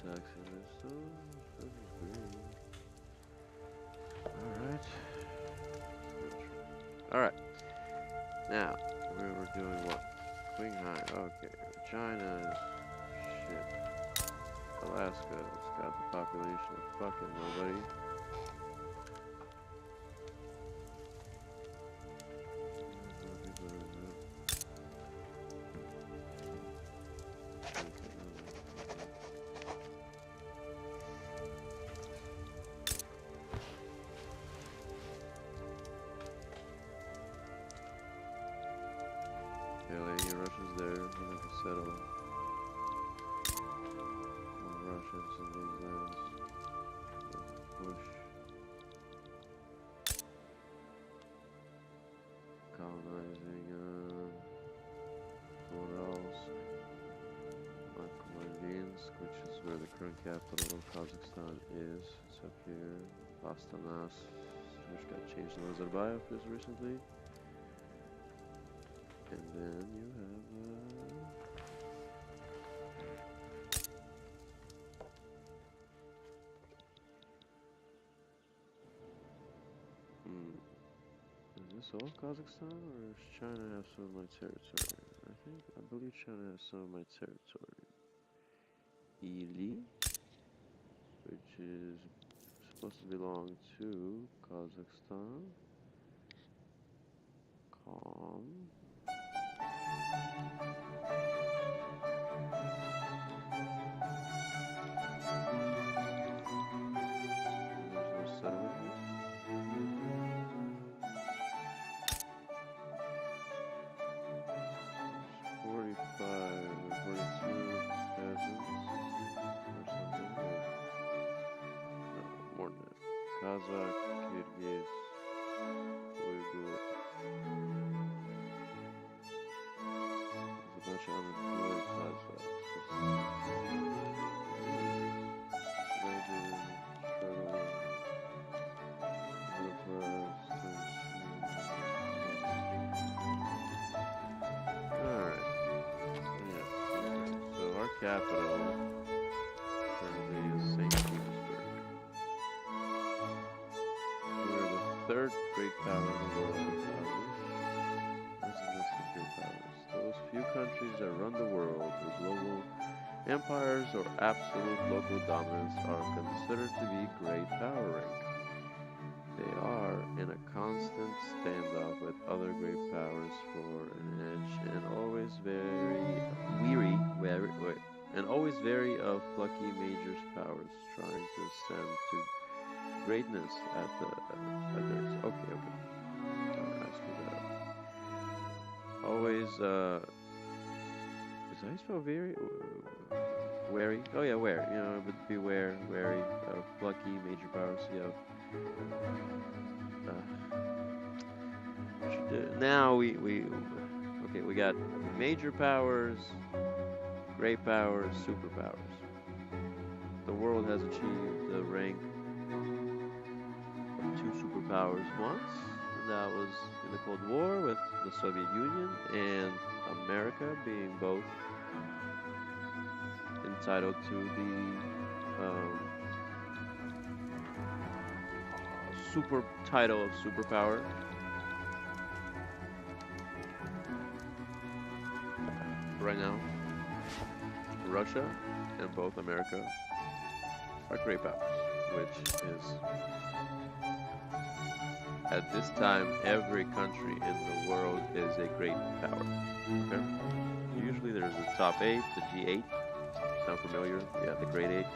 taxing this, so this is great. Alright. Alright. Now, we were doing what? Qinghai, okay. China is shit. Alaska's got the population of fucking nobody. Russians there, we're going to settle more Russians in these lands. Push. Colonizing Uralsk, Akmalinsk, which is where the current capital of Kazakhstan is. It's up here. Astanas, which got changed to Nazarbayev just recently. And then you have is this all Kazakhstan, or does China have some of my territory? I believe China has some of my territory. Ili, which is supposed to belong to Kazakhstan. Calm. Kazakh, Kyrgyz, Uyghur. There's a bunch of unemployed Kazakhs. Alright. Yeah. So our capital currently is St. Petersburg. Third great power in the world. What's the list of great powers? Those few countries that run the world with global empires or absolute local dominance are considered to be great power rank. They are in a constant standoff with other great powers for an edge and always wary of plucky major powers trying to ascend to greatness at their okay. I'll screw that up. Always is how you spell very? Wary? Oh yeah, wary. You know, but beware, wary of plucky major powers. Yeah. Now we got major powers, great powers, superpowers. The world has achieved the rank two superpowers once, and that was in the Cold War with the Soviet Union and America being both entitled to the super title of superpower. Right now, Russia and both America are great powers, which is at this time, every country in the world is a great power. Okay? Usually there's the top 8, the G8. Sound familiar? Yeah, the Great 8. These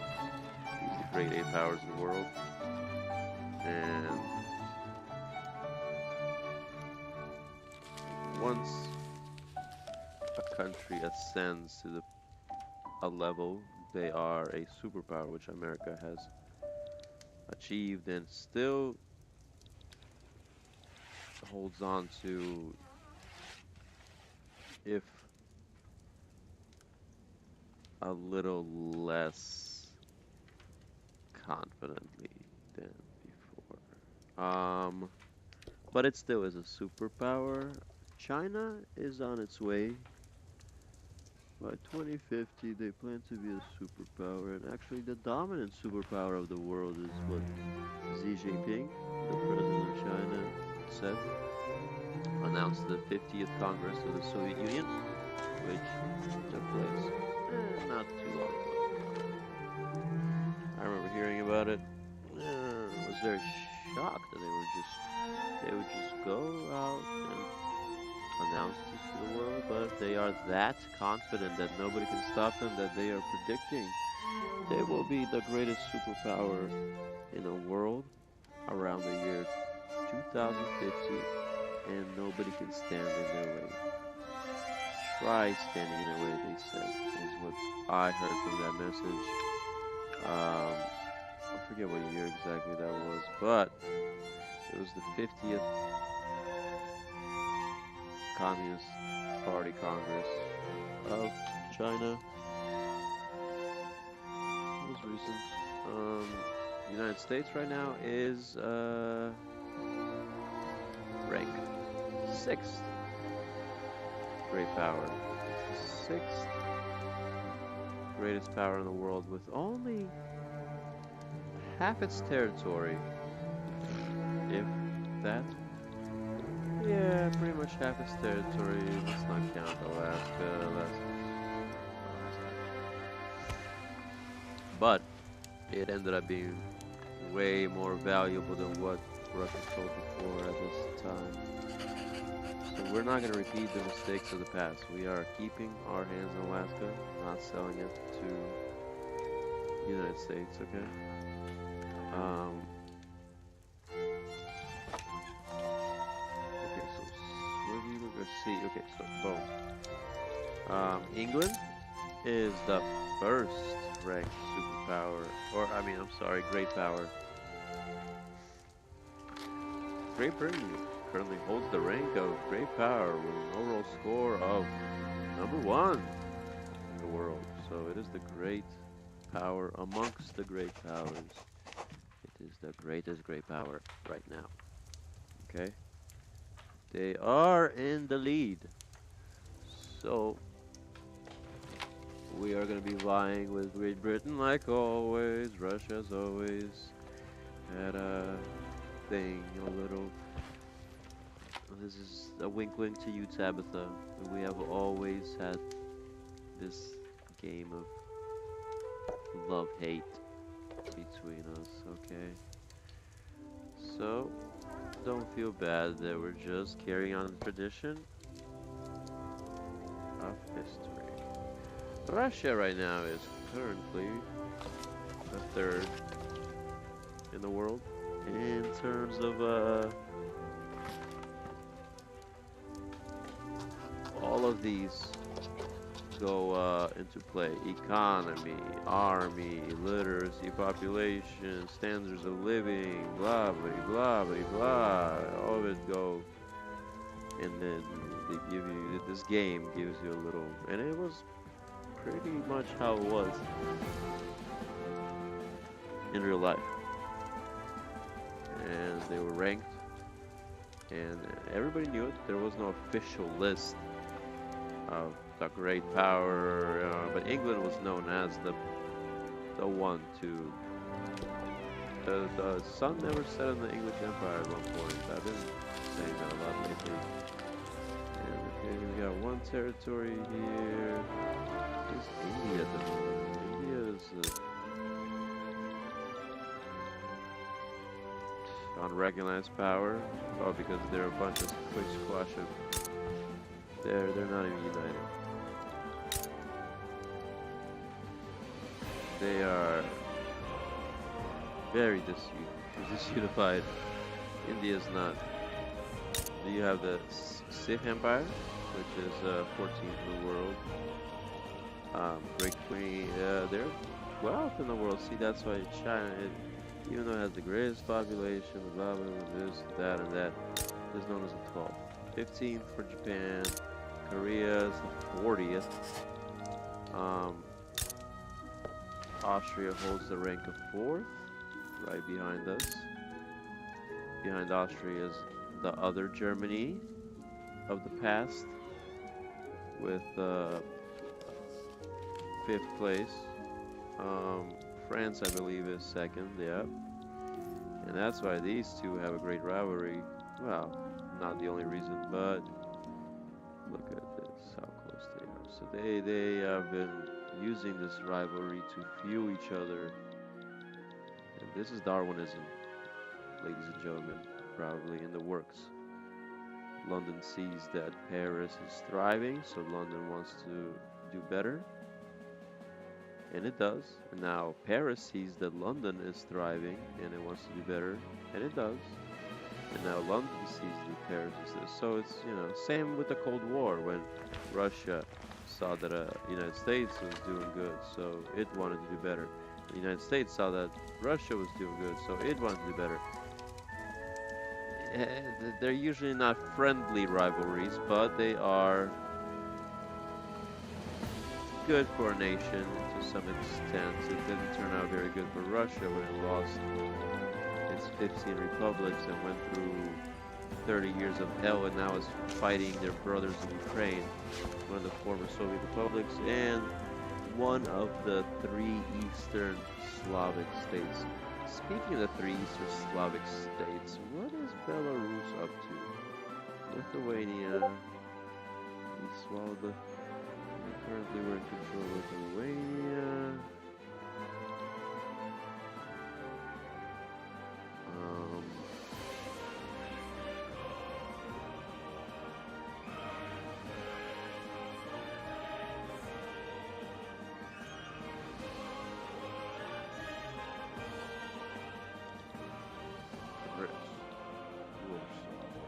are the Great 8 powers in the world. And once a country ascends to a level, they are a superpower, which America has achieved and still holds on to, if a little less confidently than before. But it still is a superpower. China is on its way By 2050, they plan to be a superpower, and actually, the dominant superpower of the world is what Xi Jinping, the president of China, said, announced the 50th Congress of the Soviet Union, which took place not too long ago. I remember hearing about it. I was very shocked that they would just go out and announce this to the world, but they are that confident that nobody can stop them that they are predicting they will be the greatest superpower in the world around the year 2050, and nobody can stand in their way. Try standing in their way, they said, is what I heard from that message. I forget what year exactly that was, but it was the 50th Communist Party Congress of China. It was recent. The United States right now is ranked 6th great power. It's the 6th greatest power in the world with only half its territory, if that. Yeah, pretty much half its territory. Let's not count Alaska. But it ended up being way more valuable than what Russia sold before at this time. So we're not going to repeat the mistakes of the past. We are keeping our hands in Alaska, not selling it to the United States, okay? Okay, so where do you look? Let's see. Okay, so boom. England is the first ranked superpower, or I'm sorry, great power. Great Britain currently holds the rank of great power with an overall score of #1 in the world. So it is the great power amongst the great powers. It is the greatest great power right now. Okay? They are in the lead. So we are going to be vying with Great Britain like always. Russia as always had a thing, a little. This is a wink wink to you, Tabitha. We have always had this game of love-hate between us, okay? So, don't feel bad that we're just carrying on the tradition of history. Russia right now is currently the 3rd in the world in terms of all of these go into play: economy, army, literacy, population, standards of living, blah blah blah blah blah. All of it go, and then they give you this game gives you a little, and it was pretty much how it was in real life. And they were ranked, and everybody knew it. There was no official list of the great power, but England was known as the one to. The sun never set in the English Empire at one point. I've been saying that a lot lately. And okay, we got one territory here. It's India at the moment. India is unrecognized power. Oh, because they're a bunch of quick squash of. They're not even united. They are very disunified. India's not. You have the Sikh Empire, which is 14th in the world. Great Queen, they're 12th in the world. See, that's why China, even though it has the greatest population, blah blah blah, this, that, and that, is known as the 12th. 15th for Japan. Korea is the 40th. Austria holds the rank of 4th, right behind us. Behind Austria is the other Germany of the past, with fifth place. France, I believe, is second. Yeah, and that's why these two have a great rivalry. Well, not the only reason, but look at this, how close they are. So they have been using this rivalry to fuel each other. And this is Darwinism, ladies and gentlemen, probably in the works. London sees that Paris is thriving, so London wants to do better, and it does. And now Paris sees that London is thriving, and it wants to do better, and it does. And now London sees that Paris is this. So it's, same with the Cold War when Russia saw that the United States was doing good, so it wanted to do better. The United States saw that Russia was doing good, so it wanted to do better. They're usually not friendly rivalries, but they are good for a nation to some extent. It didn't turn out very good for Russia when it lost its 15 republics and went through 30 years of hell, and now is fighting their brothers in Ukraine, one of the former Soviet republics, and one of the three Eastern Slavic states. Speaking of the three Eastern Slavic states, what is Belarus up to? Lithuania. We swallowed the... Currently we're in control of Lithuania.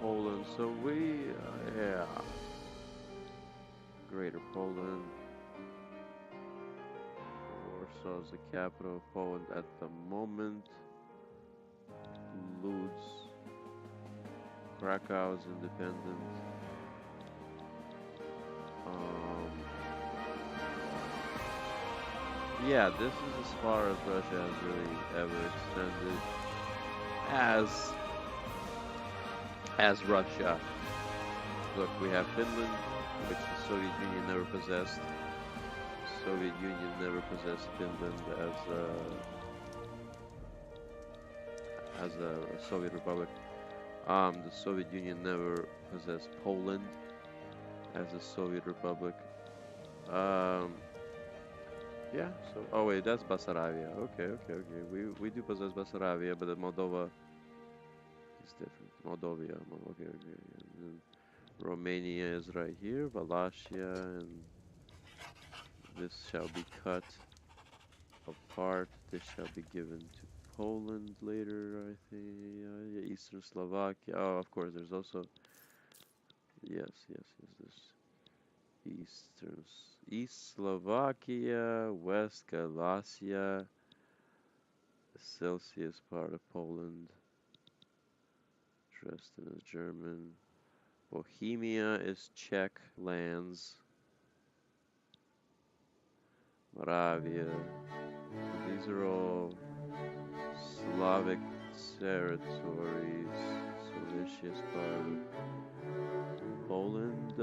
Poland, so we, yeah, Greater Poland. Warsaw is the capital of Poland at the moment. Lodz, Krakow is independent. Yeah, this is as far as Russia has really ever extended as Russia. Look, we have Finland, which the Soviet Union never possessed. The Soviet Union never possessed Finland as a Soviet republic. The Soviet Union never possessed Poland as a Soviet republic. Yeah, so, oh wait, that's Bessarabia. Okay. We do possess Bessarabia, but the Moldova is different. Moldovia, okay. And Romania is right here, Wallachia, and this shall be cut apart. This shall be given to Poland later, I think. Yeah, Eastern Slovakia. Oh, of course, there's also, yes, there's East Slovakia, West Galicia, the Celsius part of Poland. Dresden is German. Bohemia is Czech lands. Moravia. These are all Slavic territories. Silesia is part of Poland.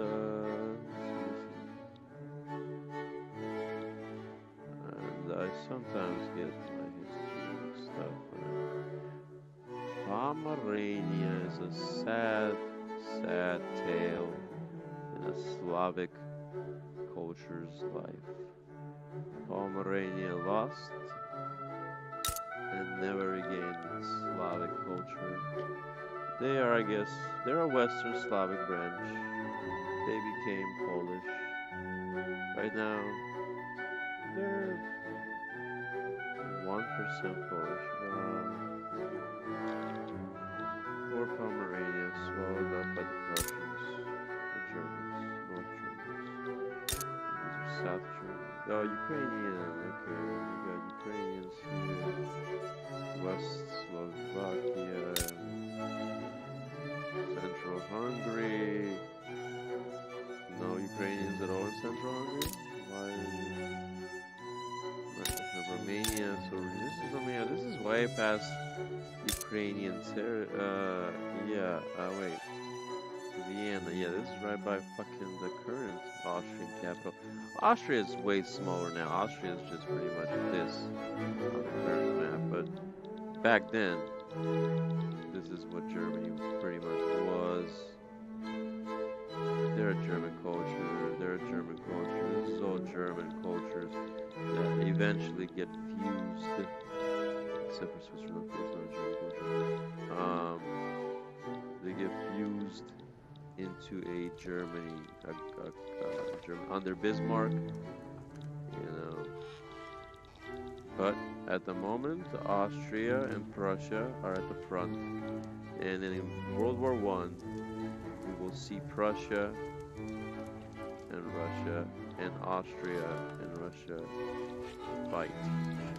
And I sometimes get my history mixed up. Pomerania is a sad tale in a Slavic culture's life. Pomerania lost and never regained its Slavic culture. They are, I guess, they're a Western Slavic branch. They became Polish. Right now, they're 1% Polish. Poor Pomerania, swallowed up by the Prussians, the Germans, North Germans. These are South Germans. Oh, Ukrainian. Okay, we got Ukrainians here. West Slovakia, Central Hungary. No Ukrainians at all in Central Hungary? Why? Romania. So this is Romania. This is way past Ukrainian wait. Vienna. Yeah, this is right by fucking the current Austrian capital. Austria is way smaller now. Austria is just pretty much this on the current map. But back then, this is what Germany pretty much was. They're a German culture. They're a German culture. This is all German cultures that eventually get fused. Except for Switzerland, of course, not a German culture. They get fused into a Germany, German under Bismarck, you know. But at the moment, Austria and Prussia are at the front, and in World War I, we will see Prussia and Russia and Austria and Russia fight,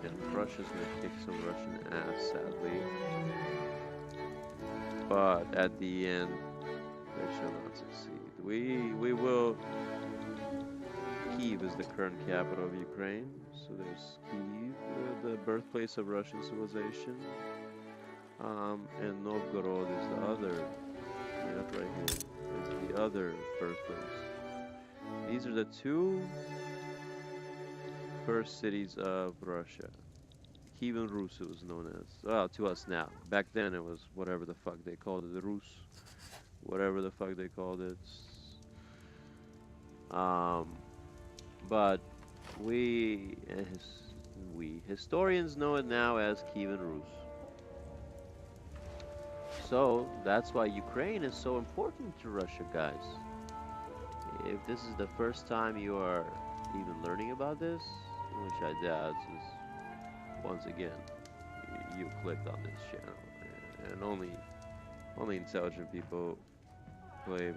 and Prussia's gonna kick some Russian ass, sadly. But at the end, they shall not succeed. We will. Kiev is the current capital of Ukraine, so there's Kiev, the birthplace of Russian civilization, and Novgorod is the other. Yep, right here is the other birthplace. These are the two first cities of Russia. Kievan Rus it was known as. Well, to us now. Back then it was whatever the fuck they called it. The Rus. Whatever the fuck they called it. But we historians know it now as Kievan Rus. So that's why Ukraine is so important to Russia, guys. If this is the first time you are even learning about this, which I doubt, is once again, you clicked on this channel, and only intelligent people play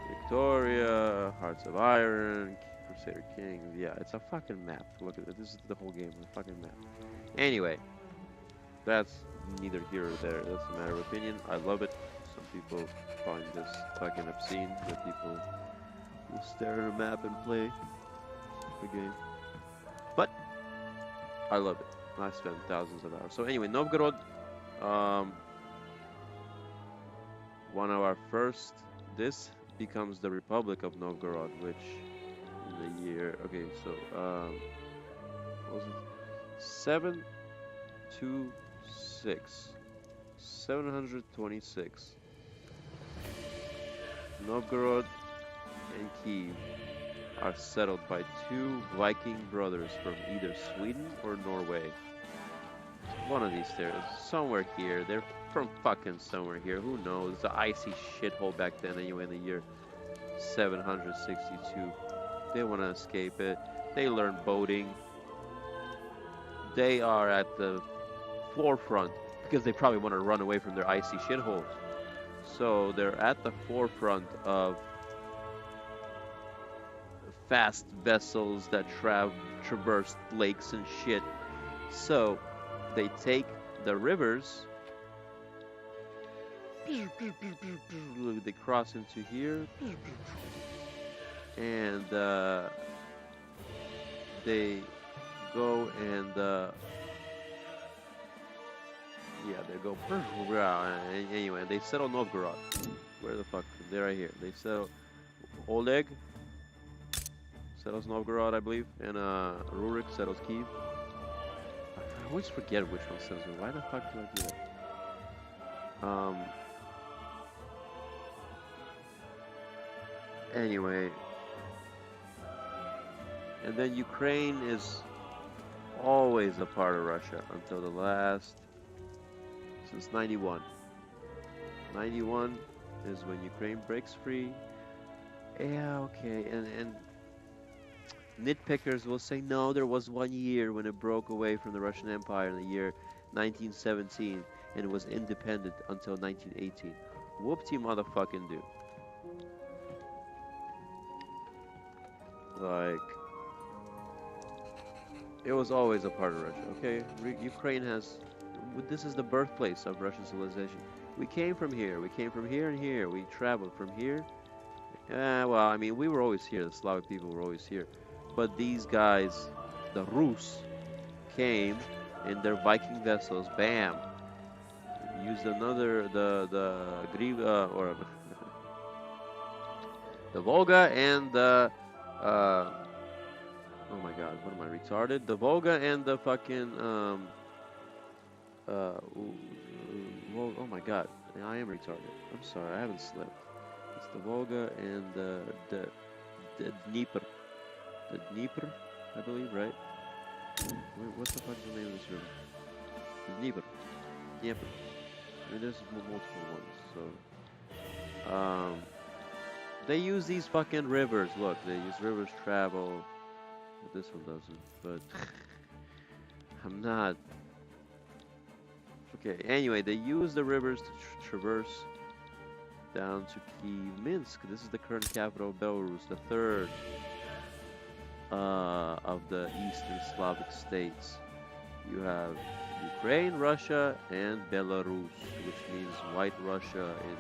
Victoria, Hearts of Iron, Crusader Kings. Yeah, it's a fucking map. Look at it. This is the whole game, a fucking map. Anyway, that's neither here or there. That's a matter of opinion. I love it. Some people find this fucking obscene that people will stare at a map and play the game. But I love it. I spent thousands of hours. So anyway, Novgorod, one of our first, this becomes the Republic of Novgorod, which in the year, okay, so, what was it? 726. Novgorod and Kiev are settled by two Viking brothers from either Sweden or Norway. One of these there, somewhere here. They're from fucking somewhere here. Who knows? It's an icy shithole back then anyway in the year 762. They want to escape it. They learn boating. They are at the forefront because they probably want to run away from their icy shitholes. So they're at the forefront of fast vessels that traverse lakes and shit. So they take the rivers, they cross into here, and they go and yeah, they go anyway, they settle Novgorod. Where the fuck? They're right here. They settle Oleg settles Novgorod, I believe, and Rurik settles Kiev. I always forget which one settles it. Why the fuck do I do that? Anyway, and then Ukraine is always a part of Russia until the last, since 91. 91 is when Ukraine breaks free. Yeah, okay, and nitpickers will say, no, there was 1 year when it broke away from the Russian Empire in the year 1917, and it was independent until 1918. Whoop-de motherfucking do. Like, it was always a part of Russia, okay? Ukraine has, this is the birthplace of Russian civilization. We came from here and here, we traveled from here. Well, I mean, we were always here, the Slavic people were always here. But these guys, the Rus, came in their Viking vessels, bam. used another the or the Volga and the oh my God, what am I retarded? The Volga and the fucking oh my God, I am retarded. I'm sorry, I haven't slept. It's the Volga and the Dnieper, I believe, right? What the fuck is the name of this river? The Dnieper. I mean, there's multiple ones. So, they use these fucking rivers. Look, they use rivers travel. But this one doesn't. But I'm not. Okay. Anyway, they use the rivers to traverse down to Kiev, Minsk. This is the current capital of Belarus, the third of the Eastern Slavic states. You have Ukraine, Russia, and Belarus, which means White Russia in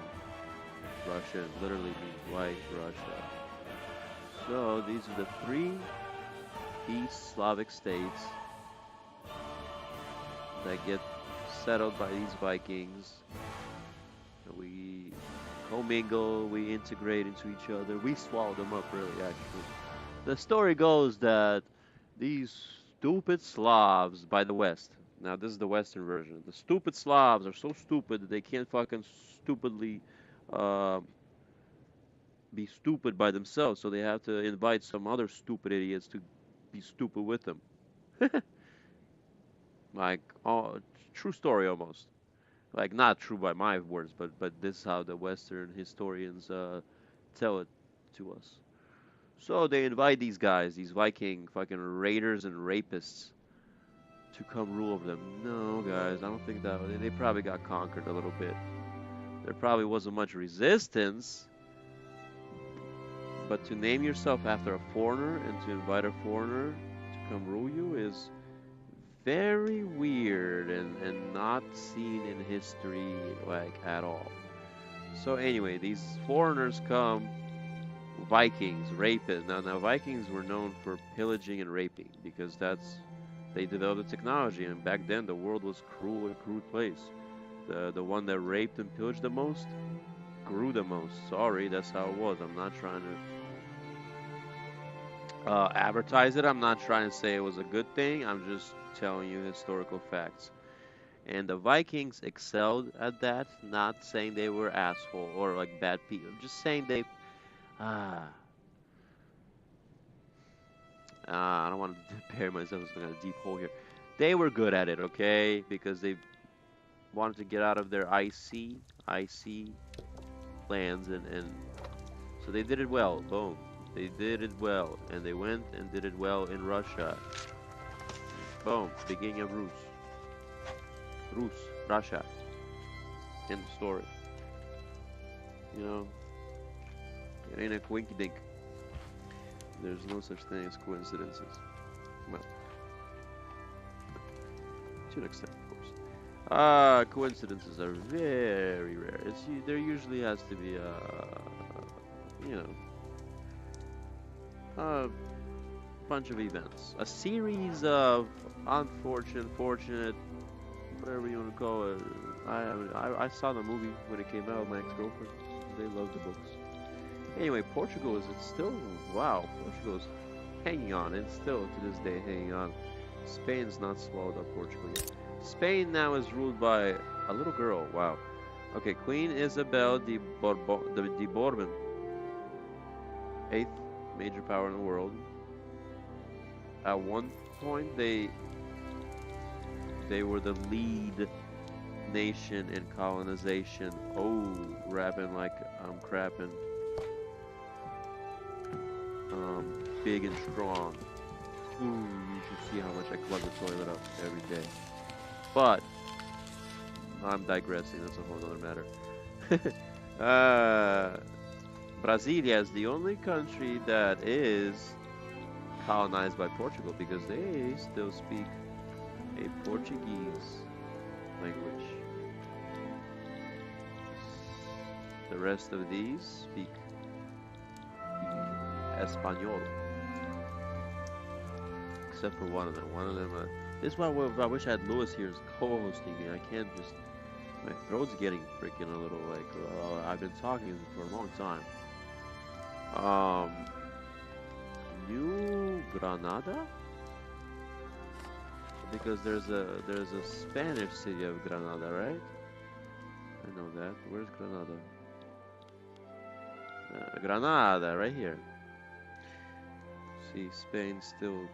Russian. Literally means White Russia. So these are the three East Slavic states that get settled by these Vikings. We commingle, we integrate into each other, we swallow them up, really, actually. The story goes that these stupid Slavs by the West, now this is the Western version, the stupid Slavs are so stupid that they can't fucking stupidly be stupid by themselves, so they have to invite some other stupid idiots to be stupid with them. Like, oh, true story almost. Like, not true by my words, but this is how the Western historians tell it to us. So they invite these guys, these Viking fucking raiders and rapists, to come rule over them. No, guys, I don't think that they probably got conquered a little bit. There probably wasn't much resistance, but to name yourself after a foreigner and to invite a foreigner to come rule you is very weird and not seen in history, like, at all. So anyway, these foreigners come, Vikings, rapists. Now Vikings were known for pillaging and raping because they developed the technology, and back then the world was cruel and crude place. The one that raped and pillaged the most grew the most. Sorry, that's how it was. I'm not trying to advertise it. I'm not trying to say it was a good thing. I'm just telling you historical facts. And the Vikings excelled at that. Not saying they were asshole or like bad people. I'm just saying they. I don't want to bury myself in a deep hole here. They were good at it, okay? Because they wanted to get out of their icy lands, and so they did it well. Boom. They did it well, and they went and did it well in Russia. Boom. Beginning of Russia. End of story. You know, it ain't a quinky dink. There's no such thing as coincidences. Well, to an extent, of course. Coincidences are very rare. There usually has to be a bunch of events, a series of unfortunate, fortunate, whatever you want to call it. I saw the movie when it came out with my ex-girlfriend. They loved the books. Anyway, Portugal is still, wow, Portugal is hanging on. It's still to this day hanging on. Spain's not swallowed up Portugal yet. Spain now is ruled by a little girl. Wow. Okay, Queen Isabel de Bourbon, 8th major power in the world. At one point, they were the lead nation in colonization. Oh, rapping like I'm crapping. Big and strong. Ooh, you should see how much I plug the toilet up every day. But I'm digressing. That's a whole other matter. Brasilia is the only country that is colonized by Portugal because they still speak a Portuguese language. The rest of these speak Espanol. Except for one of them. This is why I wish I had Lewis here as co-hosting me. I can't just My throat's getting freaking a little like I've been talking for a long time. Um, New Granada, because there's a Spanish city of Granada, right? I know that. Where's Granada? Granada, right here. See, Spain still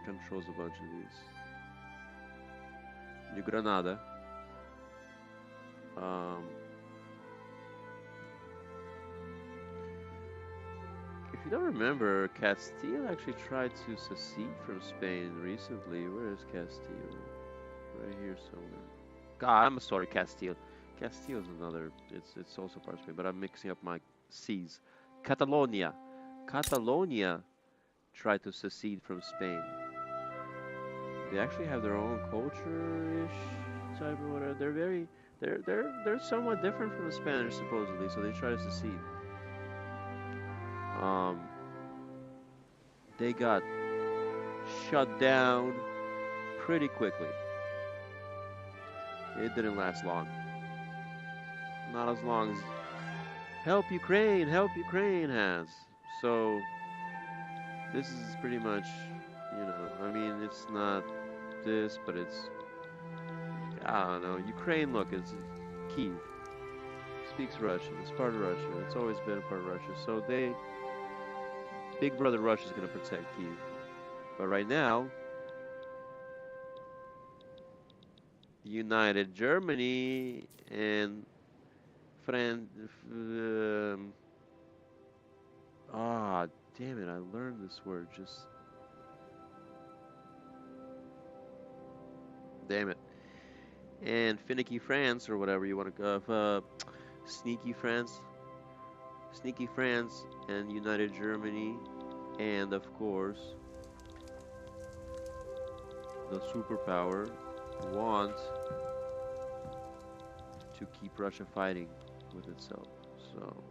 controls a bunch of these. New Granada. Um, if you don't remember, Castile actually tried to secede from Spain recently. Where is Castile? Right here somewhere. God, I'm sorry, Castile. Castile is another. It's also part of Spain, but I'm mixing up my C's. Catalonia. Catalonia tried to secede from Spain. They actually have their own culture-ish type of whatever. They're somewhat different from the Spanish supposedly, so they try to secede. Um, they got shut down pretty quickly. It didn't last long. Not as long as Help Ukraine has. So this is pretty much, I mean, it's not this, but it's, I don't know. Ukraine, look, it's Kiev. Speaks Russian. It's part of Russia. It's always been a part of Russia. So Big Brother Russia is going to protect Kiev. But right now, United Germany and France. Damn it! I learned this word. Just damn it. And finicky France, or whatever you want to go, sneaky France, and United Germany, and of course the superpower want to keep Russia fighting with itself. So,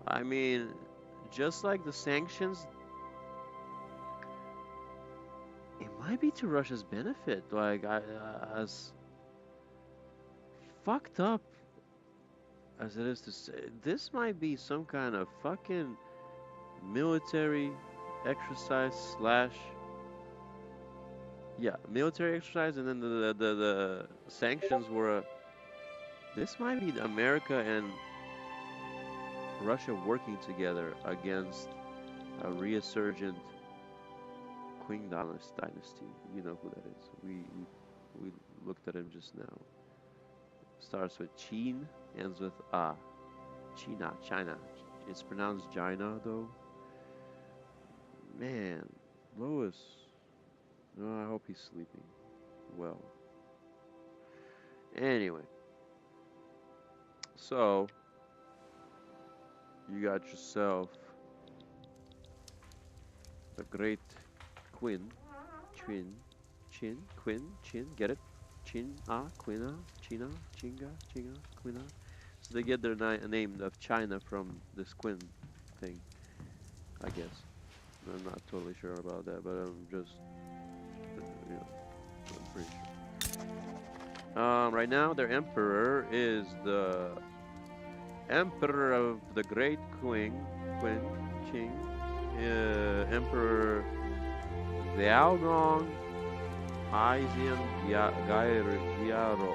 I mean, just like the sanctions, it might be to Russia's benefit. Like, as fucked up as it is to say, this might be some kind of fucking military exercise slash, yeah, military exercise, and then the sanctions were. This might be America and Russia working together against a resurgent Qing dynasty. You know who that is. We looked at him just now. Starts with Qin, ends with A. China. It's pronounced China though. Man, Lois. No, I hope he's sleeping well. Anyway, so you got yourself the great Queen, Chin, get it? Quina, Chinga, Quina. So they get their name of China from this Quinn thing, I guess. I'm not totally sure about that, but I'm just, I'm pretty sure. Right now, their emperor is the Emperor of the Great Qing, Emperor Liaodong Aizian Gyaro.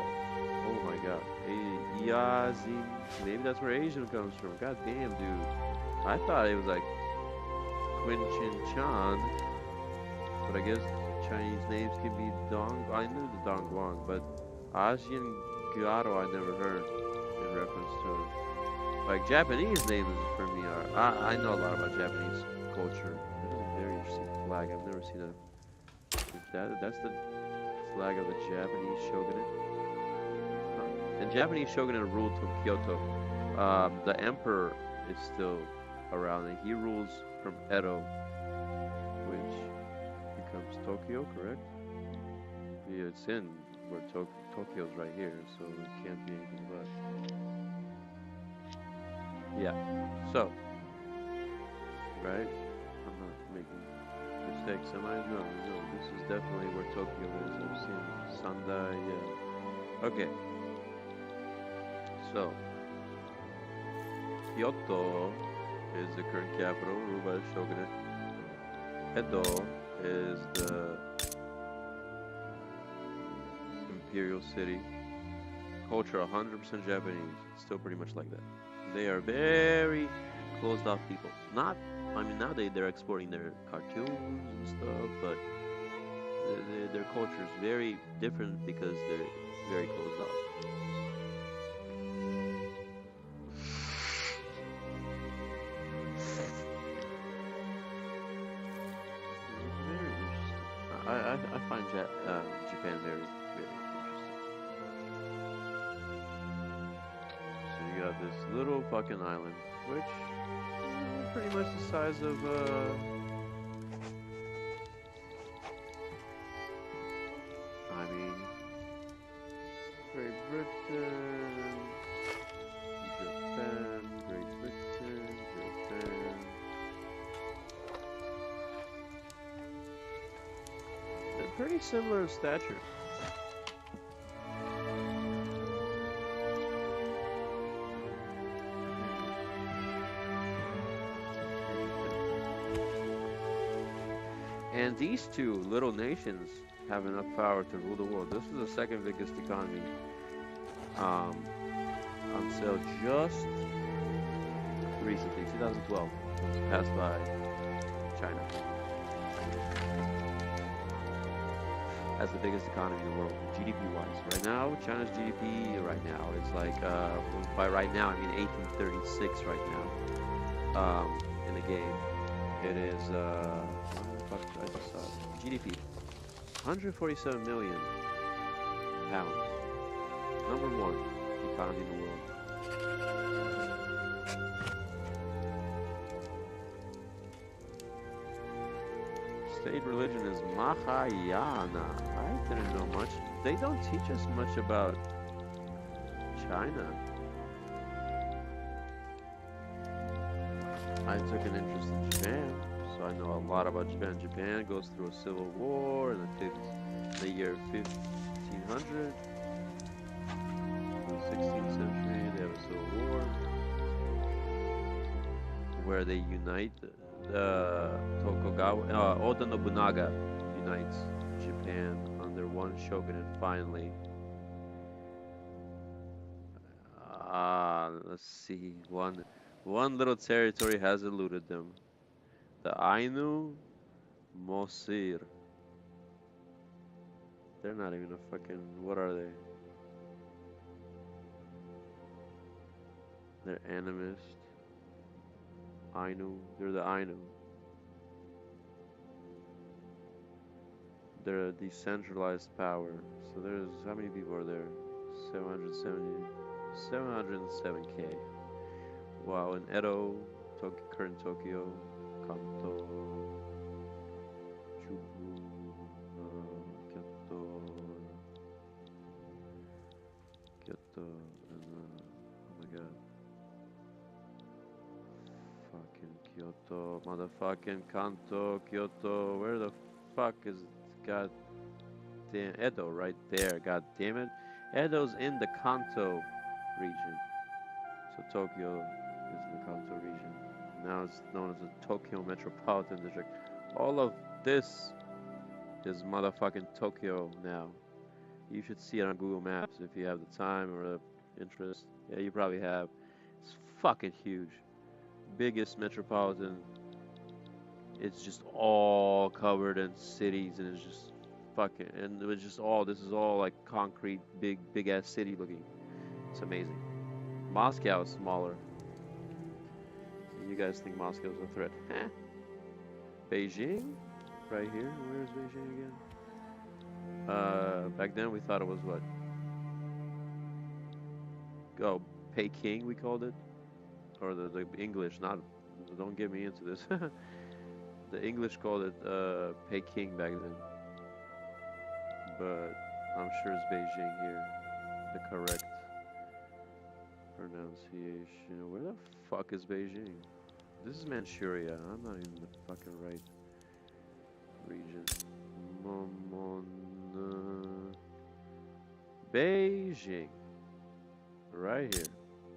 Oh my god. Yazin. Maybe that's where Asian comes from. God damn, dude. I thought it was like Quin Chin Chan. But I guess Chinese names can be Dong. I knew the Dong Guang, but Asian Gyaro I never heard in reference to. Like Japanese names for me are. I know a lot about Japanese culture. That is a very interesting flag. I've never seen a. That's the flag of the Japanese shogunate. Huh. And Japanese shogunate ruled from Kyoto. The emperor is still around, and he rules from Edo, which becomes Tokyo, correct? Yeah, it's in where Tokyo's right here, so it can't be anything but. Yeah. So, right? I'm not making mistakes, am I? No. This is definitely where Tokyo is. I've seen Sendai, yeah. Okay, so Kyoto is the current capital, ruled by the shogunate. Edo is the imperial city. Culture 100% Japanese. It's still pretty much like that. They are very closed off people. Not, I mean, nowadays they're exporting their cartoons and stuff, but their culture is very different because they're very closed off. Very interesting. I find Japan very, very interesting. So you got this little fucking island, which pretty much the size of I mean, Great Britain, Japan, Great Britain, Japan. They're pretty similar in stature. And these two little nations have enough power to rule the world. This is the second biggest economy um, on sale just recently, 2012. It was passed by China as the biggest economy in the world, GDP-wise. Right now, China's GDP right now is like, by right now, I mean 1836 right now in the game. It is, fuck, I just saw it. GDP, 147 million pounds. Number one economy in the world. State religion is Mahayana. I didn't know much. They don't teach us much about China. I took an interest in Japan, so I know a lot about Japan. Japan goes through a civil war in the year 1500. In the 16th century, they have a civil war where they unite. Tokugawa, Oda Nobunaga unites Japan under one shogunate finally. Let's see. One little territory has eluded them. The Ainu Mosir. They're not even a fucking. What are they? They're animist. Ainu. They're the Ainu. They're a decentralized power. So there's how many people are there? 707k. Wow, in Edo, current Tokyo, Kanto, Chubu, Kyoto, and oh my god. Fucking Kyoto, motherfucking Kanto, Kyoto, where the fuck is god damn Edo right there, god damn it. Edo's in the Kanto region. So Tokyo is in the Kanto region. Now it's known as the Tokyo Metropolitan District. All of this is motherfucking Tokyo now. You should see it on Google Maps if you have the time or the interest. Yeah, you probably have. It's fucking huge. Biggest metropolitan. It's just all covered in cities and it's just fucking, and it was just all, this is all like concrete, big ass city looking. It's amazing. Moscow is smaller. You guys think Moscow is a threat? Huh? Beijing? Right here? Where's Beijing again? Back then we thought it was what? Oh, Peking we called it? Or the English, not, don't get me into this. The English called it Peking back then. But I'm sure it's Beijing here. The correct pronunciation. Where the fuck is Beijing? This is Manchuria. I'm not even the fucking right region. Beijing, right here.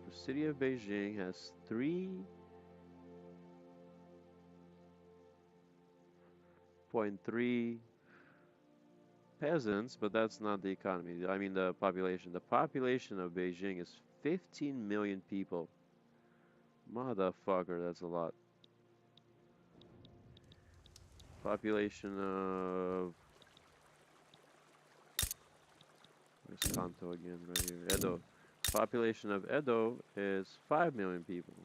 The city of Beijing has 3.3 peasants, but that's not the economy. I mean the population. The population of Beijing is 15 million people. Motherfucker, that's a lot. Population of where's Kanto again, right here. Edo. Population of Edo is 5 million people.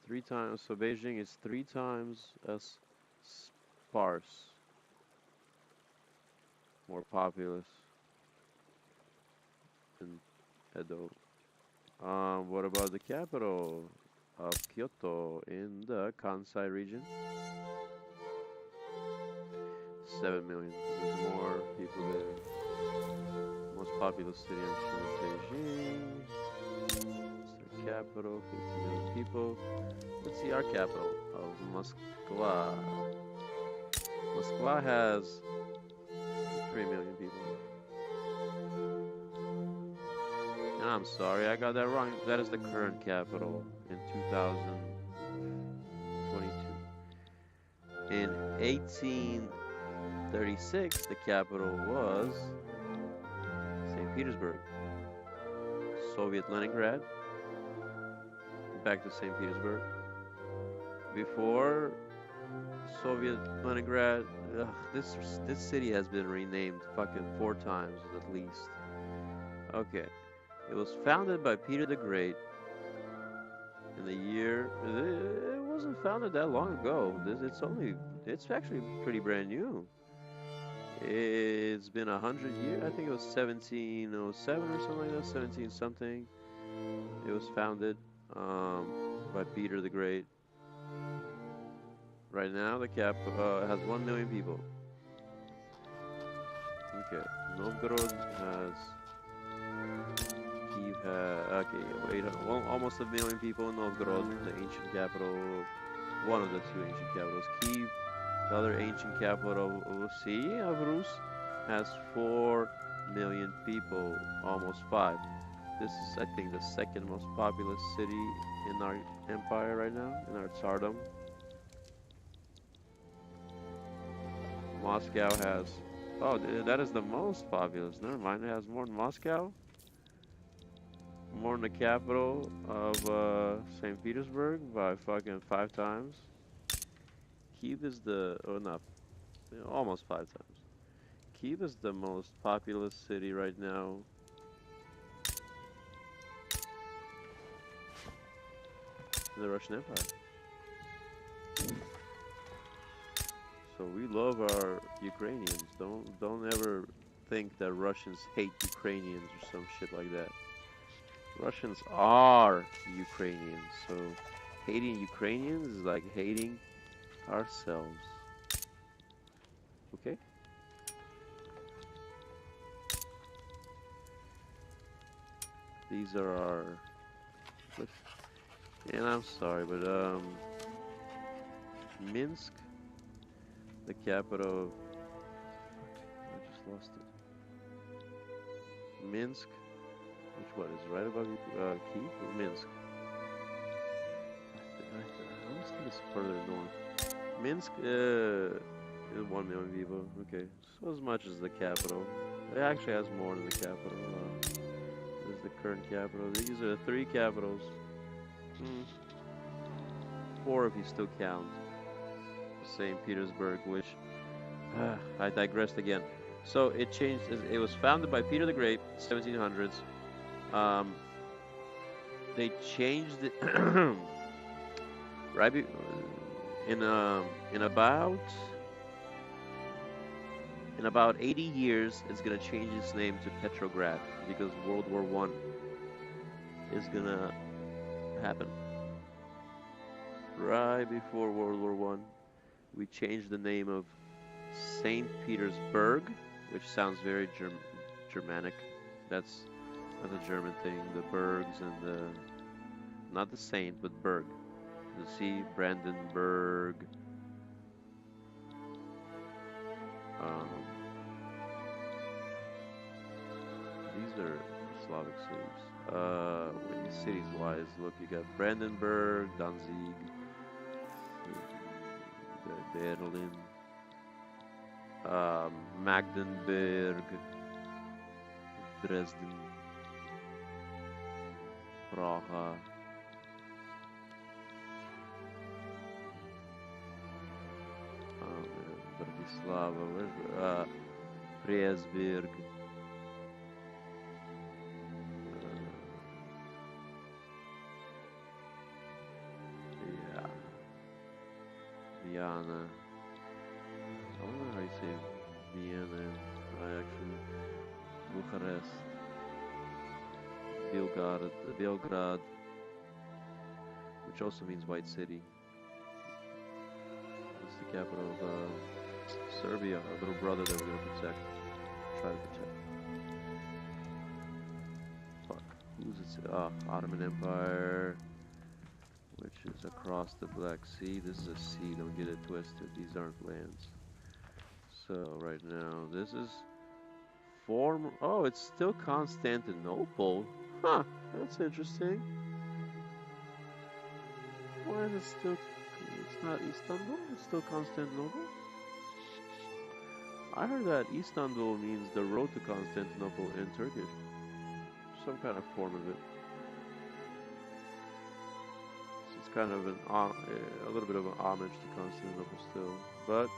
3 times. So Beijing is 3 times as sparse, more populous than Edo. What about the capital of Kyoto in the Kansai region? 7 million. There's more people there. Most populous city, I'm sure, is Beijing. It's the capital, 15 million people. Let's see our capital of Moskva. Moskva has 3 million people. And I'm sorry, I got that wrong. That is the current capital in 2022. In 1836, the capital was St. Petersburg. Soviet Leningrad. Back to St. Petersburg. Before Soviet Leningrad, this city has been renamed fucking 4 times at least. Okay. It was founded by Peter the Great in the year. It wasn't founded that long ago. It's actually pretty brand new. It's been 100 years. I think it was 1707 or something like that. 17 something. It was founded by Peter the Great. Right now, the cap has 1 million people. Okay, Novgorod has. Kiev has. Okay, wait, well, almost 1 million people in Novgorod, the ancient capital, one of the 2 ancient capitals. Kiev, the other ancient capital of Rus, has 4 million people, almost 5. This is, I think, the second most populous city in our empire right now, in our tsardom. Moscow has, oh, that is the most populous. Never mind, it has more than Moscow. More than the capital of St. Petersburg by fucking 5 times. Kiev is almost 5 times. Kiev is the most populous city right now. In the Russian Empire. So we love our Ukrainians. Don't ever think that Russians hate Ukrainians or some shit like that. Russians are Ukrainians, so hating Ukrainians is like hating ourselves. Okay? These are our... And I'm sorry, but Minsk, the capital of... I just lost it. Minsk, which one is right above Kiev or Minsk? I almost think it's further north. Minsk is 1 million people. Okay, so as much as the capital. It actually has more than the capital. This is the current capital. These are the 3 capitals. 4 if you still count St. Petersburg, which I digressed again. So it changed. It was founded by Peter the Great, 1700s. They changed it right in about 80 years. It's gonna change its name to Petrograd because World War I is gonna happen. Right before World War I, we changed the name of St. Petersburg, which sounds very Germanic. That's a German thing. The Bergs and the not the Saint, but Berg. You see, Brandenburg. are Slavic cities. Cities-wise, look, you got Brandenburg, Danzig, Berlin, Magdeburg, Dresden, Praha, Bratislava, where's Presburg, yeah, Vienna. I don't know how you say Vienna. Actually, Bucharest, Belgrade, which also means White City. It's the capital of Serbia, our little brother that we're gonna protect. Try to protect. Fuck. Who's it? Ottoman Empire, which is across the Black Sea. This is a sea, don't get it twisted. These aren't lands. So right now, this is oh, it's still Constantinople. Huh, that's interesting. Why is it still, it's not Istanbul, it's still Constantinople? I heard that Istanbul means the road to Constantinople in Turkish. Some kind of form of it. So it's kind of a little bit of an homage to Constantinople still. But,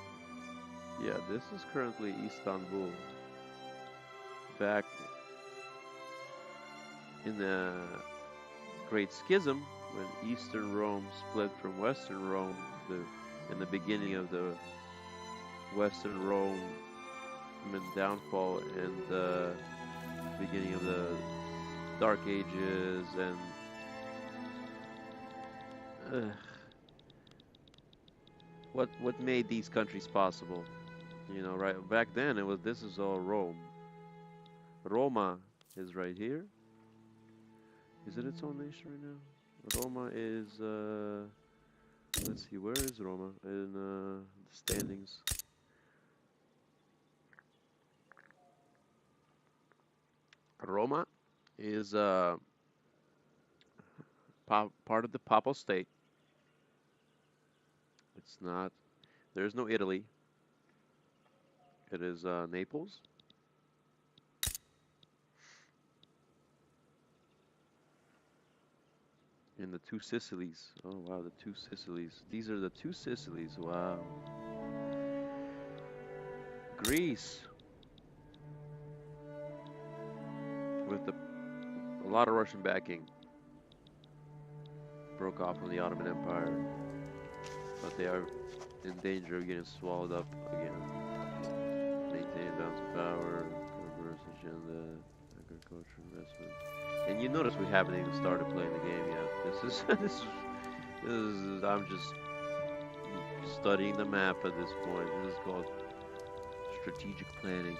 yeah, this is currently Istanbul. Back in the Great Schism, when Eastern Rome split from Western Rome, in the beginning of the Western Rome downfall and the beginning of the Dark Ages, and what made these countries possible? You know, right back then this is all Rome. Roma is right here. Is it its own nation right now? Roma is let's see, where is Roma in the standings? Roma is part of the Papal State. It's not. There's no Italy. It is Naples. And the two Sicilies. Oh wow, the two Sicilies. These are the two Sicilies. Wow. Greece. With a lot of Russian backing. Broke off from the Ottoman Empire. But they are in danger of getting swallowed up again. Maintain balance of power, converse agenda, agriculture, investment. And you notice we haven't even started playing the game yet. This is I'm just studying the map at this point. This is called strategic planning.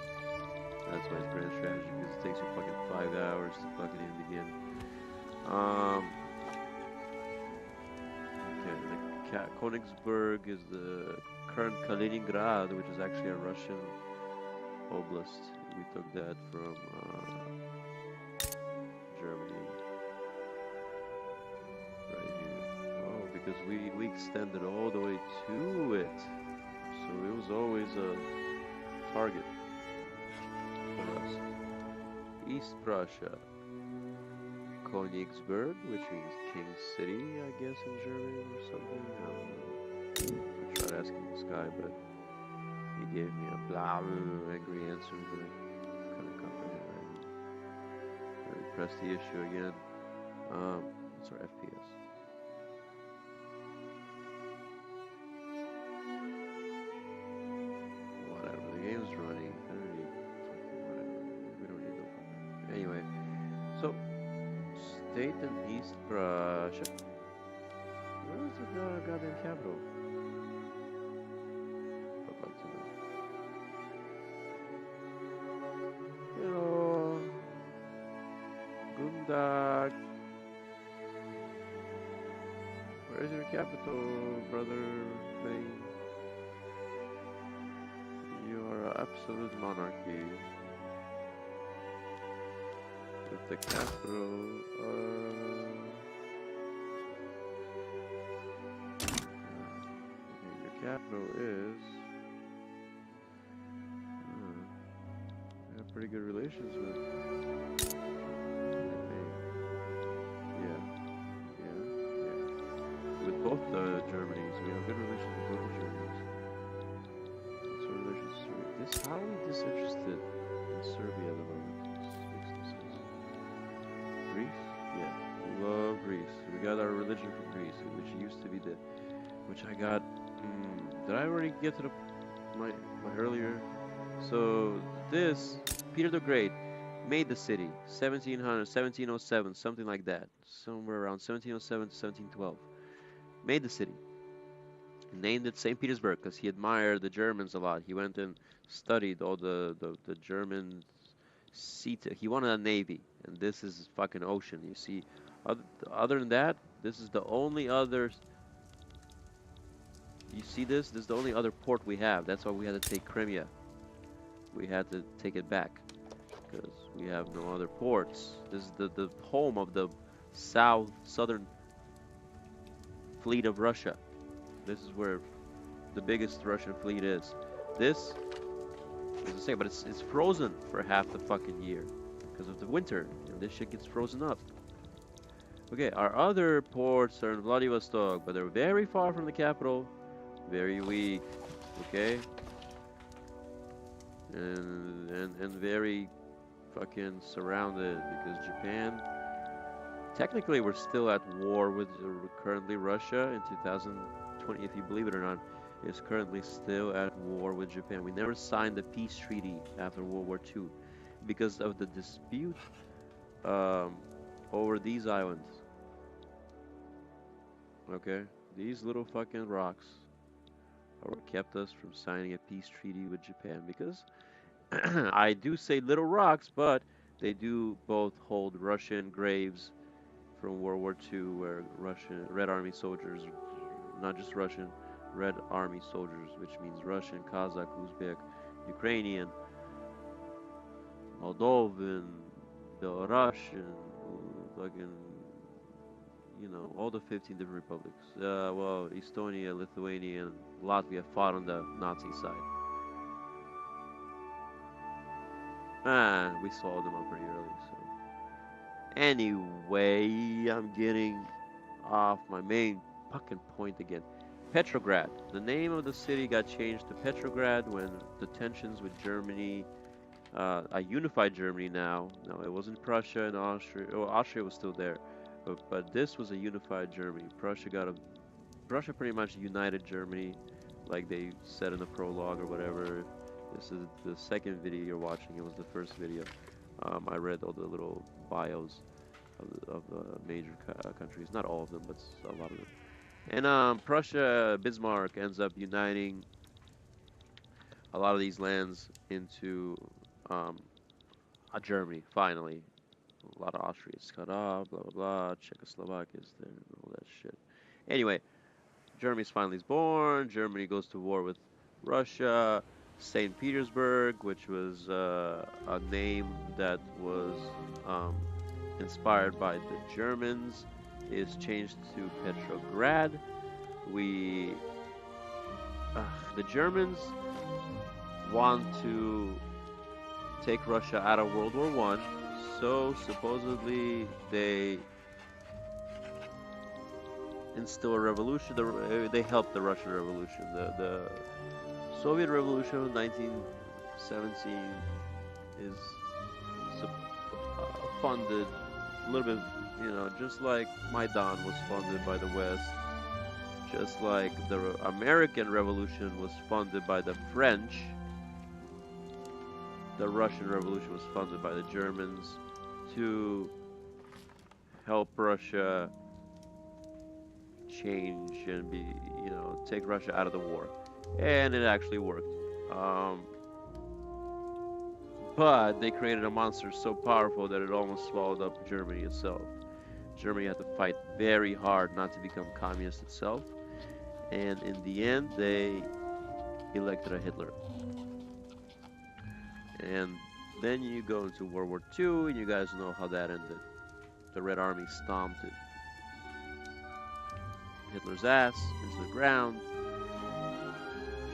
That's why it's grand strategy, because it takes you fucking 5 hours to fucking even begin. Okay, Königsberg is the current Kaliningrad, which is actually a Russian oblast. We took that from Germany. Right here. Oh, because we extended all the way to it. So it was always a target for us. East Prussia. Königsberg, which means King City, I guess, in German or something. I don't know. I tried asking this guy, but he gave me a blah, angry answer that I couldn't comprehend. Let me press the issue again. What's our FPS? Whatever, the game's running. Whatever. We don't need no fucking. Anyway, so. State in East Prussia. Where is the goddamn capital? About to know. Hello. Gundag. Where is your capital, brother Bane? You are an absolute monarchy. the capital. Okay, your capital is. We have pretty good relations with. Okay. Yeah, yeah. With both the Germanys, we have good relations with both the Germanys. What's our relations to Serbia? How are we disinterested in Serbia at the moment? This makes no sense. Greece? Yeah, we love Greece. We got our religion from Greece, which used to be which I got. Did I already get to my earlier? So this Peter the Great made the city 1700, 1707, something like that, somewhere around 1707 to 1712. Made the city, named it St. Petersburg because he admired the Germans a lot. He went and studied all the German sea. He wanted a navy, and this is fucking ocean. You see, other than that, this is the only other. You see this? This is the only other port we have. That's why we had to take Crimea. We had to take it back because we have no other ports. This is the home of the southern fleet of Russia. This is where the biggest Russian fleet is. This, as I say, but it's frozen for half the fucking year because of the winter, and this shit gets frozen up. Okay, our other ports are in Vladivostok, but they're very far from the capital, very weak. Okay, and very fucking surrounded because Japan. Technically, we're still at war with currently Russia in 2020, if you believe it or not, is currently still at war with Japan. We never signed the peace treaty after World War II because of the dispute over these islands. Okay, these little fucking rocks are what kept us from signing a peace treaty with Japan because I do say little rocks, but they do both hold Russian graves from World War II, where Russian Red Army soldiers, not just Russian, Red Army soldiers, which means Russian, Kazakh, Uzbek, Ukrainian, Moldovan, Belarusian, fucking, all the 15 different republics. Well, Estonia, Lithuania, and Latvia fought on the Nazi side. We swallowed them up pretty early, so. Anyway, I'm getting off my main fucking point again. Petrograd. The name of the city got changed to Petrograd when the tensions with Germany, a unified Germany now. No, it wasn't Prussia and Austria. Oh, Austria was still there, but this was a unified Germany. Prussia pretty much united Germany, like they said in the prologue or whatever. This is the second video you're watching. It was the first video. I read all the little bios of the major countries, not all of them, but a lot of them. And Prussia, Bismarck ends up uniting a lot of these lands into a Germany, finally. A lot of Austria is cut off, blah, blah, blah. Czechoslovakia is there, and all that shit. Anyway, Germany's finally born. Germany goes to war with Russia. St. Petersburg, which was a name that was inspired by the Germans, is changed to Petrograd. The Germans want to take Russia out of World War I, so supposedly they instill a revolution. They helped the Russian Revolution. The Soviet Revolution of 1917 is funded a little bit, just like Maidan was funded by the West, just like the American Revolution was funded by the French. The Russian Revolution was funded by the Germans to help Russia change and take Russia out of the war. And it actually worked. But they created a monster so powerful that it almost swallowed up Germany itself. Germany had to fight very hard not to become communist itself. And in the end, they elected a Hitler. And Then you go into World War II, and you guys know how that ended. The Red Army stomped Hitler's ass into the ground,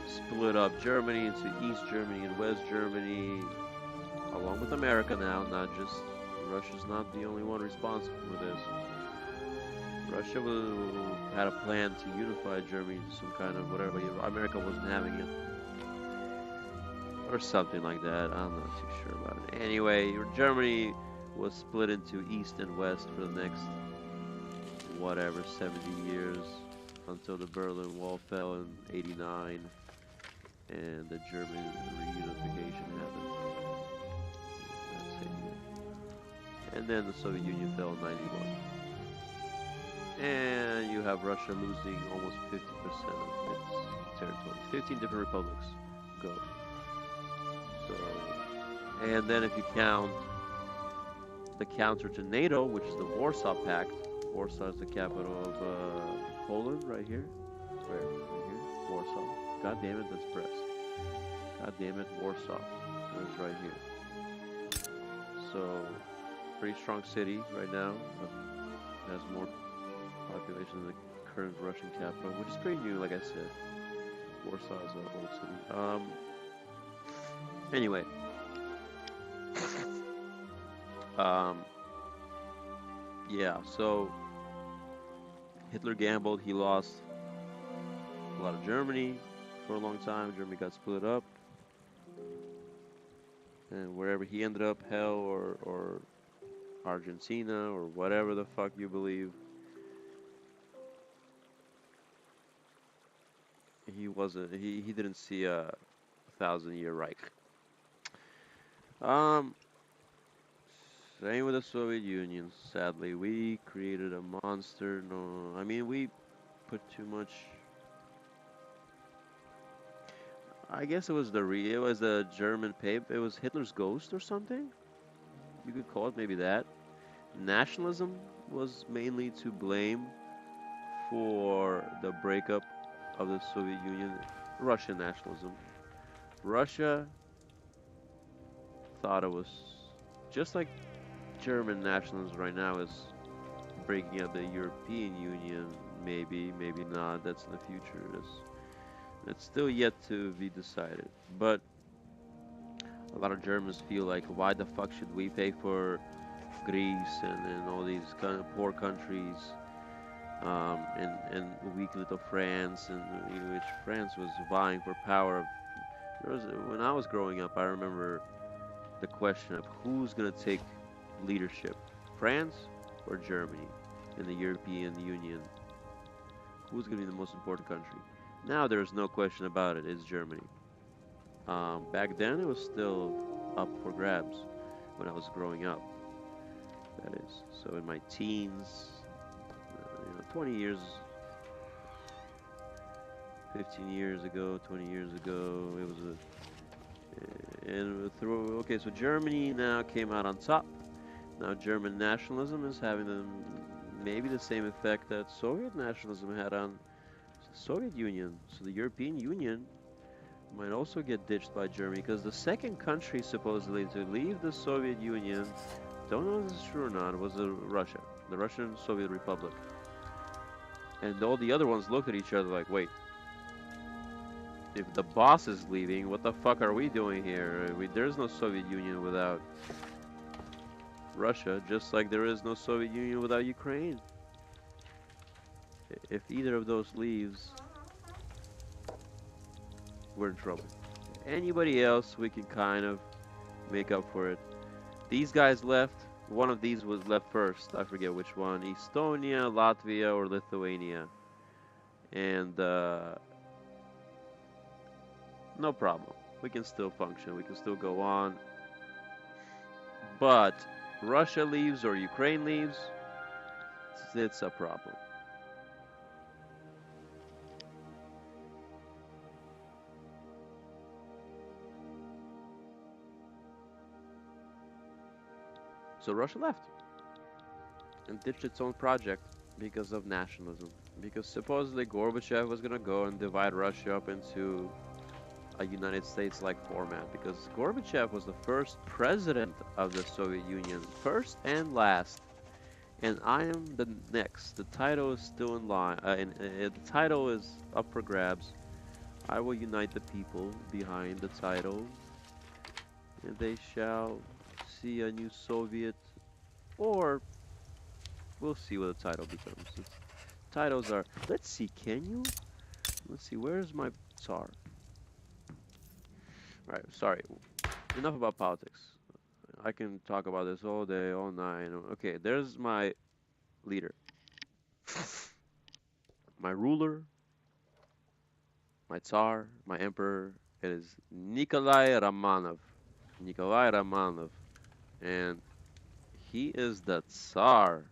split up Germany into East Germany and West Germany, along with America now, not just Russia's not the only one responsible for this. Russia had a plan to unify Germany into some kind of whatever. America wasn't having it. Or something like that. I'm not too sure about it. Anyway, Germany was split into East and West for the next, whatever, 70 years until the Berlin Wall fell in '89 and the German reunification happened. That's it. And then the Soviet Union fell in '91. And you have Russia losing almost 50% of its territory. 15 different republics go. So, and then if you count the counter to NATO, which is the Warsaw Pact. Warsaw is the capital of Poland, right here. Where? Right here. Warsaw. God damn it, that's Brest. God damn it, Warsaw. It's right here. So, pretty strong city right now. It has more population than the current Russian capital, which is pretty new, like I said. Warsaw is an old city. Anyway. Yeah, so Hitler gambled. He lost a lot of Germany for a long time. Germany got split up. And wherever he ended up, hell or Argentina or whatever the fuck you believe, he didn't see a 1,000-year Reich. Same with the Soviet Union. Sadly, we created a monster. No, I mean we put too much. I guess it was the German paper. It was Hitler's ghost or something. You could call it maybe that. Nationalism was mainly to blame for the breakup of the Soviet Union. Russian nationalism. Russia thought it was just like German nationalism right now is breaking up the European Union. Maybe, maybe not. That's in the future. It's still yet to be decided. But a lot of Germans feel like, why the fuck should we pay for Greece and all these kind of poor countries, and weak little France, and which France was vying for power. When I was growing up, I remember the question of who's going to take leadership, France or Germany in the European Union? Who's going to be the most important country? Now there's no question about it, it's Germany. Back then it was still up for grabs when I was growing up. That is, so in my teens, 20 years, 15 years ago, 20 years ago, it was okay, so Germany now came out on top. Now German nationalism is having maybe the same effect that Soviet nationalism had on the Soviet Union. So the European Union might also get ditched by Germany, because the second country supposedly to leave the Soviet Union, don't know if this is true or not, was Russia, the Russian Soviet Republic. And all the other ones looked at each other like, wait, if the boss is leaving, what the fuck are we doing here? There's no Soviet Union without Russia, just like there is no Soviet Union without Ukraine. If either of those leaves, we're in trouble. Anybody else, we can kind of make up for it. These guys left. One of these was left first. I forget which one. Estonia, Latvia, or Lithuania. And no problem. We can still function. We can still go on. But Russia leaves or Ukraine leaves, it's a problem. So Russia left and ditched its own project because of nationalism. Because supposedly Gorbachev was going to go and divide Russia up into a United States-like format because Gorbachev was the first president of the Soviet Union, first and last, and I am the next. The title is still in line, the title is up for grabs. I will unite the people behind the title, and they shall see a new Soviet, or we'll see what the title becomes. Titles are. Let's see. Can you? Let's see. Where's my Tsar? Right. Sorry. Enough about politics. I can talk about this all day, all night. Okay. There's my leader, my ruler, my Tsar, my emperor. It is Nikolai Romanov. Nikolai Romanov, and he is the Tsar.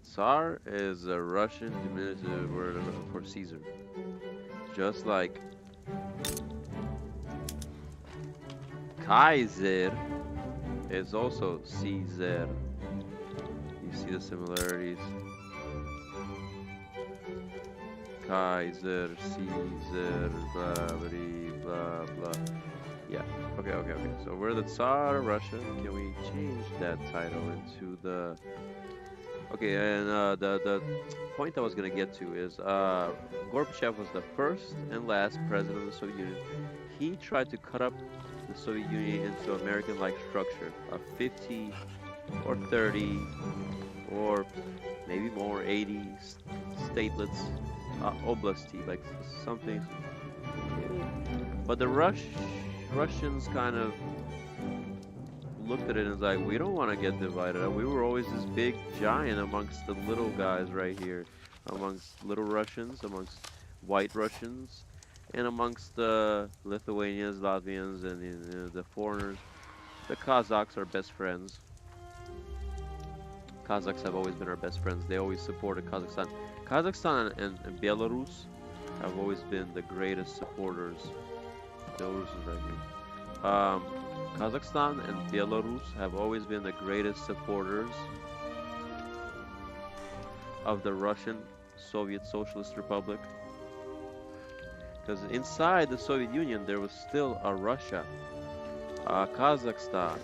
Tsar is a Russian diminutive word for Caesar. Just like Kaiser is also Caesar. You see the similarities. Kaiser, Caesar, blah, blah, blah. Yeah. Okay. So we're the Tsar of Russia. Can we change that title into the... Okay, and the point I was gonna get to is Gorbachev was the first and last president of the Soviet Union. He tried to cut up the Soviet Union into American-like structure of 50 or 30 or maybe more 80 statelets, oblasti, like something. But the Russians kind of looked at it and was like, we don't want to get divided up. We were always this big giant amongst the little guys right here, amongst little Russians, amongst white Russians, and amongst the Lithuanians, Latvians, and the foreigners. The Kazakhs are best friends. Kazakhs have always been our best friends. They always supported Kazakhstan. Kazakhstan and Belarus have always been the greatest supporters. Belarus is right here. Kazakhstan and Belarus have always been the greatest supporters of the Russian Soviet Socialist Republic. Because inside the Soviet Union, there was still a Russia, Kazakhstan,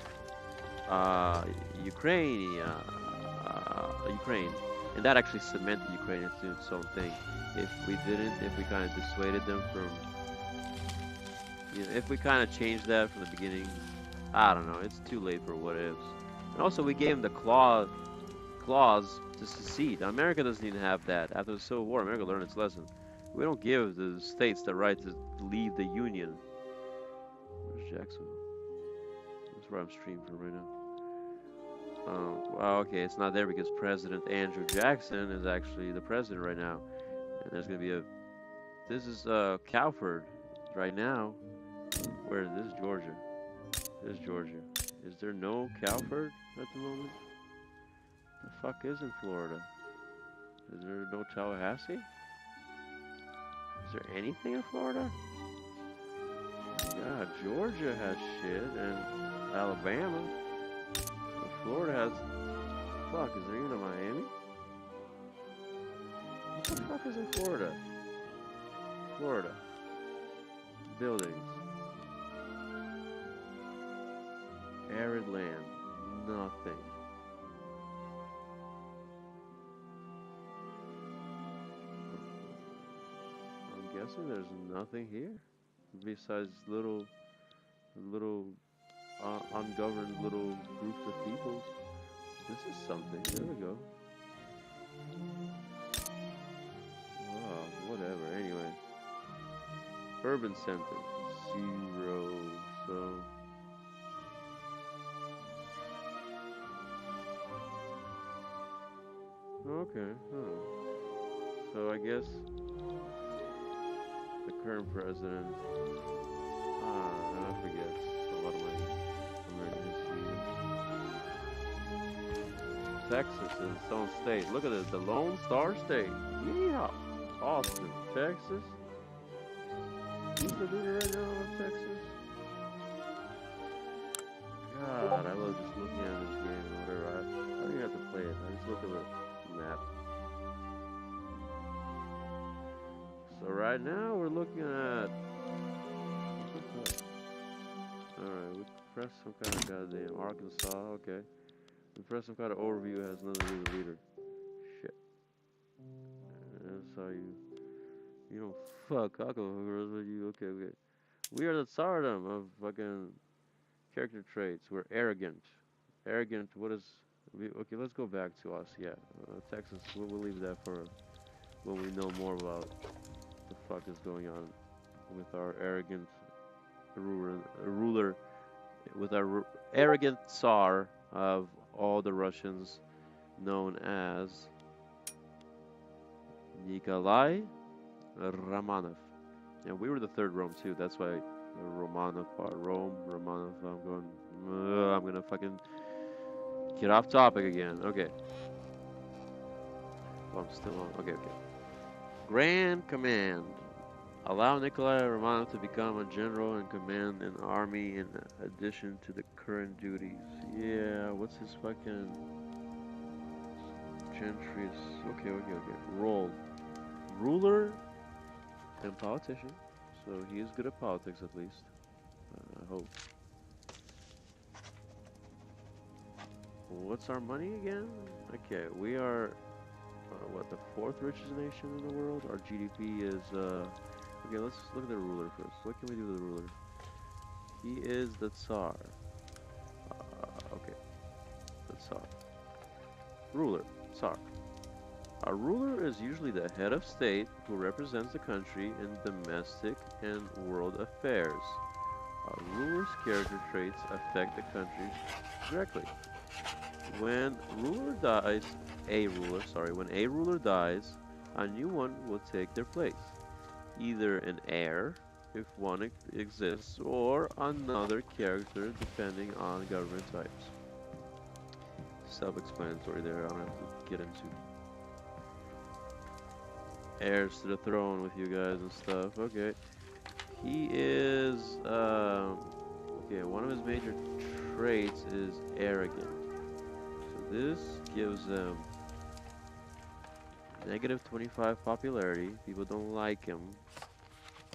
Ukraine, and that actually cemented Ukraine into its own thing. If we kind of dissuaded them from, if we kind of changed that from the beginning, I don't know. It's too late for what ifs. And also, we gave them the clause to secede. Now, America doesn't even have that. After the Civil War, America learned its lesson. We don't give the states the right to leave the Union. Where's Jacksonville? That's where I'm streaming from right now. Well, okay, it's not there because President Andrew Jackson is actually the president right now. And there's going to be a... This is Cowford right now. Where is this? Georgia. This is Georgia. Is there no Cowford at the moment? The fuck is in Florida? Is there no Tallahassee? Is there anything in Florida? Yeah, Georgia has shit, and Alabama. But Florida has... Fuck, is there even a Miami? What the fuck is in Florida? Florida. Buildings. Arid land. Nothing. I'm guessing there's nothing here besides little ungoverned little groups of peoples. This is something. There we go. Wow, whatever. Anyway, urban center 0. So. Okay, so I guess the current president, I forget a lot of my American history. Texas is its own state. Look at it, the Lone Star State. Yeah, Austin, Texas. Who's the leader right now in Texas? God, I love just looking at this game and whatever. I don't even have to play it. I just look at the map. So right now we're looking at Impress some kind of goddamn Arkansas. Okay. Impress some kind of overview has nothing to do with the leader. Shit. That's how you. You don't fuck cockle, but you. Okay, okay. We are the tsardom of fucking character traits. We're arrogant. Arrogant. What is? Okay, let's go back to us. Yeah, Texas. We'll leave that for when we know more about the fuck is going on with our arrogant ruler with our arrogant Tsar of all the Russians, known as Nikolai Romanov. And we were the third Rome too. That's why the Romanov part. Rome, Romanov. I'm gonna fucking get off topic again. Okay. Well, I'm still on. Okay, okay. Grand Command. Allow Nikolai Romanov to become a general and command an army in addition to the current duties. Yeah, what's his fucking gentry? Okay, okay, okay. Role. Ruler and politician. So he is good at politics at least. I hope. What's our money again? Okay, we are, what, the fourth richest nation in the world? Our GDP is, okay, let's look at the ruler first. What can we do with the ruler? He is the Tsar. Okay, the Tsar. Ruler, Tsar. A ruler is usually the head of state who represents the country in domestic and world affairs. A ruler's character traits affect the country directly. When when a ruler dies, a new one will take their place. Either an heir, if one exists, or another character depending on government types. Self-explanatory there, I don't have to get into heirs to the throne with you guys and stuff. Okay. He is, okay, one of his major traits is arrogant. So this gives him negative 25 popularity. People don't like him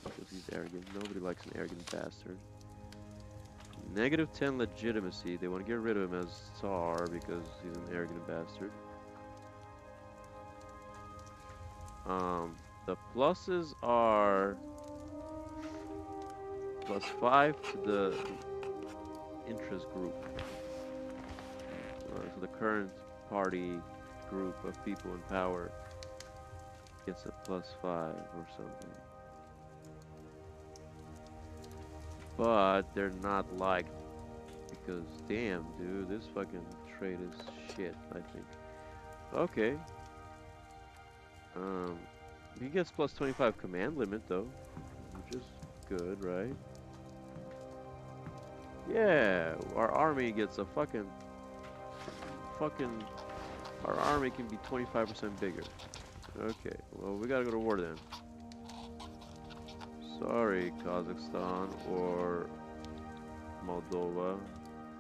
because he's arrogant. Nobody likes an arrogant bastard. Negative 10 legitimacy. They want to get rid of him as Tsar because he's an arrogant bastard. The pluses are +5 to the interest group. So the current party group of people in power gets a +5 or something. But they're not liked because, damn, dude, this fucking trait is shit, I think. Okay. He gets +25 command limit though, which is good, right? Yeah, our army gets a fucking, our army can be 25% bigger. Okay, well, we gotta go to war then. Sorry, Kazakhstan or Moldova.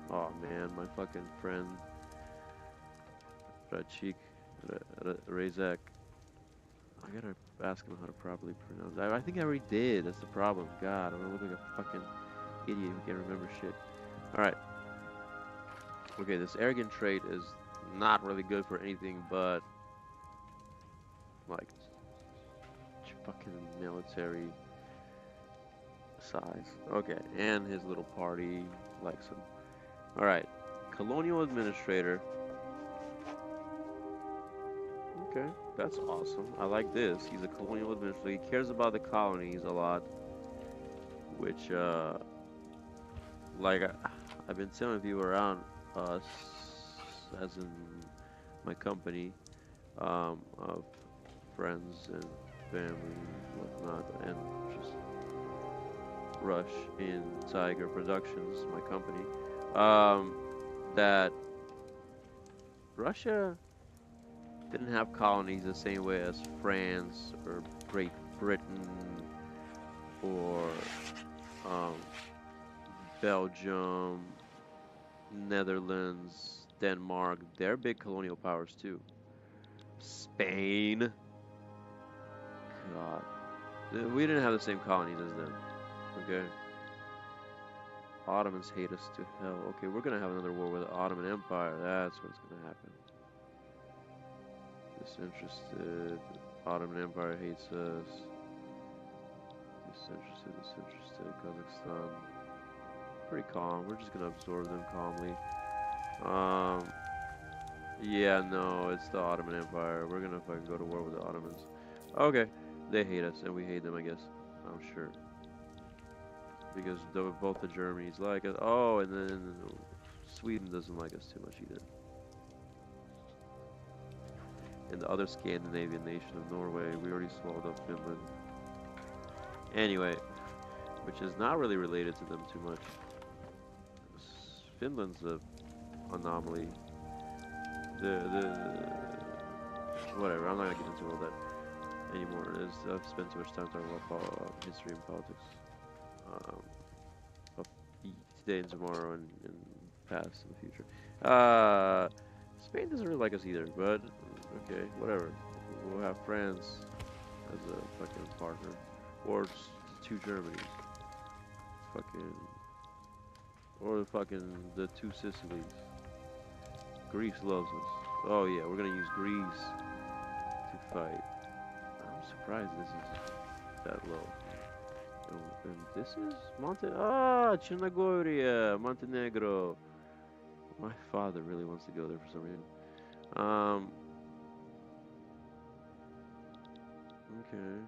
Oh man, my fucking friend Rachik Rezek. I gotta ask him how to properly pronounce it. I think I already did. That's the problem. God, I'm gonna look like a fucking idiot who can't remember shit. Alright. Okay, this arrogant trait is not really good for anything but like fucking military size. Okay, and his little party likes him. Alright. Colonial administrator. Okay, that's awesome. I like this. He's a colonial administrator. He cares about the colonies a lot. Which, like, I've been telling people around us, as in my company, of friends and family and whatnot, and just Rush in Tiger Productions, my company, that Russia didn't have colonies the same way as France or Great Britain or Belgium, Netherlands, Denmark. They're big colonial powers too. Spain. God. We didn't have the same colonies as them. Okay. Ottomans hate us to hell. Okay, we're gonna have another war with the Ottoman Empire. That's what's gonna happen. Disinterested. Ottoman Empire hates us. Disinterested. Kazakhstan. Pretty calm. We're just gonna absorb them calmly. Yeah, no, it's the Ottoman Empire. We're gonna fucking go to war with the Ottomans. Okay, they hate us, and we hate them, I guess. I'm sure. Because both the Germany's like us. Oh, and then Sweden doesn't like us too much either. And the other Scandinavian nation of Norway, we already swallowed up Finland. Anyway, which is not really related to them too much. Finland's a anomaly. Whatever. I'm not gonna get into all that anymore. I've spent too much time talking about history and politics. Of today and tomorrow and past and the future. Spain doesn't really like us either, but okay, whatever. We'll have France as a fucking partner, or two Germanys. Fucking, or the two Sicilies. Greece loves us. Oh yeah, we're gonna use Greece to fight. I'm surprised this is that low. And this is Chernogorия, Montenegro. My father really wants to go there for some reason. Okay.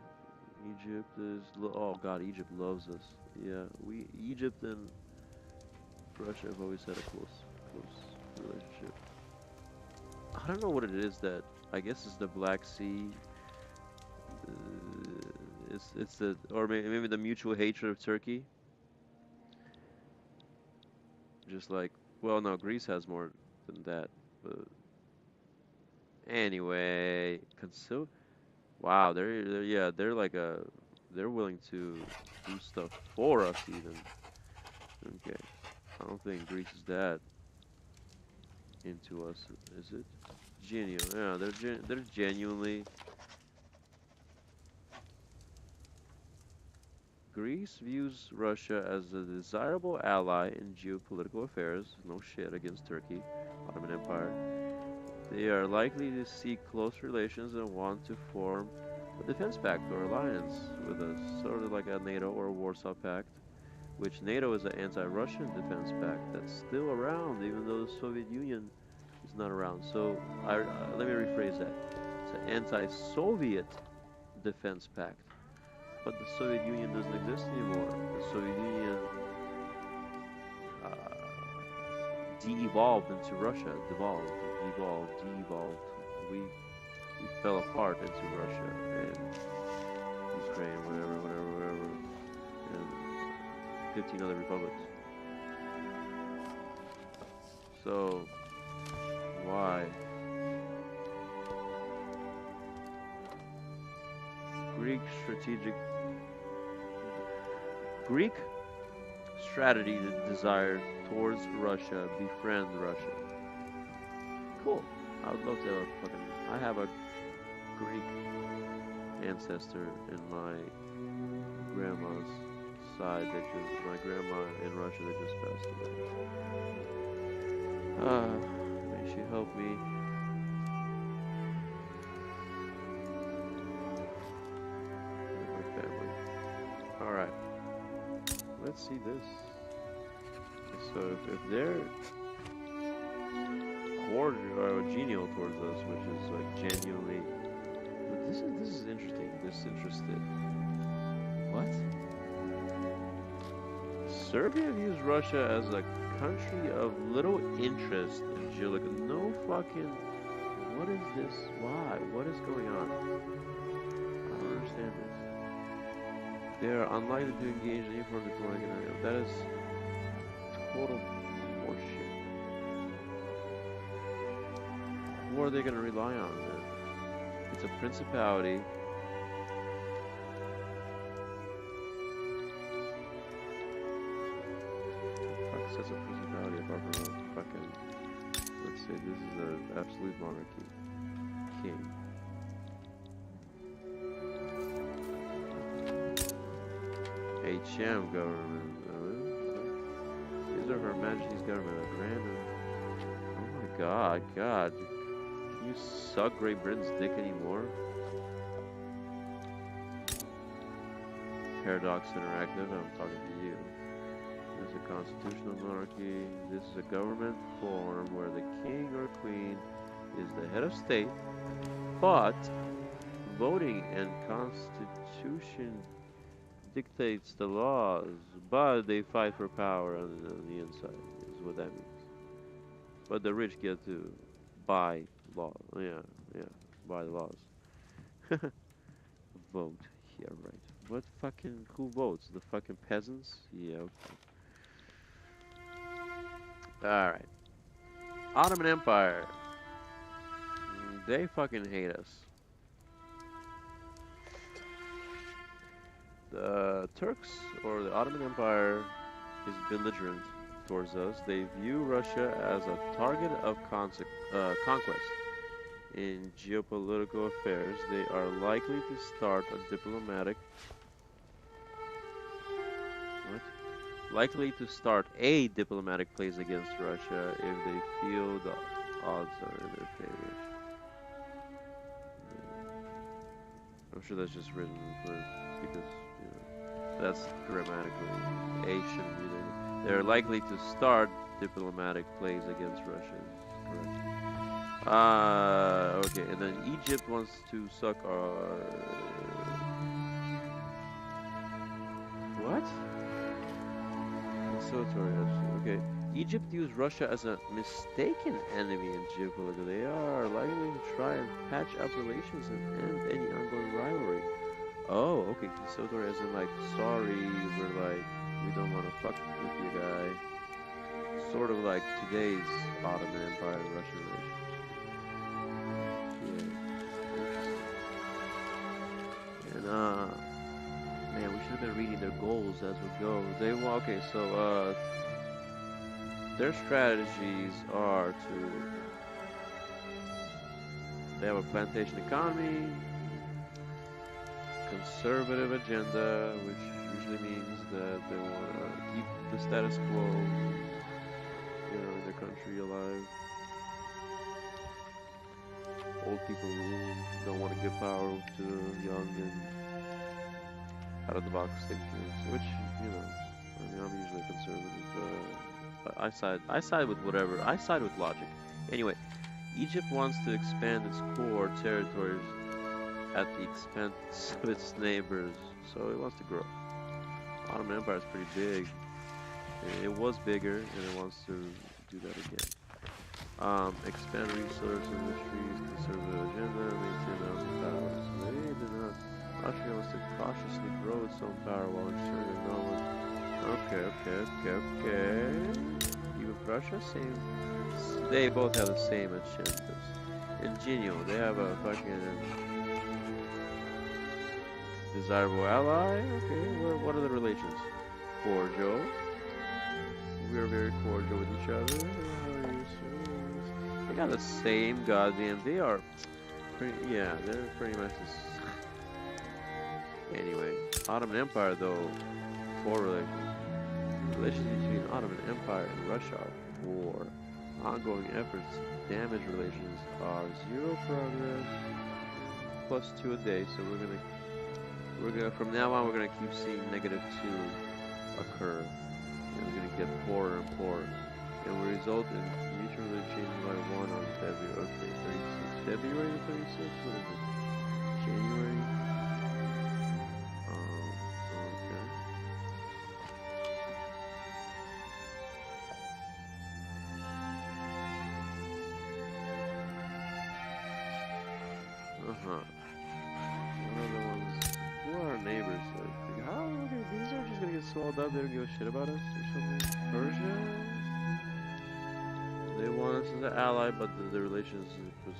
Egypt is oh god, Egypt loves us. Yeah, Egypt and Russia have always had a close relationship. I don't know what it is that I guess it's the Black Sea. It's the or maybe the mutual hatred of Turkey. Just like well, no, Greece has more than that. But anyway, wow, they're like they're willing to do stuff for us even. Okay, I don't think Greece is that into us, is it? Genuine, yeah, they're genuinely. Greece views Russia as a desirable ally in geopolitical affairs. No shit against Turkey, Ottoman Empire. They are likely to seek close relations and want to form a defense pact or alliance with us, sort of like a NATO or a Warsaw Pact, which NATO is an anti-Russian defense pact that's still around, even though the Soviet Union is not around. So let me rephrase that. It's an anti-Soviet defense pact. But the Soviet Union doesn't exist anymore. The Soviet Union de-evolved into Russia. Devolved. De-evolved. We fell apart into Russia and Ukraine, whatever, and 15 other republics. So, why? Greek strategy desire towards Russia, befriend Russia. Cool. I would love to have I have a Greek ancestor in my grandma's side my grandma in Russia that just passed away. May she help me. And my family. Alright. Let's see this. So if they're cordial or genial towards us, which is like genuinely, but this is interesting. Disinterested. What? Serbia views Russia as a country of little interest in geopolitics. No fucking. What is this? Why? What is going on? I don't understand this. They are unlikely to engage in any form of diplomatic area. That is total horseshit. Who are they going to rely on then? It's a principality. What the fuck says a principality apart from a fucking, let's say this is an absolute monarchy. King. HM government. his or her Majesty's government a grant of... Oh my God. Can you suck Great Britain's dick anymore? Paradox Interactive, I'm talking to you. This is a constitutional monarchy. This is a government form where the king or queen is the head of state, but voting and constitution dictates the laws, but they fight for power on the inside, is what that means. But the rich get to buy law. Yeah, buy the laws. Vote. Yeah, right. What fucking, who votes? The fucking peasants? Yeah, okay. Alright. Ottoman Empire. They fucking hate us. The Turks, or the Ottoman Empire, is belligerent towards us. They view Russia as a target of conquest. In geopolitical affairs, they are likely to start a diplomatic... What? Likely to start a diplomatic place against Russia if they feel the odds are in their favor. I'm sure that's just written for because, you know, that's grammatically A shouldn't be there. They're likely to start diplomatic plays against Russia. Correct. Okay, and then Egypt wants to suck our... What? Okay. Egypt views Russia as a mistaken enemy in geopolitics. They are likely to try and patch up relations and end any ongoing rivalry. Oh, okay. Conservatory as in like, sorry, we're like, we don't want to fuck with you guy. Sort of like today's Ottoman Empire and Russian relations. Yeah. And man, we should have been reading their goals as we go. They want, okay, so their strategies are to, they have a plantation economy, conservative agenda, which usually means that they want to keep the status quo, you know, in their country alive. Old people who don't want to give power to the young and out-of-the-box thinkers, which, you know, I mean, I'm usually conservative, but I side with whatever. I side with logic. Anyway, Egypt wants to expand its core territories at the expense of its neighbors, so it wants to grow. Ottoman Empire is pretty big. It was bigger, and it wants to do that again. Expand resource industries, conservative agenda, maintain mountain powers. They did not. Austria wants to cautiously grow its own power while ensuring that no one... Okay. Even Russia, same. They both have the same agendas. Ingenio, they have a fucking desirable ally. Okay, what are the relations? Cordial. We are very cordial with each other. They got the same goddamn... They are... yeah, they're pretty much the... Anyway, Ottoman Empire, though, poor relations. Relations between Ottoman Empire and Russia are poor. Ongoing efforts to damage relations are 0 progress, +2 a day. So we're gonna from now on we're gonna keep seeing -2 occur, and we're gonna get poorer and poorer, and will result in mutually changing by 1 on February. Okay, 36. February 36. What is it? January. What are the ones? Who are our neighbors? How? Okay, these are just gonna get swallowed up. They don't give a shit about us or something. Persia? They want us as an ally, but the relationship was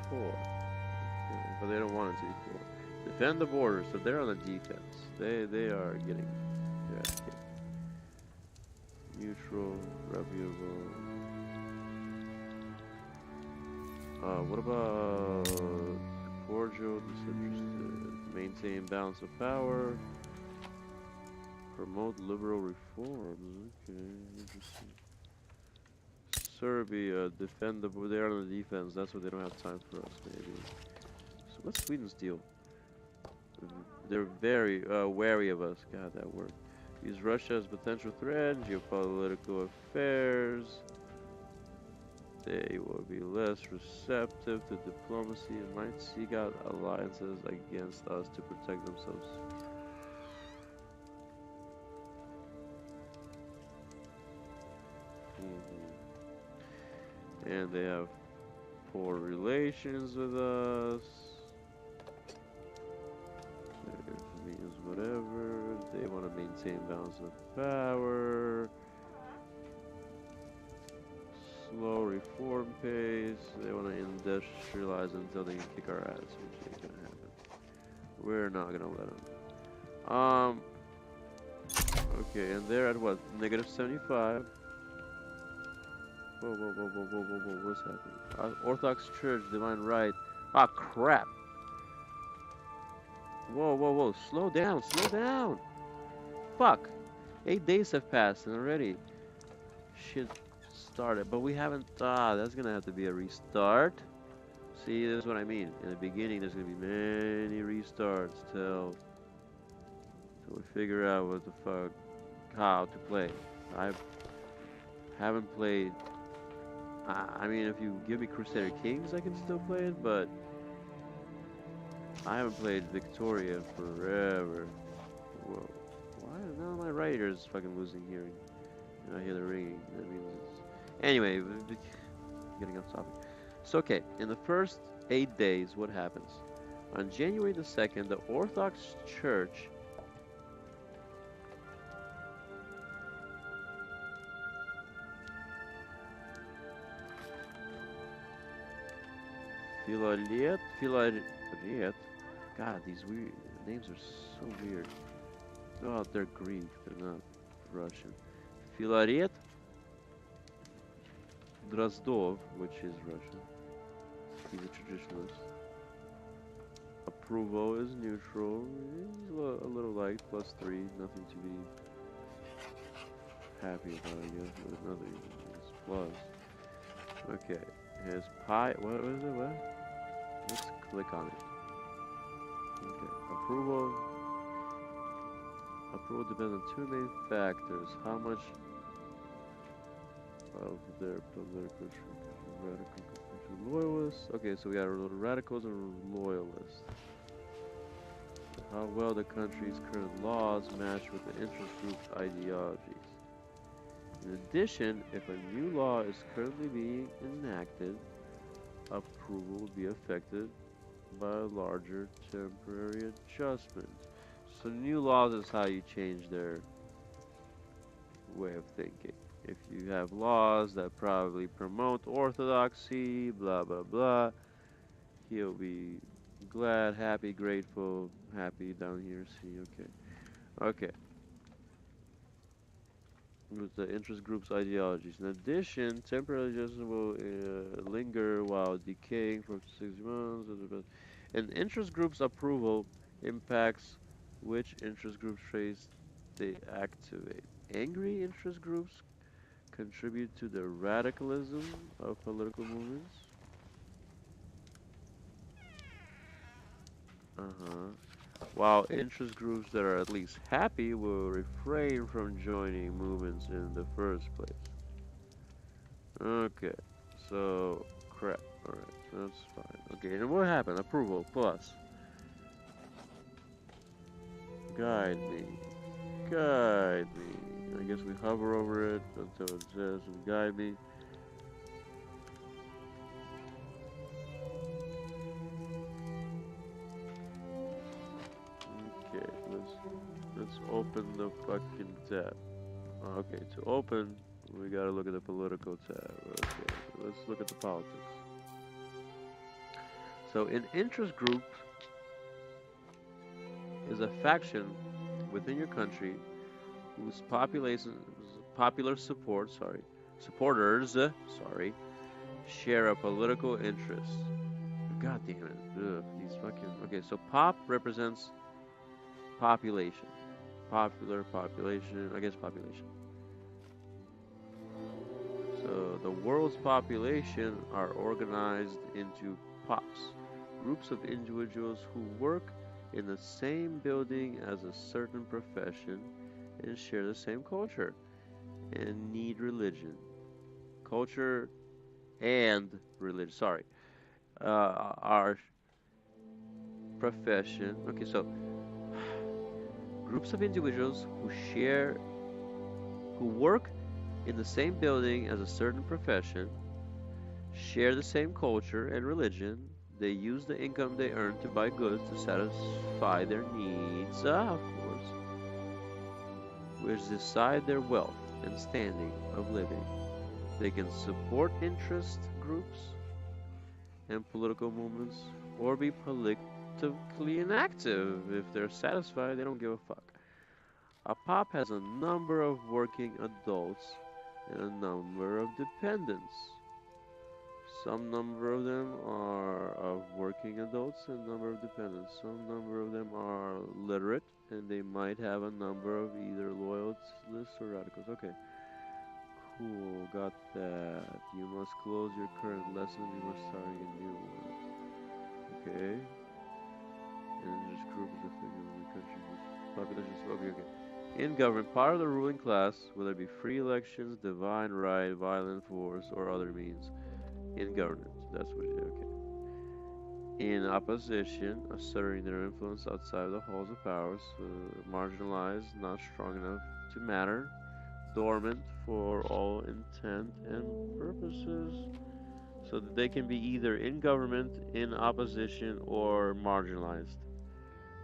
poor. Okay, but they don't want it to be poor. Defend the border, so they're on the defense. They are getting hit. Neutral, reputable. What about cordial, disinterested, maintain balance of power, Promote liberal reforms. Okay, interesting. Serbia, defend the. They're on the defense. That's why they don't have time for us, maybe. So what's Sweden's deal? They're very wary of us. God, that word. Use Russia as potential threat. Geopolitical affairs. They will be less receptive to diplomacy and might seek out alliances against us to protect themselves. And they have poor relations with us. It means whatever. They want to maintain balance of power. Slow reform pace. They want to industrialize until they can kick our ass, which ain't gonna happen. We're not gonna let them. Okay, and they're at what? Negative 75. Whoa, what's happening? Orthodox Church, Divine Right. Ah, crap. Whoa, slow down, slow down. Fuck. 8 days have passed and already shit started, but we haven't, that's gonna have to be a restart. See, this is what I mean. In the beginning, there's gonna be many restarts till we figure out what the fuck, how to play. I haven't played. I mean, if you give me Crusader Kings, I can still play it, but I haven't played Victoria forever. Whoa. Why? None of my writers fucking losing hearing. I hear the ringing. That means it's... Anyway, getting off topic. So, okay, in the first 8 days, what happens? On January the 2nd, the Orthodox Church Filariet. God, these weird names are so weird. Oh, they're Greek. They're not Russian. Filariet Drozdov, which is Russian. He's a traditionalist. Approval is neutral. He's a little light. +3. Nothing to be happy about, I guess. But another is plus. Okay. His pi. What is it? What? Let's click on it. Okay. Approval. Approval depends on two main factors. How much of their political radical loyalists. Okay, so we got radicals and loyalists. How well the country's current laws match with the interest group's ideologies. In addition, if a new law is currently being enacted, approval will be affected by a larger temporary adjustment. So new laws is how you change their way of thinking. If you have laws that probably promote orthodoxy, blah blah blah, he'll be glad, happy, grateful, happy down here. See, okay. With the interest group's ideologies. In addition, temporary adjustment will linger while decaying for 6 months. An interest group's approval impacts which interest group traits they activate. Angry interest groups contribute to the radicalism of political movements. While interest groups that are at least happy will refrain from joining movements in the first place. Okay, so crap. Alright, that's fine. Okay, and what happened? Approval plus. Guide me. Guide me. I guess we hover over it until it says guide me. Okay, let's open the fucking tab. Okay, to open, we gotta look at the political tab. Okay, let's look at the politics. So, an interest group is a faction within your country whose supporters share a political interest. God damn it. Ugh, these fucking... Okay, so pop represents population. popular population. I guess population. So the world's population are organized into pops, groups of individuals who work in the same building as a certain profession and share the same culture and need religion. Culture and religion, sorry, our profession. Okay, so groups of individuals who work in the same building as a certain profession, share the same culture and religion. They use the income they earn to buy goods to satisfy their needs, of course, which decide their wealth and standing of living. They can support interest groups and political movements or be politically inactive. If they're satisfied, they don't give a fuck. A pop has a number of working adults and a number of dependents. Some number of them are of working adults and number of dependents. Some number of them are literate and they might have a number of either loyalists or radicals. Okay, cool, got that. You must close your current lesson before starting a new one. Okay. And this group is affected in the country whose population is okay. In government, part of the ruling class, whether it be free elections, divine right, violent force, or other means. In government, that's what it is, okay. In opposition, asserting their influence outside the halls of powers, marginalized, not strong enough to matter, dormant for all intent and purposes. So that they can be either in government, in opposition, or marginalized.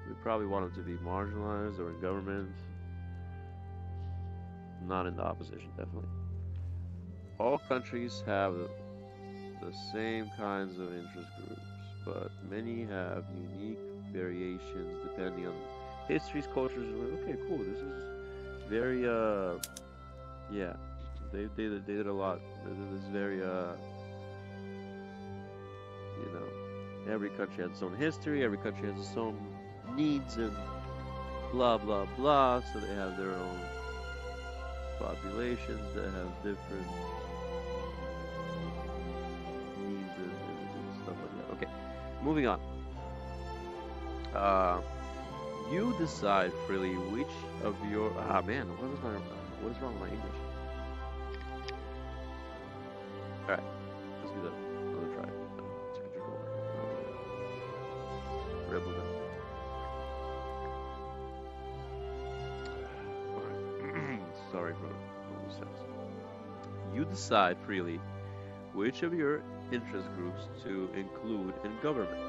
We probably want them to be marginalized or in government, not in the opposition, definitely. All countries have the same kinds of interest groups, but many have unique variations depending on histories, cultures. Okay, cool. This is very yeah. They did a lot. This is very you know, every country has its own history. Every country has its own needs and blah blah blah. So they have their own populations that have different needs and stuff like that. Okay, moving on. You decide freely which of your man, what is wrong with my English? All right, let's do that. Another try. Take a drink of water. Rebel down. Sorry for the sense. You decide freely which of your interest groups to include in government,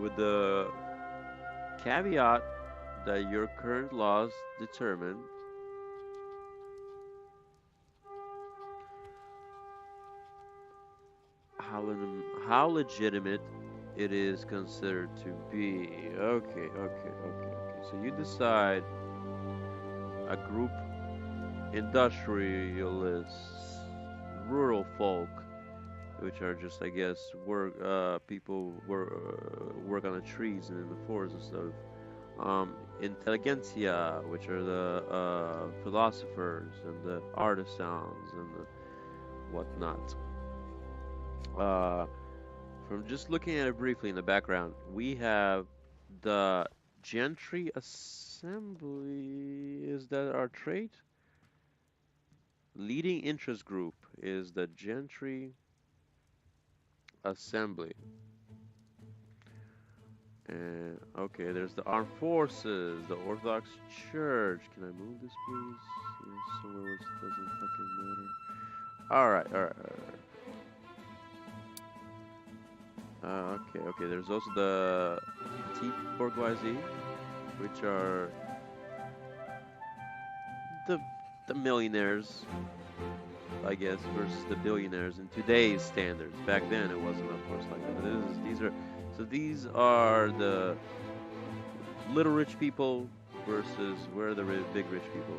with the caveat that your current laws determine how legitimate it is considered to be. Okay. So you decide a group industrialists, rural folk, which are just, I guess, people work on the trees and in the forest and stuff. Intelligentsia, which are the philosophers and the artisans and the whatnot. Uh, from just looking at it briefly in the background, we have the gentry assembly. Is that our trait? Leading interest group is the gentry assembly. And okay, there's the armed forces, the Orthodox Church. Can I move this, please? Somewhere where it doesn't fucking matter. All right. Okay. There's also the petite bourgeoisie, which are the millionaires, I guess, versus the billionaires in today's standards. Back then, it wasn't, of course, like that. These are the little rich people versus where are the big rich people.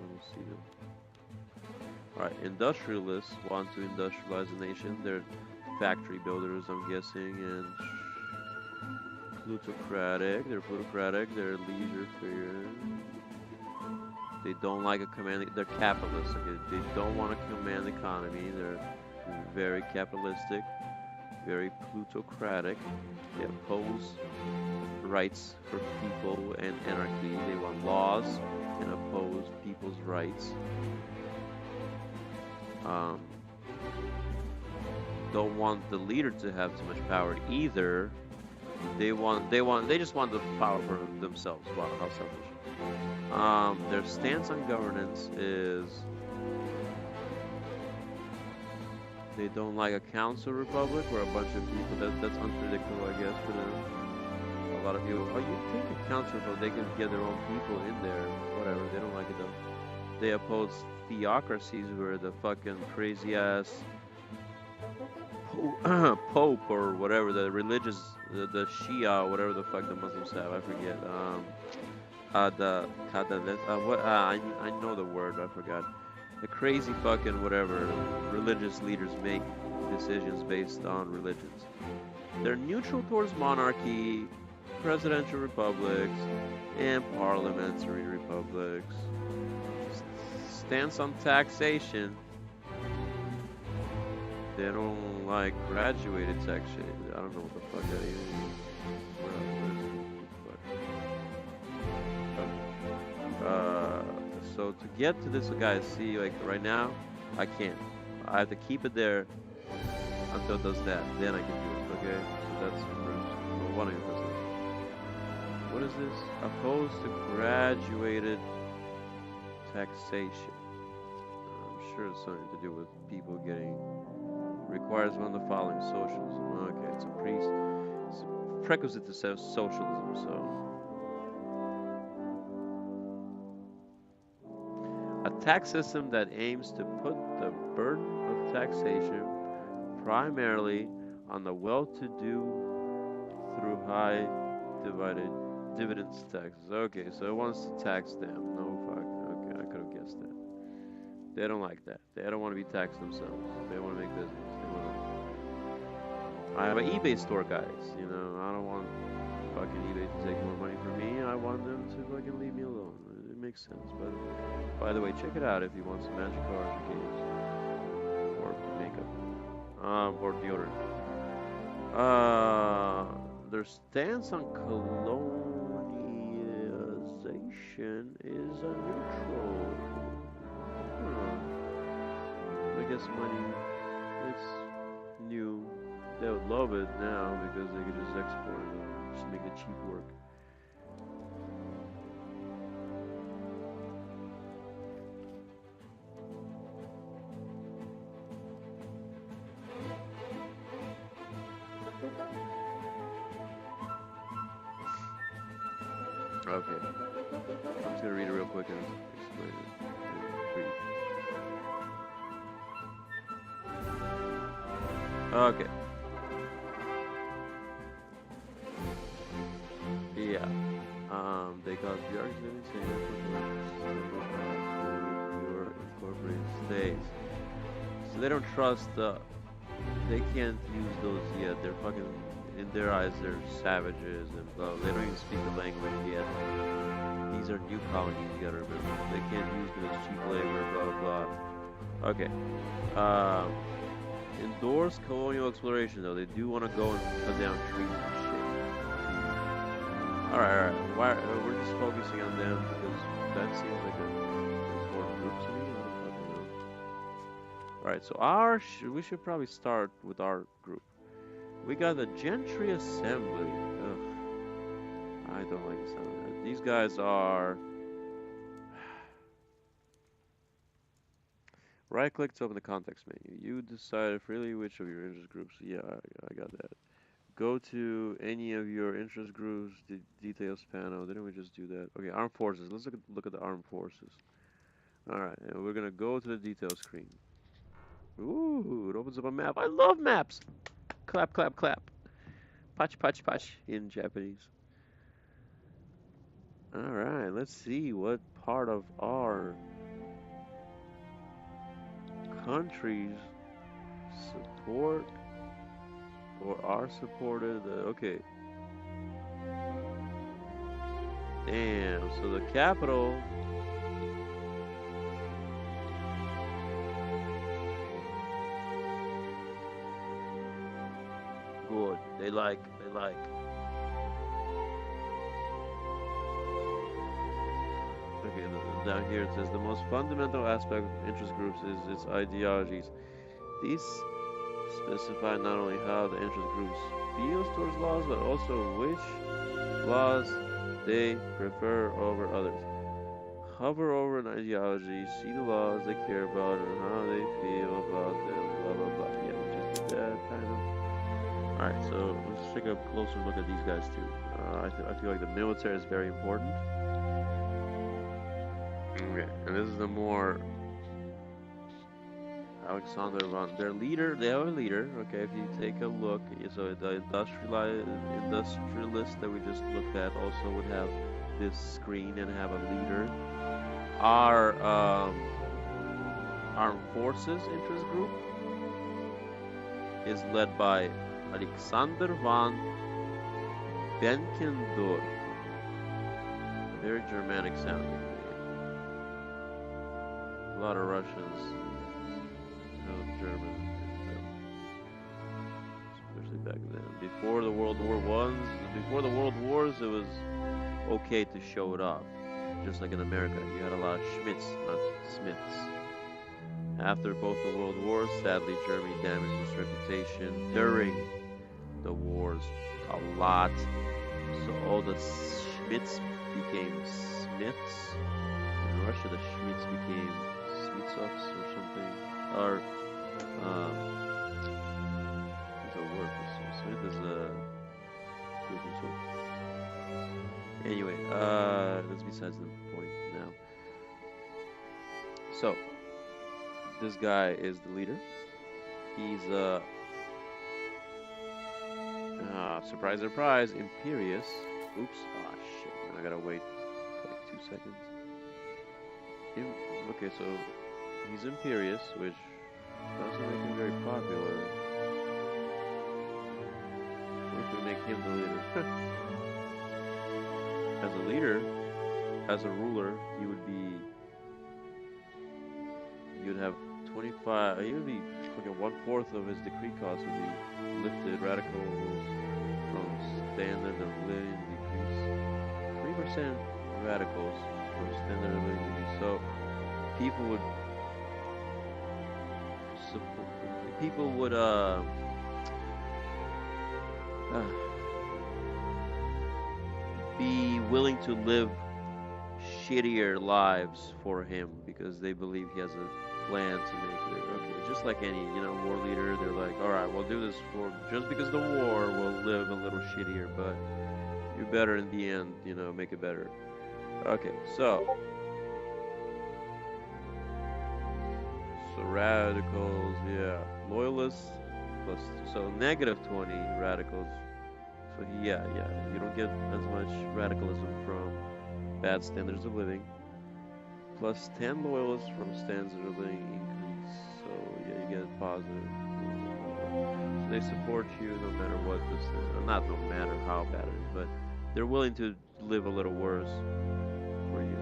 Let me see them. All right, industrialists want to industrialize the nation. They're factory builders, I'm guessing, and plutocratic. They're plutocratic. They're leisure-fair. They don't like a command. They're capitalists. Okay, they don't want to command the economy. They're very capitalistic, very plutocratic. They oppose rights for people and anarchy. They want laws and oppose people's rights. Don't want the leader to have too much power either. They just want the power for themselves. Wow, how selfish. Their stance on governance is they don't like a council republic where a bunch of people. That's unpredictable, I guess, for them. A lot of people. Oh, you think a council republic? They can get their own people in there. Whatever. They don't like it though. They oppose theocracies where the fucking crazy ass Pope or whatever the religious, the Shia, whatever the fuck the Muslims have, I forget. I know the word, I forgot. The crazy fucking whatever religious leaders make decisions based on religions. They're neutral towards monarchy, presidential republics, and parliamentary republics. Stance on taxation. They don't like graduated taxation. I don't know what the fuck that is. So to get to this, guys, see, like right now, I can't. I have to keep it there until it does that. Then I can do it. Okay, so that's one of your first. What is this? Opposed to graduated taxation. I'm sure it's something to do with people getting. Requires one of the following: socialism. Okay, it's a prerequisite to socialism. So, a tax system that aims to put the burden of taxation primarily on the well-to-do through high dividends taxes. Okay, so it wants to tax them. No fuck. Okay, I could have guessed that. They don't like that. They don't want to be taxed themselves. They want to make business. I have an eBay store, guys. You know, I don't want fucking eBay to take more money from me. I want them to fucking leave me alone. It makes sense. But by the way, check it out if you want some magic cards or games or makeup, or deodorant. Their stance on colonization is neutral. I guess money. It's new. They would love it now because they could just export it and just make it cheap work. Okay. I'm just gonna read it real quick and explain it. Okay. Yeah. They cause bureaucracy your incorporated states. So they don't trust they can't use those yet. They're fucking, in their eyes, they're savages and blah. They don't even speak the language yet. These are new colonies, you gotta remember. They can't use them as cheap labor, blah blah. Okay. Endorse colonial exploration though. They do want to go and cut down trees and shit. Alright. We're just focusing on them because that seems like a important group to me. Alright, so we should probably start with our group. We got the Gentry Assembly. Ugh. I don't like the sound of that. These guys are... Right-click to open the context menu. You decide freely which of your interest groups... Yeah, I got that. Go to any of your interest groups, the details panel. Didn't we just do that? Okay, armed forces. Let's look at the armed forces. Alright, and we're going to go to the details screen. Ooh, it opens up a map. I love maps! Clap, clap, clap. Pach, pach, pach in Japanese. Alright, let's see what part of our countries support or are supported. Okay. Damn. So the capital. Good. They like. They like. Okay, down here it says the most fundamental aspect of interest groups is its ideologies. These specify not only how the interest groups feels towards laws, but also which laws they prefer over others. Hover over an ideology, see the laws they care about, and how they feel about them, blah blah blah. Yeah, we just did that kind of. Alright, so let's take a closer look at these guys too. I feel like the military is very important. Okay, and this is the more Alexander von, their leader, they have a leader, okay, if you take a look, so the industrialist that we just looked at also would have this screen and have a leader. Our armed forces interest group is led by Alexander von Benkendorf, very Germanic sounding name. A lot of Russians. German, especially back then. Before the World War before the World Wars, it was okay to show it off. Just like in America, you had a lot of Schmitz, not Smiths. After both the World Wars, sadly, Germany damaged its reputation during the wars a lot. So all the Schmitz became Smiths. In Russia, the Schmitz became Smitsovs or something. Or there's a word for Smith is a anyway, that's besides the point now. So this guy is the leader. He's surprise surprise, imperious. Oops, ah shit, man, I gotta wait like 2 seconds. Okay, so he's imperious, which doesn't make him very popular. What if we make him the leader? As a leader, as a ruler, he would be. You'd have 25. He would be like 1/4 of his decree costs would be lifted. Radicals from standard of living decrease. 20% radicals from standard of living decrease. So people would. People would be willing to live shittier lives for him because they believe he has a plan to make it. Okay, just like any war leader, they're like, all right, we'll do this for just because the war will live a little shittier, but you better in the end, make it better. Okay, so radicals, yeah. Loyalists plus, so -20 radicals. So yeah, you don't get as much radicalism from bad standards of living. Plus 10 loyalists from standards of living increase. So yeah, you get positive. So they support you no matter what this is. Not no matter how bad it is, but they're willing to live a little worse for you.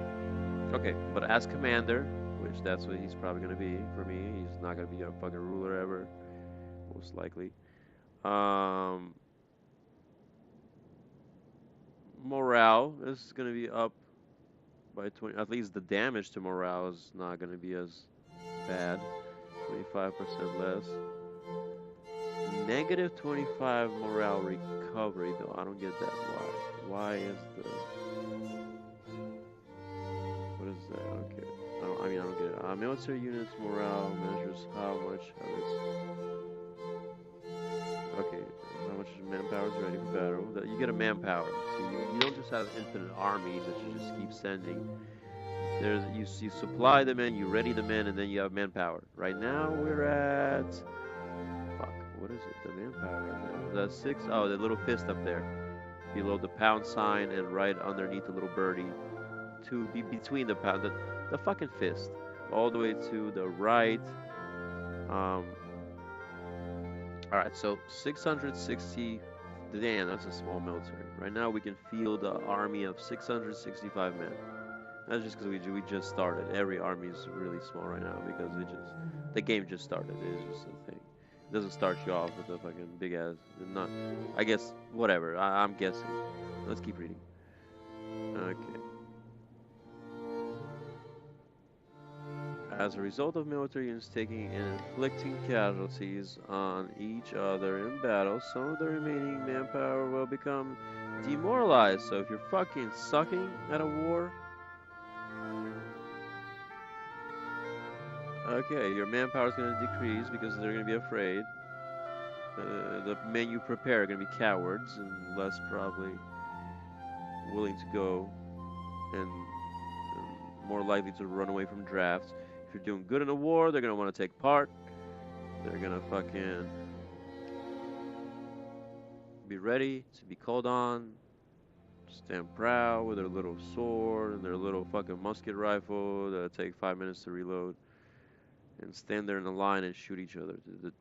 Okay, but as commander, which that's what he's probably going to be for me. He's not going to be a fucking ruler ever, most likely. Morale is going to be up by 20. At least the damage to morale is not going to be as bad. 25% less. -25 morale recovery, though. I don't get that. Why is the... What is that? Okay. I don't get it. Military units morale measures how much of its... Okay, how much manpower is ready for battle. You get a manpower. So you don't just have infinite armies that you just keep sending. You supply the men, you ready the men, and then you have manpower. Right now we're at... Fuck, what is it? The manpower right now. The 6... Oh, the little fist up there. Below the pound sign and right underneath the little birdie. To be between the pound... The fucking fist. All the way to the right. Alright, so 660... Damn, that's a small military, Right now we can field an army of 665 men. That's just because we just started. Every army is really small right now because the game just started. It's just a thing. It doesn't start you off with a fucking big ass. Not, I guess whatever. I'm guessing. Let's keep reading. Okay. As a result of military units taking and inflicting casualties on each other in battle, some of the remaining manpower will become demoralized. So if you're fucking sucking at a war, okay, your manpower is going to decrease because they're going to be afraid. The men you prepare are going to be cowards and less probably willing to go and more likely to run away from drafts. If you're doing good in a war, they're going to want to take part. They're going to fucking be ready to be called on, stand proud with their little sword and their little fucking musket rifle that take 5 minutes to reload, and stand there in a line and shoot each other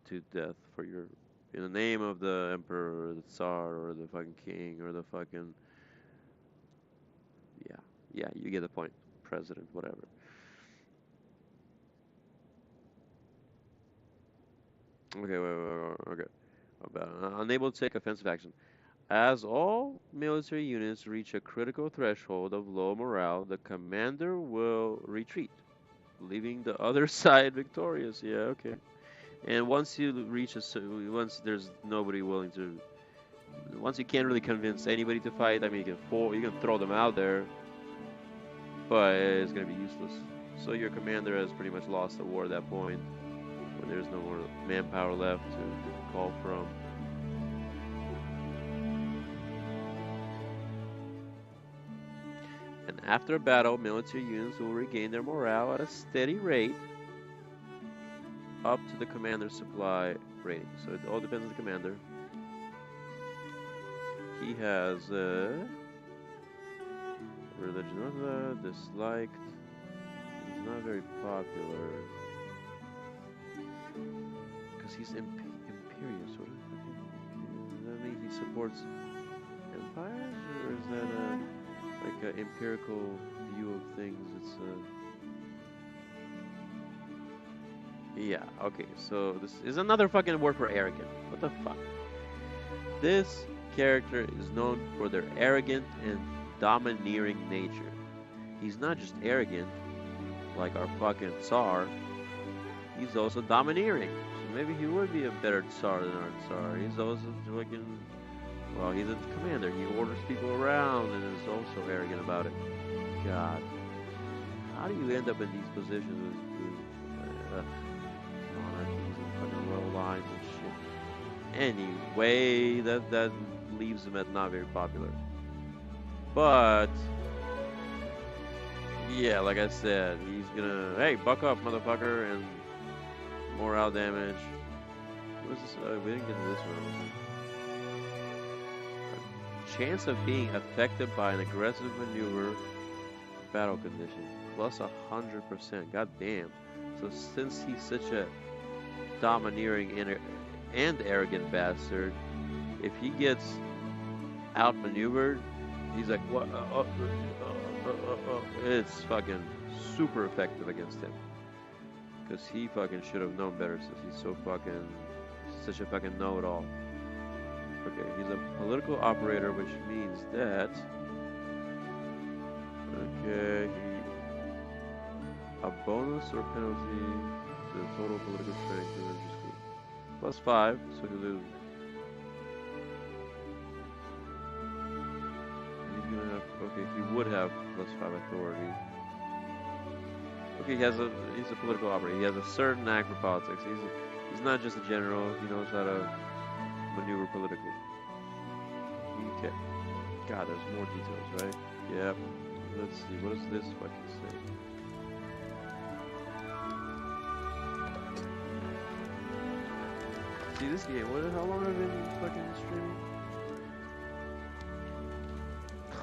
to death for your, in the name of the emperor or the tsar or the fucking king or the fucking, yeah, you get the point, president, whatever. Okay, wait, okay. Unable to take offensive action. As all military units reach a critical threshold of low morale, the commander will retreat, leaving the other side victorious. Yeah, okay. And once you reach once there's nobody willing to, once you can't really convince anybody to fight, I mean, you can throw them out there, but it's gonna be useless. So your commander has pretty much lost the war at that point, when there's no more manpower left to call from. And after a battle, military units will regain their morale at a steady rate up to the commander's supply rating. So it all depends on the commander. He has religion disliked. He's not very popular because he's imperious. What does that mean? He supports empires, or is that like an empirical view of things? It's yeah, okay, so this is another fucking word for arrogant. What the fuck? This character is known for their arrogant and domineering nature. He's not just arrogant, like our fucking Tsar. He's also domineering. So maybe he would be a better Tsar than our Tsar. He's also fucking, well, he's a commander. He orders people around and is also arrogant about it. God. How do you end up in these positions with monarchies and fucking royal lines and shit? Anyway, that leaves him at not very popular. But yeah, like I said, he's gonna, hey, buck up, motherfucker, and morale damage. What is this? We didn't get to this one. Chance of being affected by an aggressive maneuver battle condition plus 100%. God damn. So since he's such a domineering and arrogant bastard, if he gets outmaneuvered, he's like, what? It's fucking super effective against him. Because he fucking should have known better since he's so fucking, such a fucking know-it-all. Okay, he's a political operator, which means that, okay, a bonus or penalty to the total political strength of religious group. Plus 5, so he'll lose. He's gonna have, okay, he would have plus 5 authority. Okay, he's a political operator. He has a certain knack for politics. He's not just a general. He knows how to maneuver politically. Okay. God, there's more details, right? Yep. Let's see. What does this fucking say? See this game? How long have I been fucking streaming?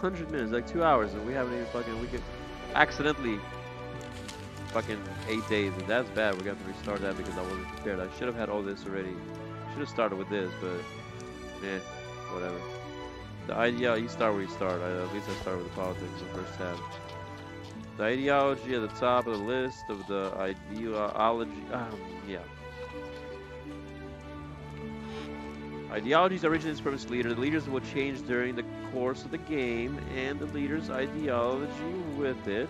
100 minutes, like 2 hours, and we haven't even fucking. We could accidentally fucking 8 days, and that's bad. We're gonna have to restart that because I wasn't prepared. I should have had all this already. Should have started with this, but whatever. The idea, you start where you start. At least I start with the politics the first tab. The ideology at the top of the list of the ideology. Yeah. Ideologies originate its purpose leader. The leaders will change during the course of the game, and the leader's ideology with it.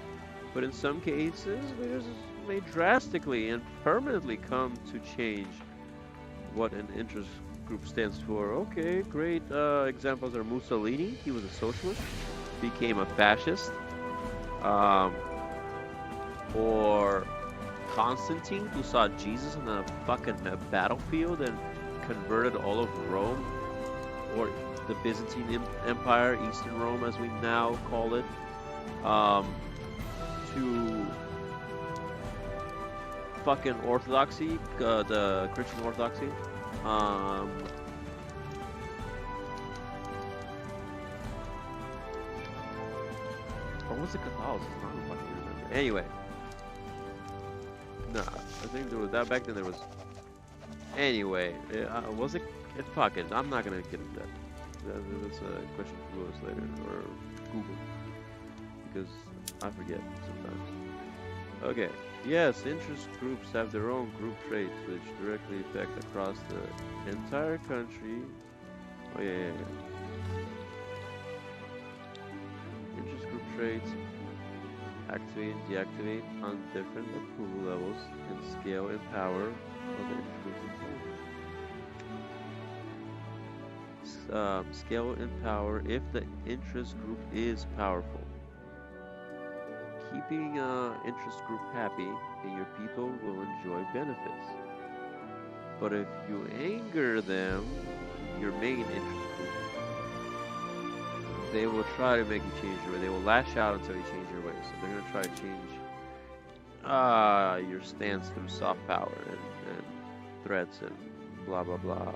But in some cases, leaders may drastically and permanently come to change what an interest group stands for. Okay, great examples are Mussolini. He was a socialist, became a fascist. Or Constantine, who saw Jesus on a fucking battlefield and converted all of Rome, or the Byzantine Empire, Eastern Rome as we now call it, to fucking Orthodoxy, the Christian Orthodoxy. Or was it Catholicism? I don't fucking remember. Anyway. Nah, I think there was that back then. There was. Anyway, was it? Fuck it. I'm not gonna get into that. That's a question for Lewis later or Google because I forget sometimes. Okay. Yes, interest groups have their own group traits which directly affect across the entire country. Oh yeah. Interest group traits. Activate and deactivate on different approval levels and scale and power of the interest group. Scale and power if the interest group is powerful. Keeping an interest group happy and your people will enjoy benefits. But if you anger them, your main interest group, they will try to make you change your way. They will lash out until you change your ways. So they're going to try to change your stance through soft power and threats and blah, blah, blah.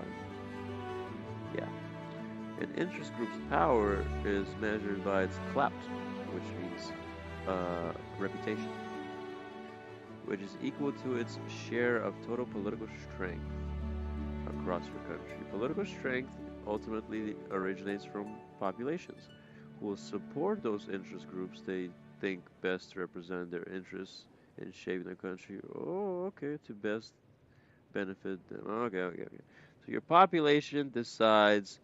Yeah. An interest group's power is measured by its clout, which means reputation, which is equal to its share of total political strength across your country. Political strength ultimately originates from populations who will support those interest groups they think best represent their interests in shaping the country. Oh, okay, to best benefit them. Okay. So your population decides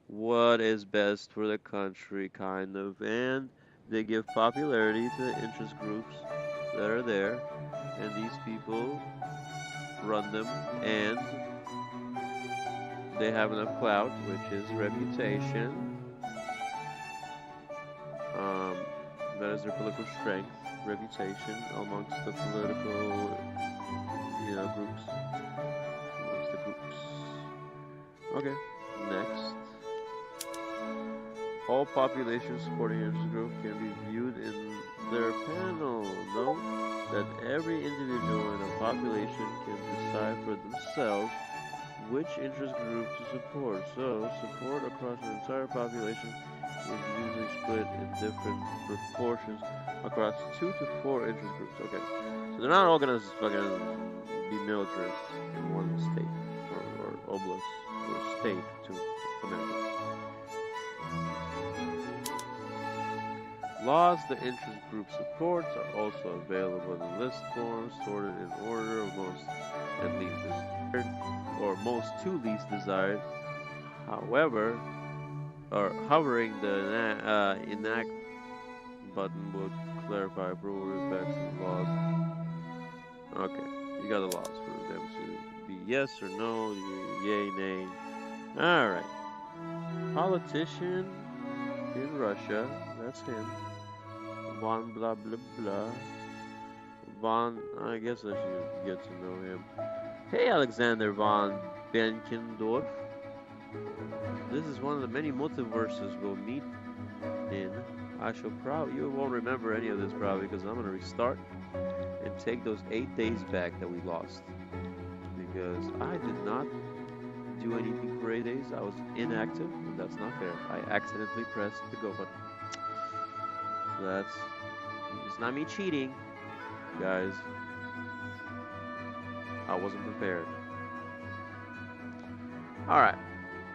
what is best for the country, kind of, and they give popularity to the interest groups that are there, and these people run them, and they have enough clout, which is reputation. That is their political strength, reputation amongst the political, groups. Amongst the groups. Okay, next. All populations supporting interest group can be viewed in their panel. Note that every individual in a population can decide for themselves which interest group to support. So, support across an entire population is usually split in different proportions across 2 to 4 interest groups. Okay, so they're not all gonna fucking be militarists in one state or oblast or state to Americans. Laws the interest group supports are also available in list form, sorted in order of most and least desired, or most to least desired. However, or hovering the enact button will clarify approval effects of laws. Okay, you got the laws for them to be yes or no, yay, nay. Alright. Politician in Russia, that's him. Von blah blah blah. Von, I guess I should get to know him. Hey, Alexander von Benkendorf. This is one of the many multiverses we'll meet in. I shall probably, you won't remember any of this probably because I'm going to restart and take those 8 days back that we lost. Because I did not do anything for 8 days. I was inactive, and that's not fair. I accidentally pressed the go button. So it's not me cheating, guys. I wasn't prepared. Alright,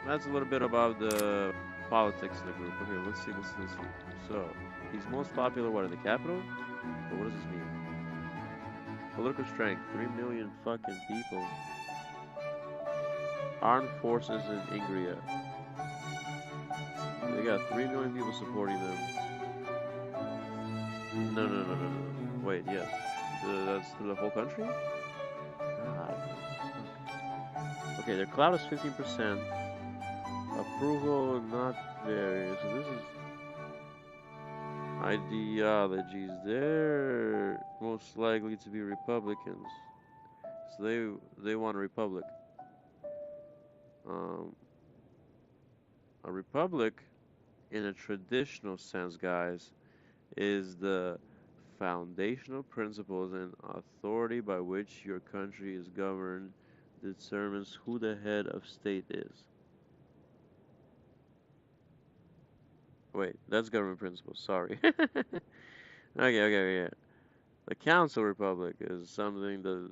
that's a little bit about the politics in the group. Okay, let's see, let's see, let's see. So, he's most popular, what, in the capital? But what does this mean? Political strength, 3 million fucking people. Armed forces in Ingria. They got 3 million people supporting them. No. Wait, yes. That's through the whole country? God. Okay, their clout is 15%. Approval, not very. So this is ideologies. They're most likely to be Republicans. So they want a republic. Um, a republic, in a traditional sense, guys, is the foundational principles and authority by which your country is governed determines who the head of state is. Wait, that's government principles. Sorry. Okay. The council republic is something that.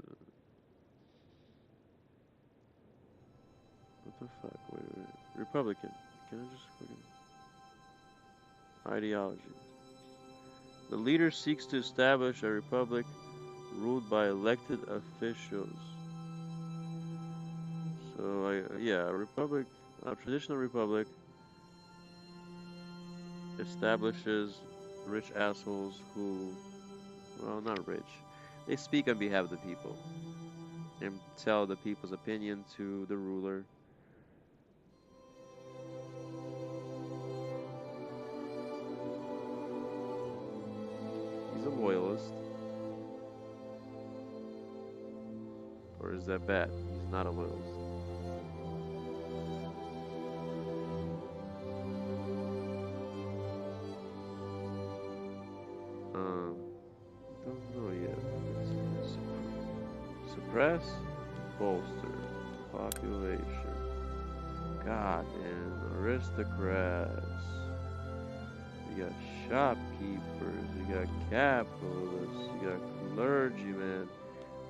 What the fuck? Wait. Republican. Can I just fucking. Ideology. The leader seeks to establish a republic ruled by elected officials. So, yeah, a republic, a traditional republic establishes rich assholes who, well, not rich. They speak on behalf of the people and tell the people's opinion to the ruler. He's a loyalist. Or is that bad? He's not a loyalist. Don't know yet. Suppress, bolster, population. God, and aristocrats. You got shopkeepers, you got capitalists, you got clergymen,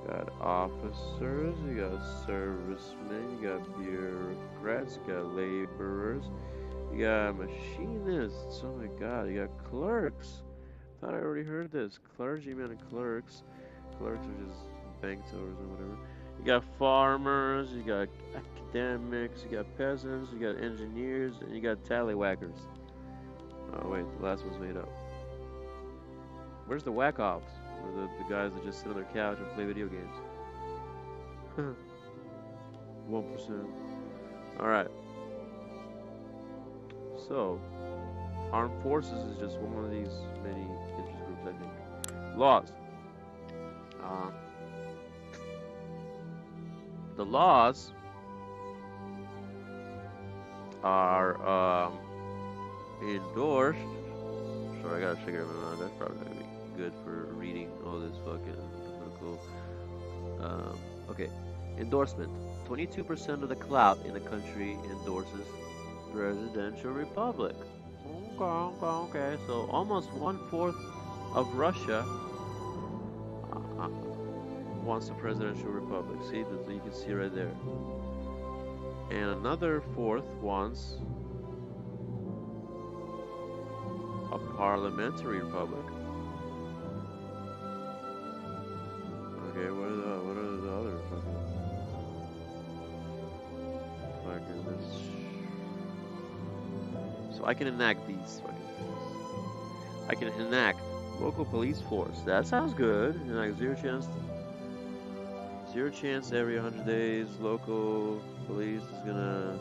you got officers, you got servicemen, you got bureaucrats, you got laborers, you got machinists, oh my god, you got clerks. Thought I already heard this. Clergymen and clerks. Clerks are just bank tellers or whatever. You got farmers, you got academics, you got peasants, you got engineers, and you got tallywhackers. Oh wait, the last one's made up. Where's the whack-offs? Or the guys that just sit on their couch and play video games? 1%. Alright. So, armed forces is just one of these many interest groups, I think. Laws. The laws are endorsed. Sorry, I gotta check it out. That's probably gonna be good for reading all this fucking political. Okay, endorsement. 22% of the clout in the country endorses presidential republic. Okay. So almost 1/4 of Russia wants a presidential republic. See, you can see right there. And another 1/4 wants a parliamentary republic. Okay, what are the other fucking this? So I can enact these fucking things. I can enact local police force. That sounds good. Enact zero chance every 100 days. Local police is gonna.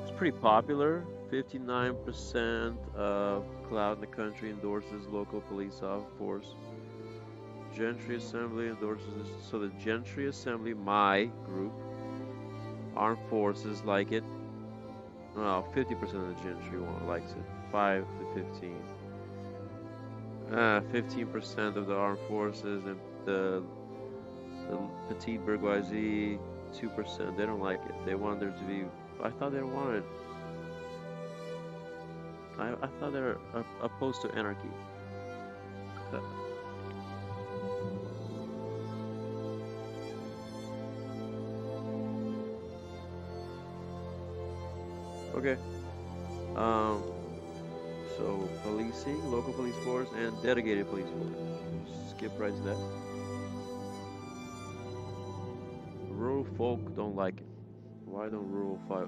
It's pretty popular. 59% of clout in the country endorses local police force. Gentry Assembly endorses this. So the Gentry Assembly, my group, armed forces like it. Well, 50% of the gentry likes it. 5 to 15. 15% of the armed forces and the petite bourgeoisie, 2%. They don't like it. They want there to be. I thought they wanted. I thought they're opposed to anarchy. Okay. Um, so policing, local police force, and dedicated police force. Skip right to that. Rural folk don't like it. Why don't rural fight?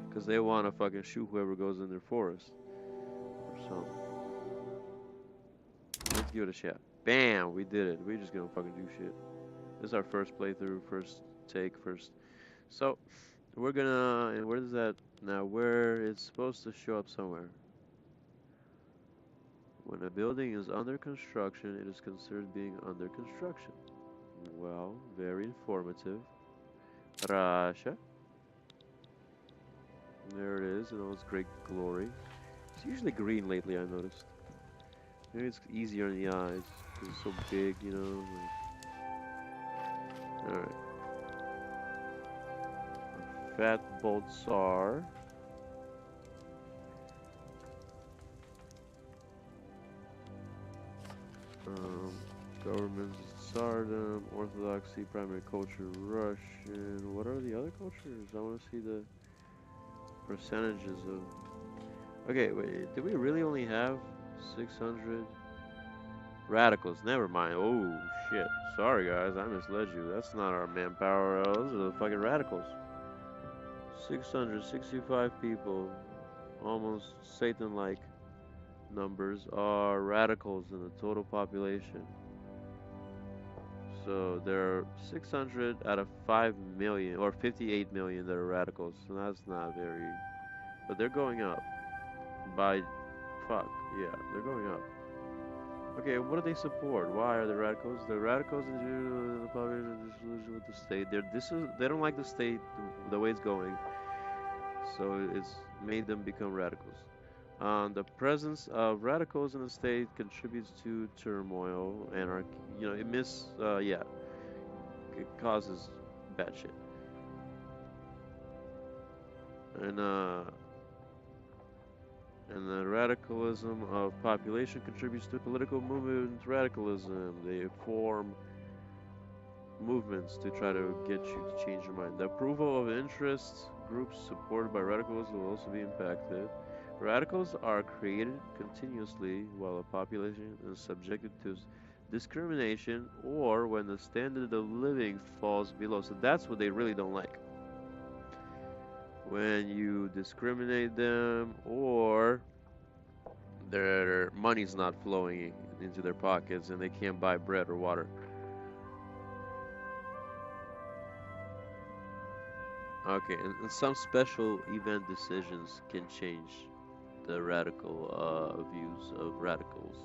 Because they want to fucking shoot whoever goes in their forest or something. Let's give it a shot. Bam, we did it. We're just gonna fucking do shit. This is our first playthrough, first take, first. So we're gonna. And where does that now? Where it's supposed to show up somewhere. When a building is under construction, it is considered being under construction. Well, very informative. Russia. There it is in all its great glory. It's usually green lately, I noticed. Maybe it's easier on the eyes because it's so big, you know. Alright. Fat Bolt Tsar. Um, Governments Tsardom, Orthodoxy, primary culture Russian. What are the other cultures? I want to see the percentages of. Okay, wait, did we really only have 600 radicals? Never mind. Oh, shit. Sorry, guys, I misled you. That's not our manpower. Those are the fucking radicals. 665 people, almost Satan-like numbers, are radicals in the total population. So there are 600 out of 5 million, or 58 million that are radicals. So that's not very, but they're going up by, fuck, yeah, they're going up. Okay, what do they support? Why are they radicals? The radicals in the population disillusion with the state. They don't like the state the way it's going, so it's made them become radicals. The presence of radicals in the state contributes to turmoil, anarchy. You know, yeah, it causes bad shit. And and the radicalism of population contributes to political movement radicalism. They form movements to try to get you to change your mind. The approval of interest groups supported by radicals will also be impacted. Radicals are created continuously while a population is subjected to discrimination or when the standard of living falls below. So that's what they really don't like. When you discriminate them or their money's not flowing into their pockets and they can't buy bread or water. Okay, and some special event decisions can change the radical views of radicals.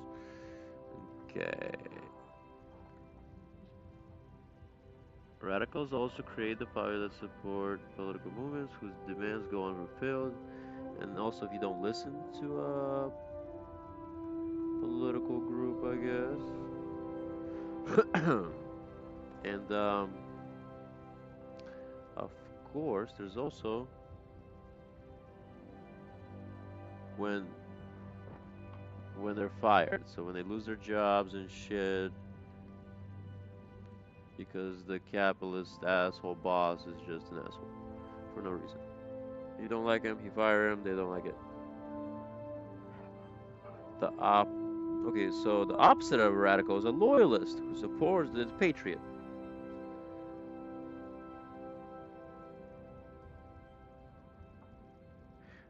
Okay. Radicals also create the power that support political movements whose demands go unfulfilled. And also, if you don't listen to a political group, I guess. And of course, there's also when they're fired. So when they lose their jobs and shit, because the capitalist asshole boss is just an asshole for no reason. You don't like him, you fire him, they don't like it. The op Okay, so the opposite of a radical is a loyalist who supports the patriot.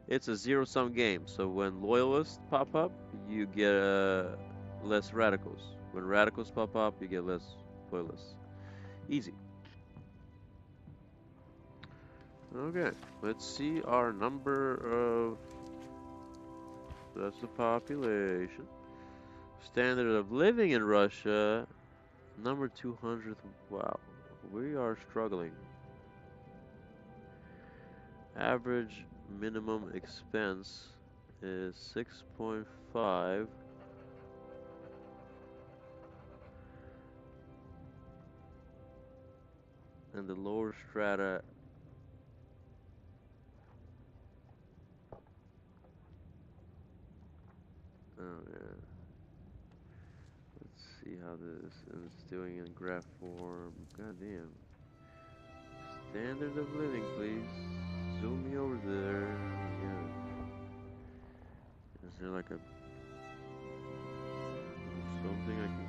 It's a zero-sum game. So when loyalists pop up, you get less radicals. When radicals pop up, you get less loyalists. Easy. Okay, let's see our number of. That's the population. Standard of living in Russia, number 200th. Wow, we are struggling. Average minimum expense is 6.5. And the lower strata. Oh yeah. Let's see how this is doing in graph form. God damn. Standard of living, please. Zoom me over there. Yeah. there like a something I can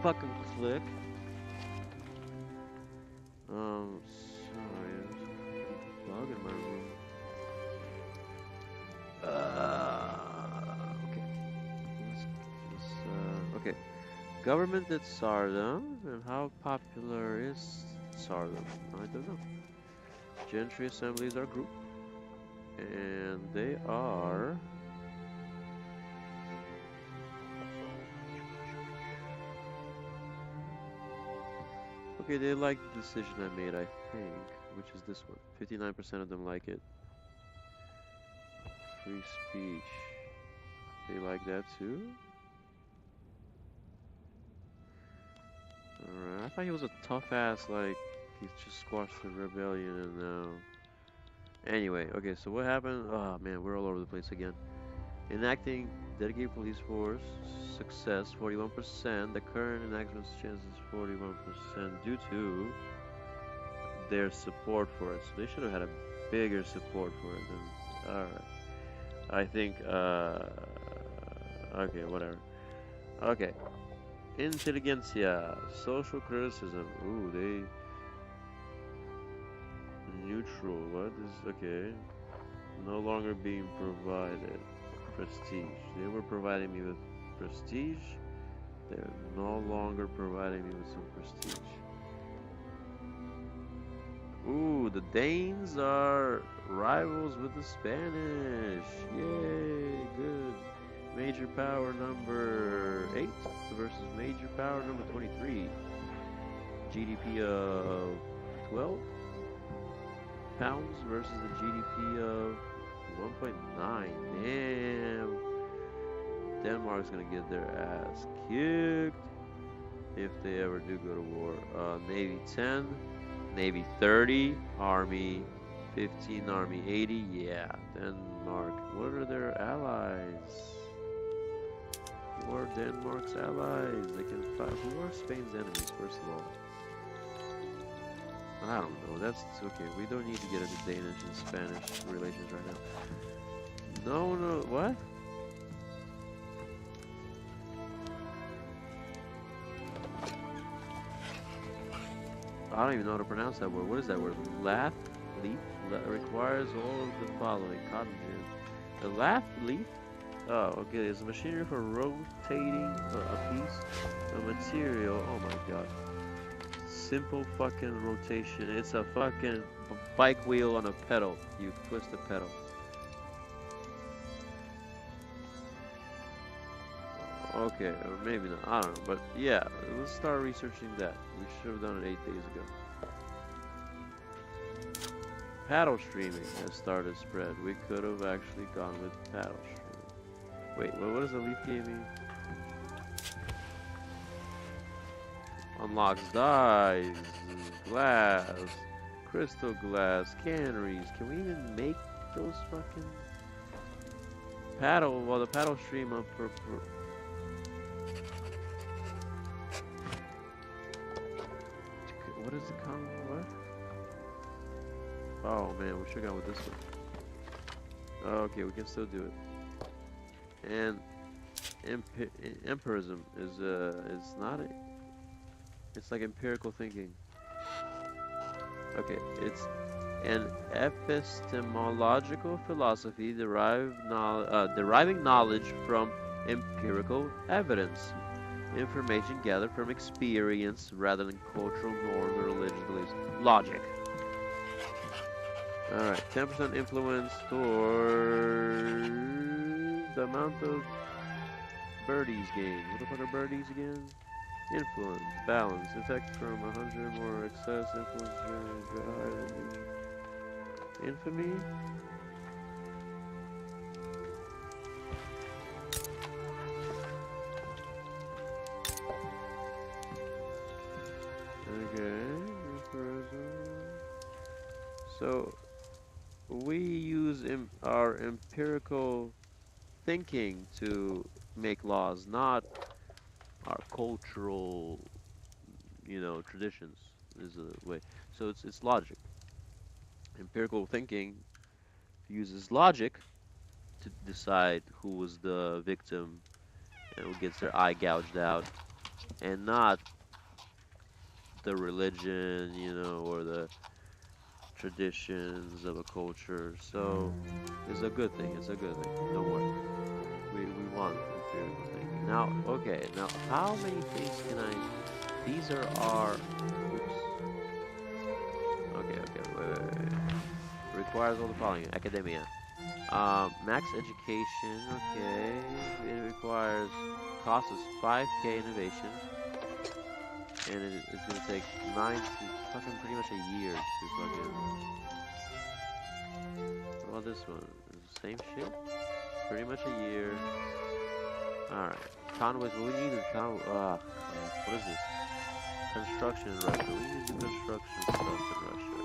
fucking click? Sorry, there's a fucking bug in my room. Okay. Okay. Government at Tsardom, and how popular is Tsardom? I don't know. Gentry assemblies are grouped, and they are. Okay, they like the decision I made, I think, which is this one. 59% of them like it. Free speech. They like that too? Alright, I thought he was a tough ass, like, he just squashed the rebellion and now. Anyway, okay, so what happened? Oh man, we're all over the place again. Enacting dedicated police force, success 41%. The current enactment's chance is 41% due to their support for it. So they should have had a bigger support for it than. Alright. I think, okay, whatever. Okay. Intelligentsia, social criticism. Ooh, they. Neutral, what is. Okay. No longer being provided. Prestige. They were providing me with prestige. They're no longer providing me with some prestige. Ooh, the Danes are rivals with the Spanish. Yay, good. Major power number 8 versus major power number 23. GDP of 12 pounds versus the GDP of 1.9. Damn. Denmark's gonna get their ass kicked if they ever do go to war. Navy 10, Navy 30, Army 15, Army 80. Yeah, Denmark. What are their allies? Who are Denmark's allies? They can fight. Who are Spain's enemies, first of all? I don't know. That's okay. We don't need to get into Danish and Spanish relations right now. No, no. What? I don't even know how to pronounce that word. What is that word? Lath leaf requires all of the following. Cotton gin. The lath leaf. Oh, okay. It's a machinery for rotating a piece of material. Oh my god. Simple fucking rotation. It's a fucking bike wheel on a pedal. You twist the pedal. Okay, or maybe not. I don't know. But yeah, let's start researching that. We should have done it 8 days ago. Paddle streaming has started spread. We could have actually gone with paddle streaming. Wait, what does the leaf gave me? Unlocks dies, glass, crystal glass, canneries. Can we even make those fucking paddle? Well, the paddle stream up for what is it called? What? Oh man, we should have gone with this one. Okay, we can still do it. And empirism is it's not a. It's like empirical thinking. Okay, it's an epistemological philosophy deriving knowledge from empirical evidence. Information gathered from experience rather than cultural norms or religious beliefs. Logic. Alright, 10% influence for the amount of birdies gained. What the fuck are birdies again? Influence, balance, effect from 100 more excess influence higher than infamy. Okay, so we use our empirical thinking to make laws, not our cultural, traditions is a way. So it's logic. Empirical thinking uses logic to decide who was the victim and who gets their eye gouged out, and not the religion, or the traditions of a culture. So it's a good thing. It's a good thing. Don't worry. We want empirical thinking. Now, okay. Now, how many things can I? These are our. Oops. Okay. Okay. Wait. Requires all the following: academia. Max education. Okay. It requires costs us 5K innovation, and it's gonna take 9 to pretty much a year to fucking. What about this one? It's the same shit. Pretty much a year. Alright. Convoys. Well, we need a what is this? Construction in Russia. We need to do construction stuff in Russia.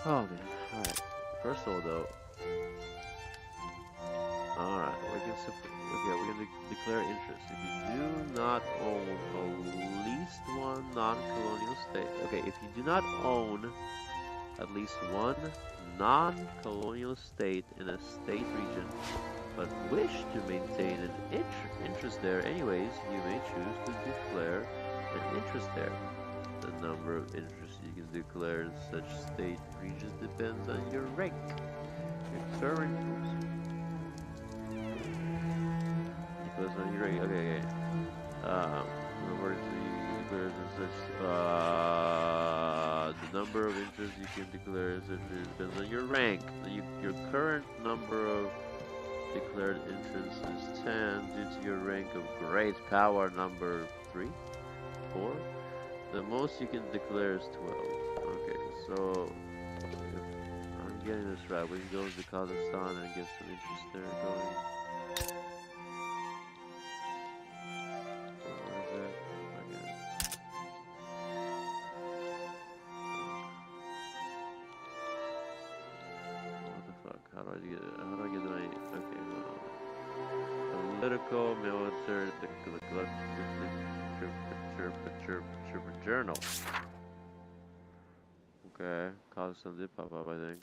Oh man. Alright. First of all, though. Alright. We're gonna declare interest. If you do not own at least one non-colonial state. Okay. If you do not own at least one non-colonial state in a state region, but wish to maintain an interest there anyways, you may choose to declare an interest there. The number of interests you can declare in such state regions depends on your rank. Your current depends on your rank. Okay. Number you declare in such the number of interests you can declare in such regions depends on your rank. Your current number of declared entrance is 10 due to your rank of great power number 3, 4. The most you can declare is 12. Okay, so if I'm getting this right, we can go to Kazakhstan and get some interest there going. Where is that? Okay. What the fuck? How do I get it? How do I get my... Okay, well, political, military, journal. Okay, Kazakhstan did pop up, I think.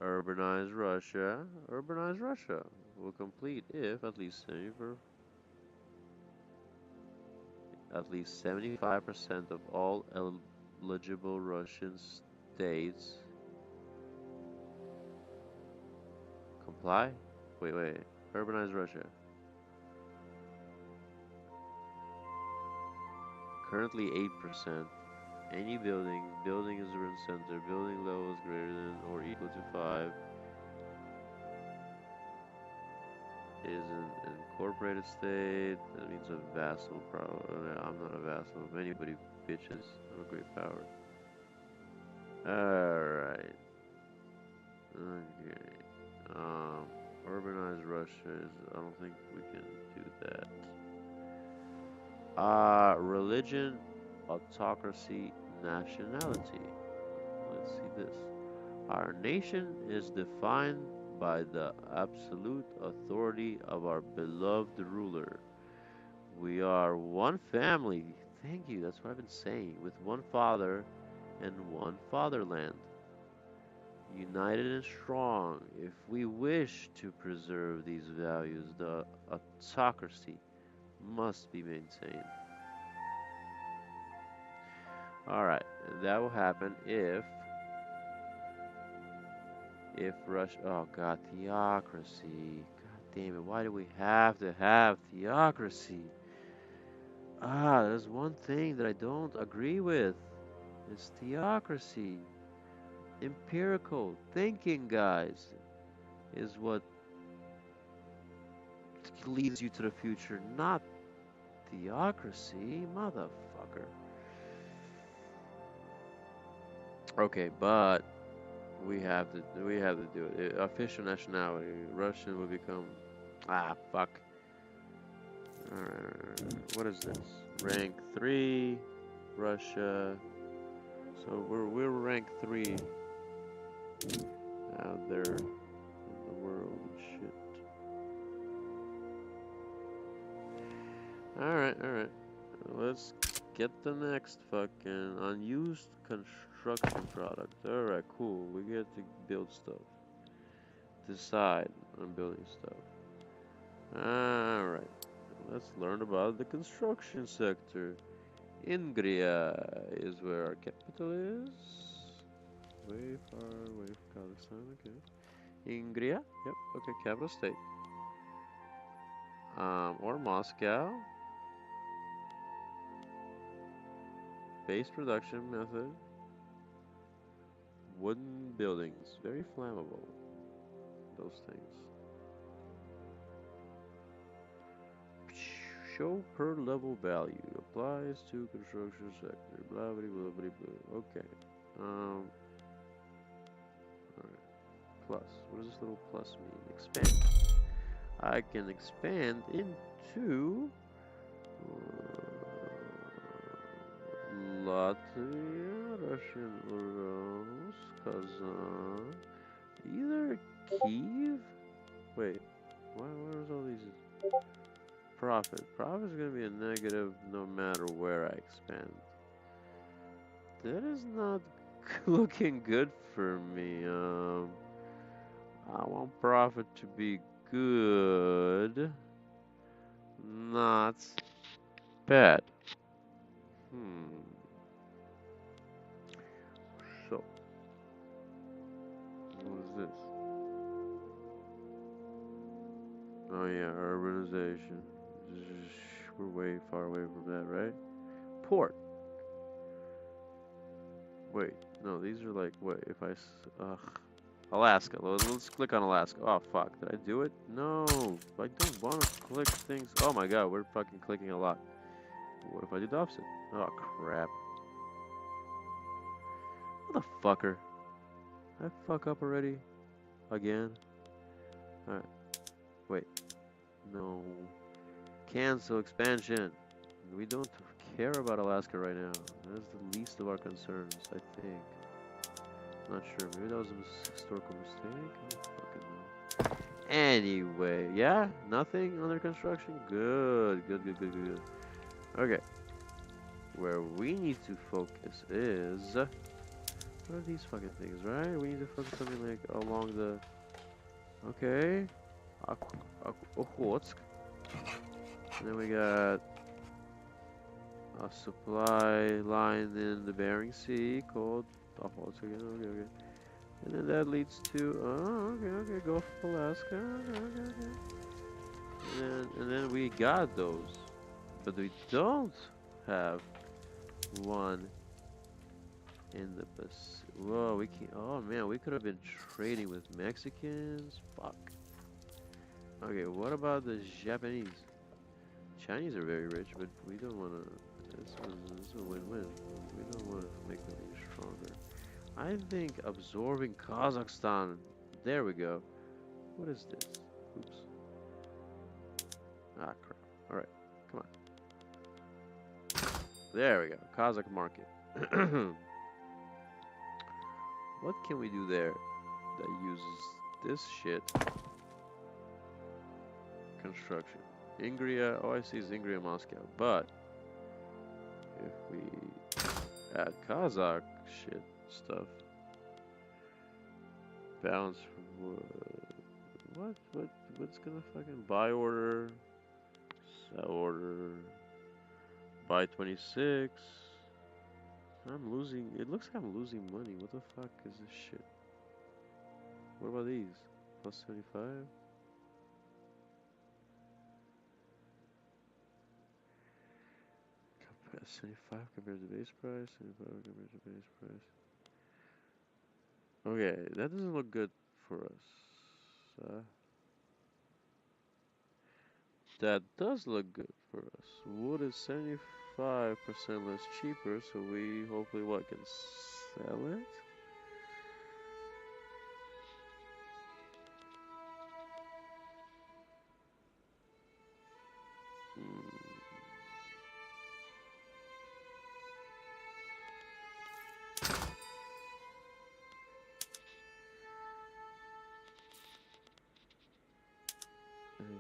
Urbanize Russia. Urbanize Russia will complete if at least 75% of all eligible Russian states comply. Wait. Urbanize Russia. Currently 8%. Any building is a urban center, building level is greater than or equal to 5, is an incorporated state. That means a vassal, probably. I'm not a vassal of anybody, bitches. I'm a great power. Alright. Okay. Urbanized Russia is, I don't think we can do that. Religion, autocracy, nationality. Let's see this. Our nation is defined by the absolute authority of our beloved ruler. We are one family. Thank you, that's what I've been saying. With one father and one fatherland. United and strong. If we wish to preserve these values, the autocracy must be maintained. Alright, and that will happen if Russia, oh god, theocracy. God damn it, why do we have to have theocracy? There's one thing that I don't agree with. It's theocracy. Empirical thinking, guys, is what leads you to the future, not theocracy, motherfucker. Okay, but we have to do it. Official nationality, Russian will become fuck. What is this? Rank 3, Russia. So we're rank 3 out there in the world and shit. Alright. Let's get the next fucking unused construction product. Alright, cool. We get to build stuff. decide on building stuff. Alright, let's learn about the construction sector. Ingria is where our capital is. Way far away from Kazakhstan, okay. Ingria, yep, okay, capital state. Or Moscow. Base production method. Wooden buildings, very flammable. Those things. Show per level value applies to construction sector. Blah blah blah blah blah. Okay. Alright. Plus. What does this little plus mean? Expand. I can expand into Latvia, Russian, Urals, Kazan, either Kiev. Wait, where's all these? Profit. Profit is going to be a negative no matter where I expand. That is not looking good for me. I want profit to be good, not bad. So, what is this? Oh yeah, urbanization. We're way far away from that, right? Port. Wait, no, these are like, what, if I, Alaska. Let's click on Alaska. Oh, fuck, did I do it? No, I don't want to click things. Oh my god, we're fucking clicking a lot. What if I do the opposite? Oh, crap. Motherfucker. Did I fuck up already? Again? Alright. Wait. No. Cancel expansion. We don't care about Alaska right now. That's the least of our concerns, I think. Not sure. Maybe that was a historical mistake. I don't fucking know. Anyway, yeah? Nothing under construction? Good. Good. Okay. Where we need to focus is... What are these fucking things, right? We need to focus something like along the... Okay. Okhotsk. And then we got a supply line in the Bering Sea called Okhotsk again. Okay. And then that leads to okay, Gulf of Alaska. Okay. And then we got those, but we don't have one in the Pacific. Whoa, we can't. Oh man, we could have been trading with Mexicans. Fuck. Okay, what about the Japanese? Chinese are very rich, but we don't want to. This is a win-win. We don't want to make them any stronger. I think absorbing Kazakhstan. There we go. What is this? Oops. Ah, crap. Alright, come on. There we go. Kazakh market. What can we do there that uses this shit? Construction. Ingria. Oh, I see Ingria, Moscow. But if we add Kazakh shit stuff, balance for what's gonna fucking buy order, sell order, buy 26. I'm losing. It looks like I'm losing money. What the fuck is this shit? What about these? Plus 75. Compared 75 compared to base price. 75 compared to base price. Okay, that doesn't look good for us. That does look good for us. Wood is 75% less cheaper, so we hopefully can sell it.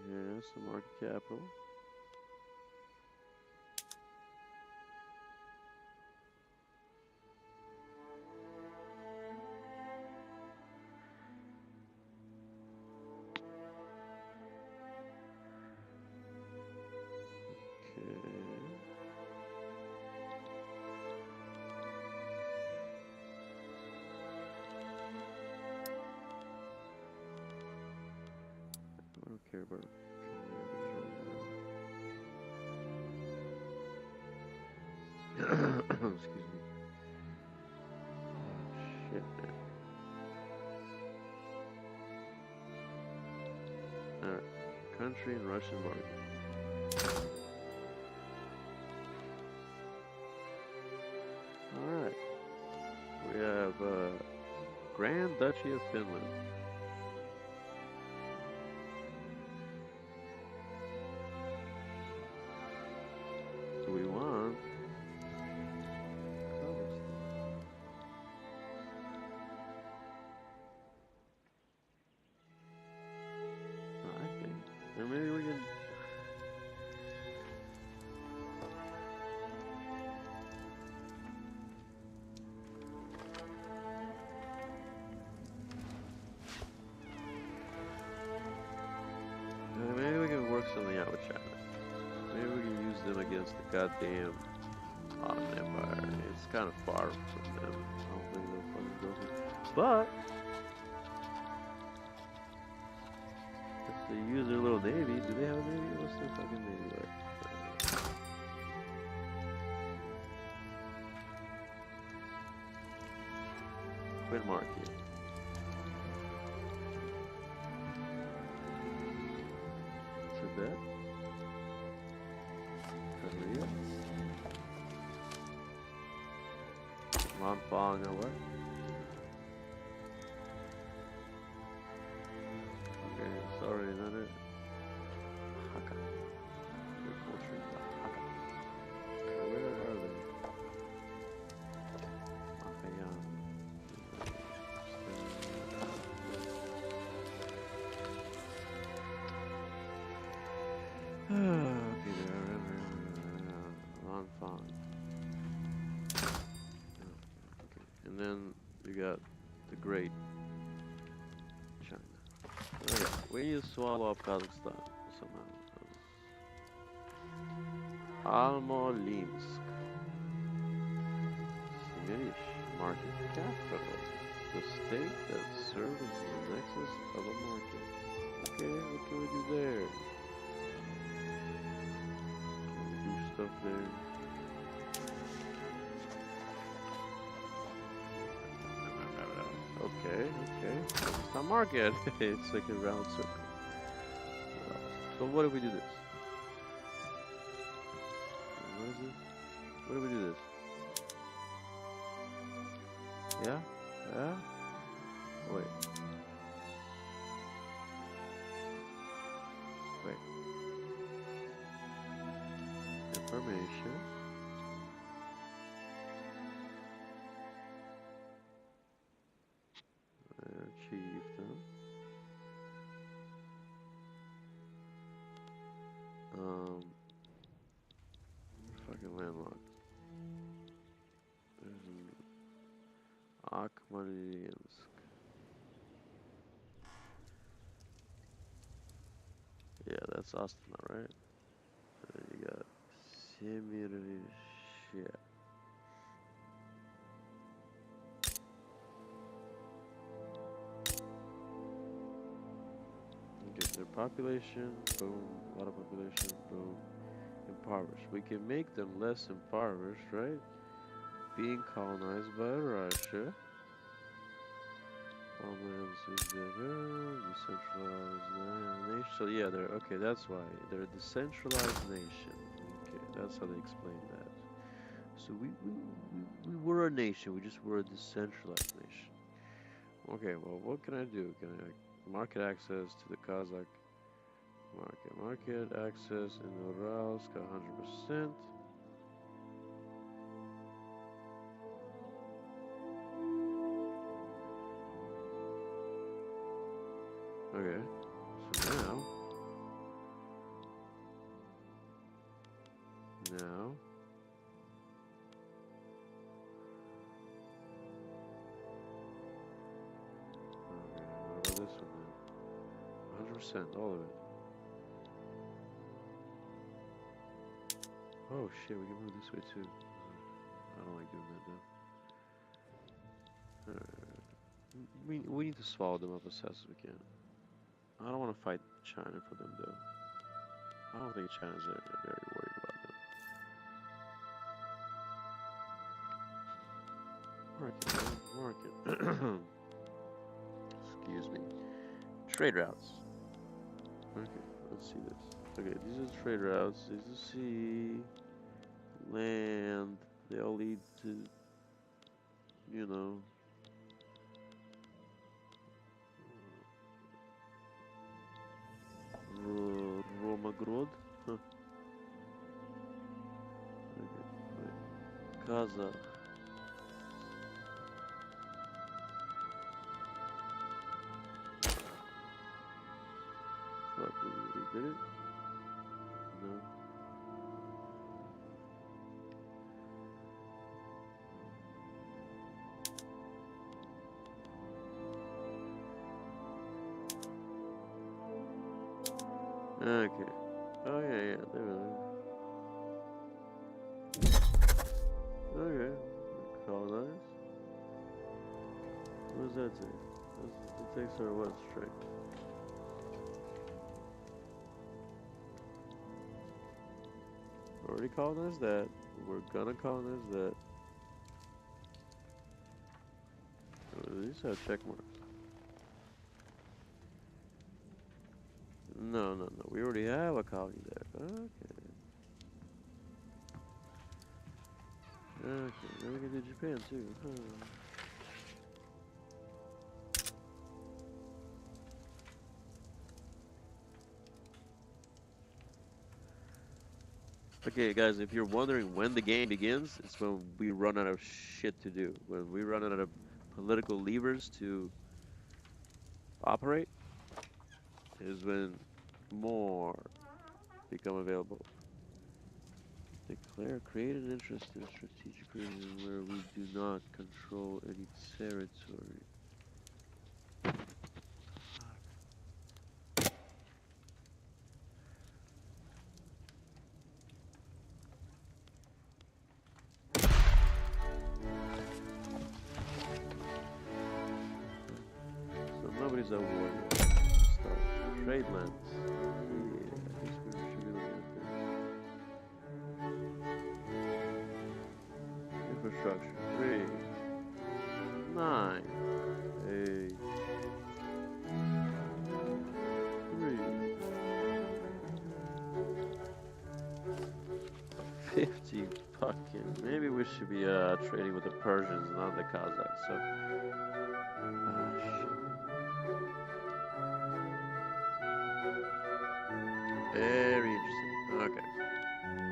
Here's the market capital. care about. Excuse me. Oh, shit, man. Alright. Country and Russian market. Alright. We have Grand Duchy of Finland. Do we want I think. Or maybe we can. Maybe we can work something out with China. Maybe we can use them against the goddamn Ottoman Empire. It's kind of far from them. I don't think they'll fucking go for it. But if they use their little navy, do they have a navy? What's their fucking navy like? Queen market. Tibet. Korea. Montfong or what? Okay, sorry, not it. Hakka. Their culture is the Hakka. Where are they? Mahayana. Okay, there. Montfong. And then we got the Great China. Okay, we need to swallow up Kazakhstan somehow. Almolinsk. Smirish, market capital. The state that serves as the nexus of a market. Okay, what can we do there? Can we do stuff there? Okay. It's not market. It's like a round circle. So what if we do this? What is it? What if we do this? Yeah? Yeah? Wait. Information. Chieftain. Fucking landlocked. There's an Akhmadiansk. Yeah, that's Astana, right? And then you got Semirishia. Okay, their population, boom, a lot of population, boom. Impoverished. We can make them less impoverished, right? Being colonized by Russia. Homelands is decentralized nation. So yeah, they're okay. That's why they're a decentralized nation. Okay, that's how they explain that. So we were a nation. We just were a decentralized nation. Okay, well, what can I do? Can I market access to the Kazakh market access in the Urals? Got 100%. Okay, so now, okay, what about this one then? 100%, all of it. Oh shit, we can move this way too. I don't like doing that though. We need to swallow them up as fast as we can. I don't want to fight China for them though. I don't think China's very worried about them. Market. Excuse me. Trade routes. Okay, let's see this. Okay, these are the trade routes. These are sea, land. They all lead to, you know, Romagrod. Huh. Okay, wait. Kazakh. Fuck, we did it? No. Okay. Oh yeah, there we go. Okay. Colonize. What does that take? It takes our what strength? Already colonized that. We're gonna colonize that. These have check marks. No. We already have a colony there. Okay, then we can do Japan too. Huh. Okay, guys, if you're wondering when the game begins, it's when we run out of shit to do. When we run out of political levers to operate, is when more become available. Create an interest in strategic region where we do not control any territory. So nobody's at war yet. Start trade lands. Yeah, I guess we should be looking at this. Infrastructure. 3, 9, 8, 3, 50 fucking. Maybe we should be trading with the Persians, not the Kazakhs. So, shit. Very interesting. Okay.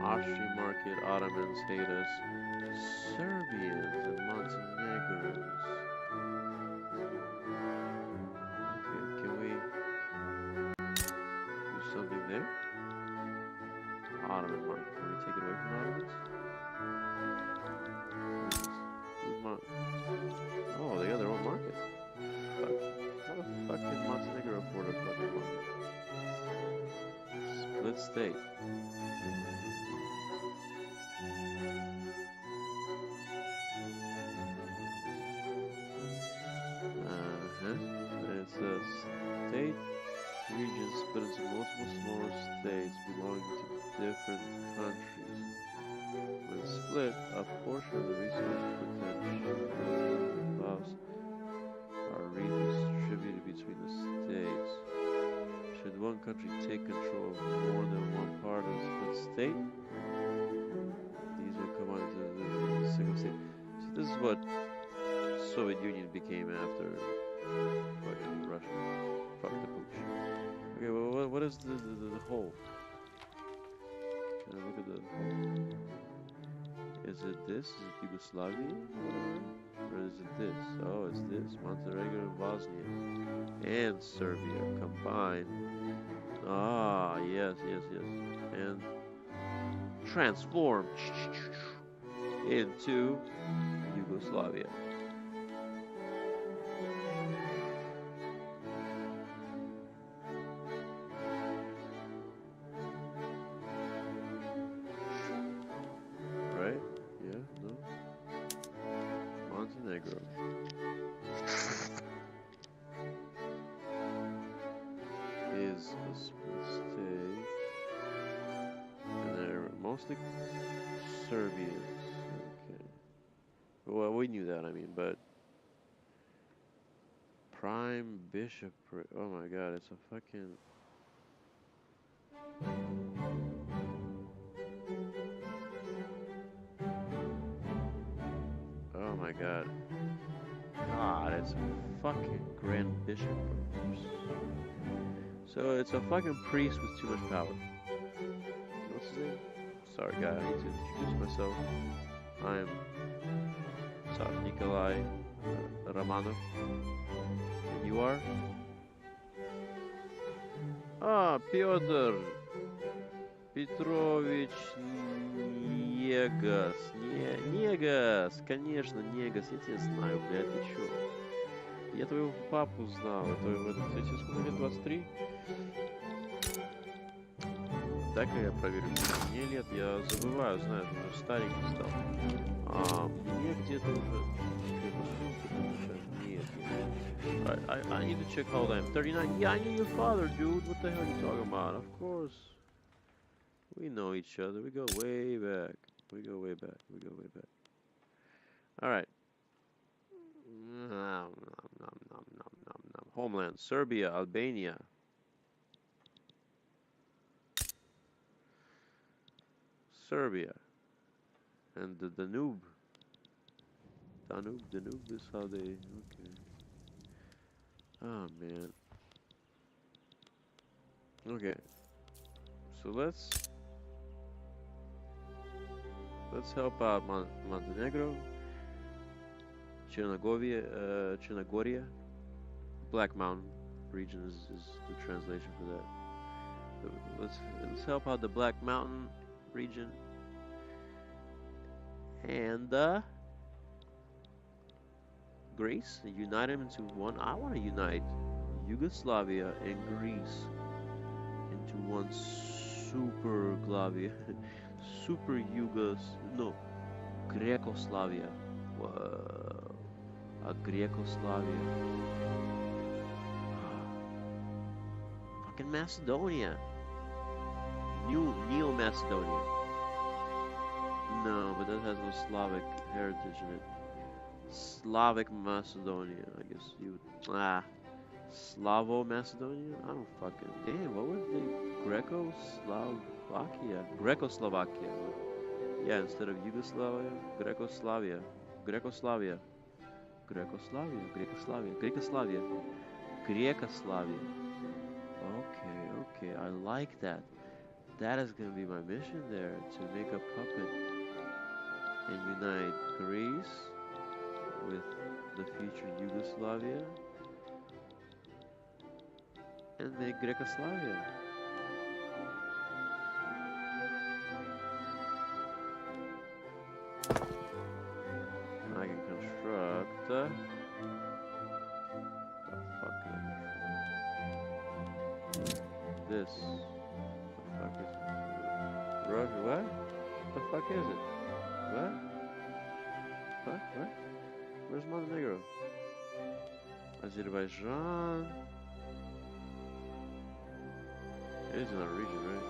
Austrian market, Ottomans hate us. Serbians and Montenegros. Okay, can we do something there? Ottoman market. Can we take it away from the Ottomans? Who's oh, they got their own market. Fuck. How the fuck can Montenegro afford a fucking market? Split state. It's a state region split into multiple smaller states belonging to different countries. When split, a portion of the resource potential are redistributed between the states. Should one country take control of more than one part of the split state, these will come on to the single state. See, this is what Soviet Union became after fucking Russia. Fuck the pooch. Okay, well, what is the whole? Can I look at the whole? Is it this? Is it Yugoslavia? Or is it this? Oh, it's this. Montenegro and Bosnia. And Serbia combined. Ah, yes. And transform into Yugoslavia. Right? Yeah, no. Montenegro. mostly Serbians. Okay. Well, we knew that, I mean, but prime bishopric. Oh my god, it's a fucking. Oh my god. God, it's a fucking grand bishop. So it's a fucking priest with too much power. What's his name? Sorry, guy, I need to introduce myself. I'm Tsar Nikolai Romanov. And you are? Ah, Pyotr Petrovич Негас. Негас, конечно, Негас. Я тебя знаю, блядь, ты чё? Я твоего папу знал. Это в этом, кстати, сколько лет? 23? Дай-ка я проверю. Мне лет, я забываю, знаешь, уже старенький стал. Мне где-то уже... Нет, нет. I need to check how old I am. 39? Yeah, I knew your father, dude. What the hell are you talking about? Of course. We know each other. We go way back. We go way back. We go way back. Alright. Nom, nom, nom, nom, nom, nom, nom. Homeland. Serbia, Albania. Serbia. And the Danube. Danube is how they... Okay. Oh, man. Okay. So let's help out Montenegro, Chernogoria, Black Mountain region is the translation for that. So let's help out the Black Mountain region and Greece. Unite them into one. I want to unite Yugoslavia and Greece into one Superglavia, Super Yugos. No, Grekoslavia. Whoa. A Grekoslavia. Fucking Macedonia. Neo Macedonia. No, but that has no Slavic heritage in it. Slavic Macedonia, I guess you would. Slavo Macedonia? I don't fucking. Damn, what was the Greco-Slovakia? Greco-Slovakia. Yeah, instead of Yugoslavia, Grekoslavia. Grekoslavia. Grekoslavia. Grekoslavia. Grekoslavia. Grekoslavia. Okay, I like that. That is gonna be my mission there, to make a puppet and unite Greece with the future Yugoslavia and the Grekoslavia. I can construct the fucking this. The fuck is Russia? What? The fuck is it? What? What? What? Where's Montenegro? Azerbaijan. It is in our region, right?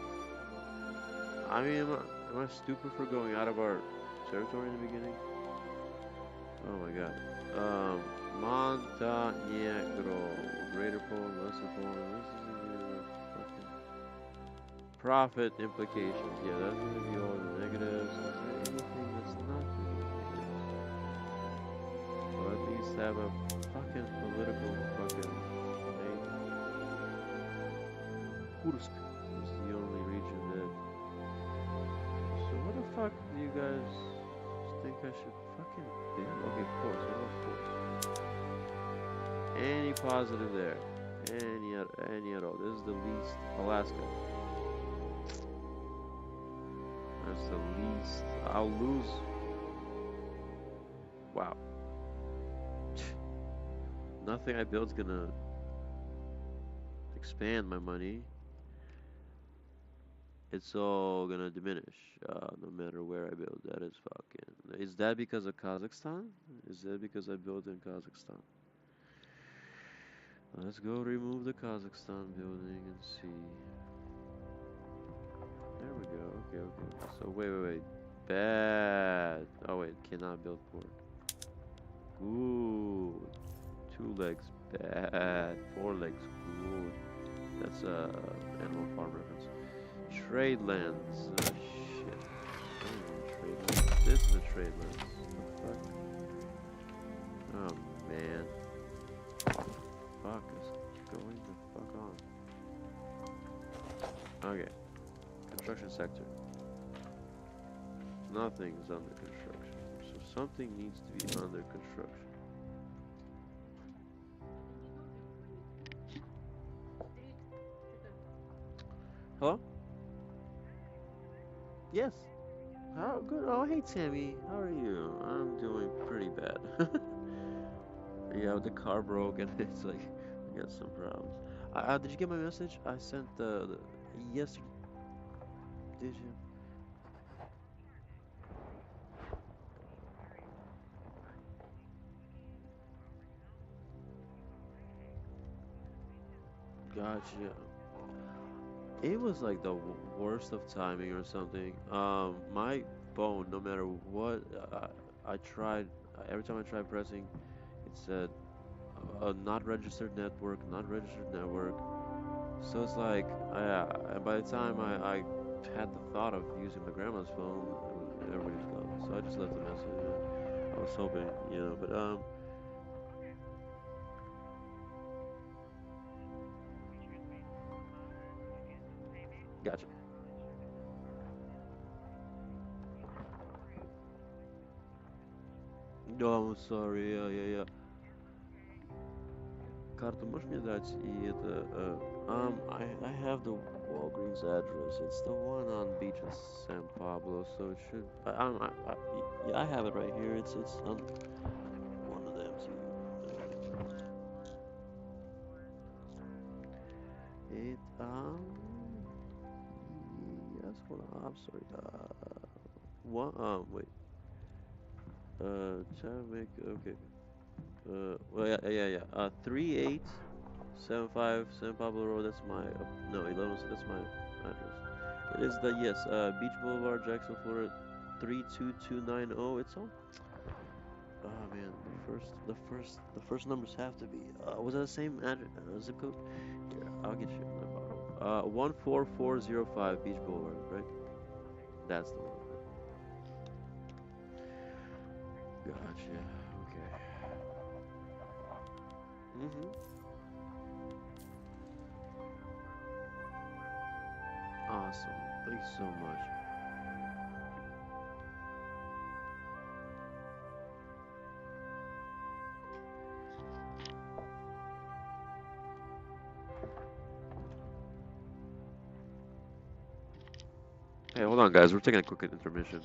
I mean, am I stupid for going out of our territory in the beginning? Oh my god. Montenegro. Greater Poland, Lesser Poland. This is fucking profit implications. Yeah, that's gonna be all the negatives. Is there anything that's not gonna be negatives? Or at least have a fucking political fucking name. Kursk is the only region that. So what the fuck do you guys think I should fucking build? Okay, of course, of course. Any positive there? Any at all? This is the least. Alaska. That's the least. I'll lose. Wow. Nothing I build's gonna expand my money. It's all gonna diminish, no matter where I build. That is fucking. Is that because of Kazakhstan? Is that because I built in Kazakhstan? Let's go remove the Kazakhstan building and see. There we go. Okay. So wait. Bad. Oh wait, cannot build port. Good. 2 legs. Bad. 4 legs. Good. That's Animal Farm reference. Trade lands. Shit. I don't need trade lands. This is a trade lands. What the fuck? Oh man. Fuck is going the fuck on. Okay. Construction sector. Nothing is under construction. So something needs to be under construction. Hello? Yes. How good? Oh, hey Tammy. How are you? I'm doing pretty bad. Yeah, the car broke and it's like we got some problems. Did you get my message? I sent the yesterday. Did you? Gotcha. It was like the worst of timing or something. My phone, no matter what, I tried. Every time I tried pressing, it said not registered network, not registered network. So it's like, and by the time I had the thought of using my grandma's phone, everybody's gone. So I just left a message. I was hoping, but gotcha. No, I'm sorry. Yeah. Карту можешь мне дать? И это, I have the Walgreens address. It's the one on beach in San Pablo, so it should. Yeah, I have it right here. It's on one of them too. It yes. Hold on. I'm sorry. One. Wait. Try to make okay. Well, yeah. 3875 San Pablo Road. That's my no 11. That's my address. It is the yes. Beach Boulevard, Jacksonville, Florida, 32290. It's all. Oh man, the first numbers have to be. Was that the same address, zip code? Here, I'll get you my bottle. 14405 Beach Boulevard, right? That's the one. Gotcha. Okay. Mhm. Awesome. Thanks so much. Hey, hold on, guys. We're taking a quick intermission.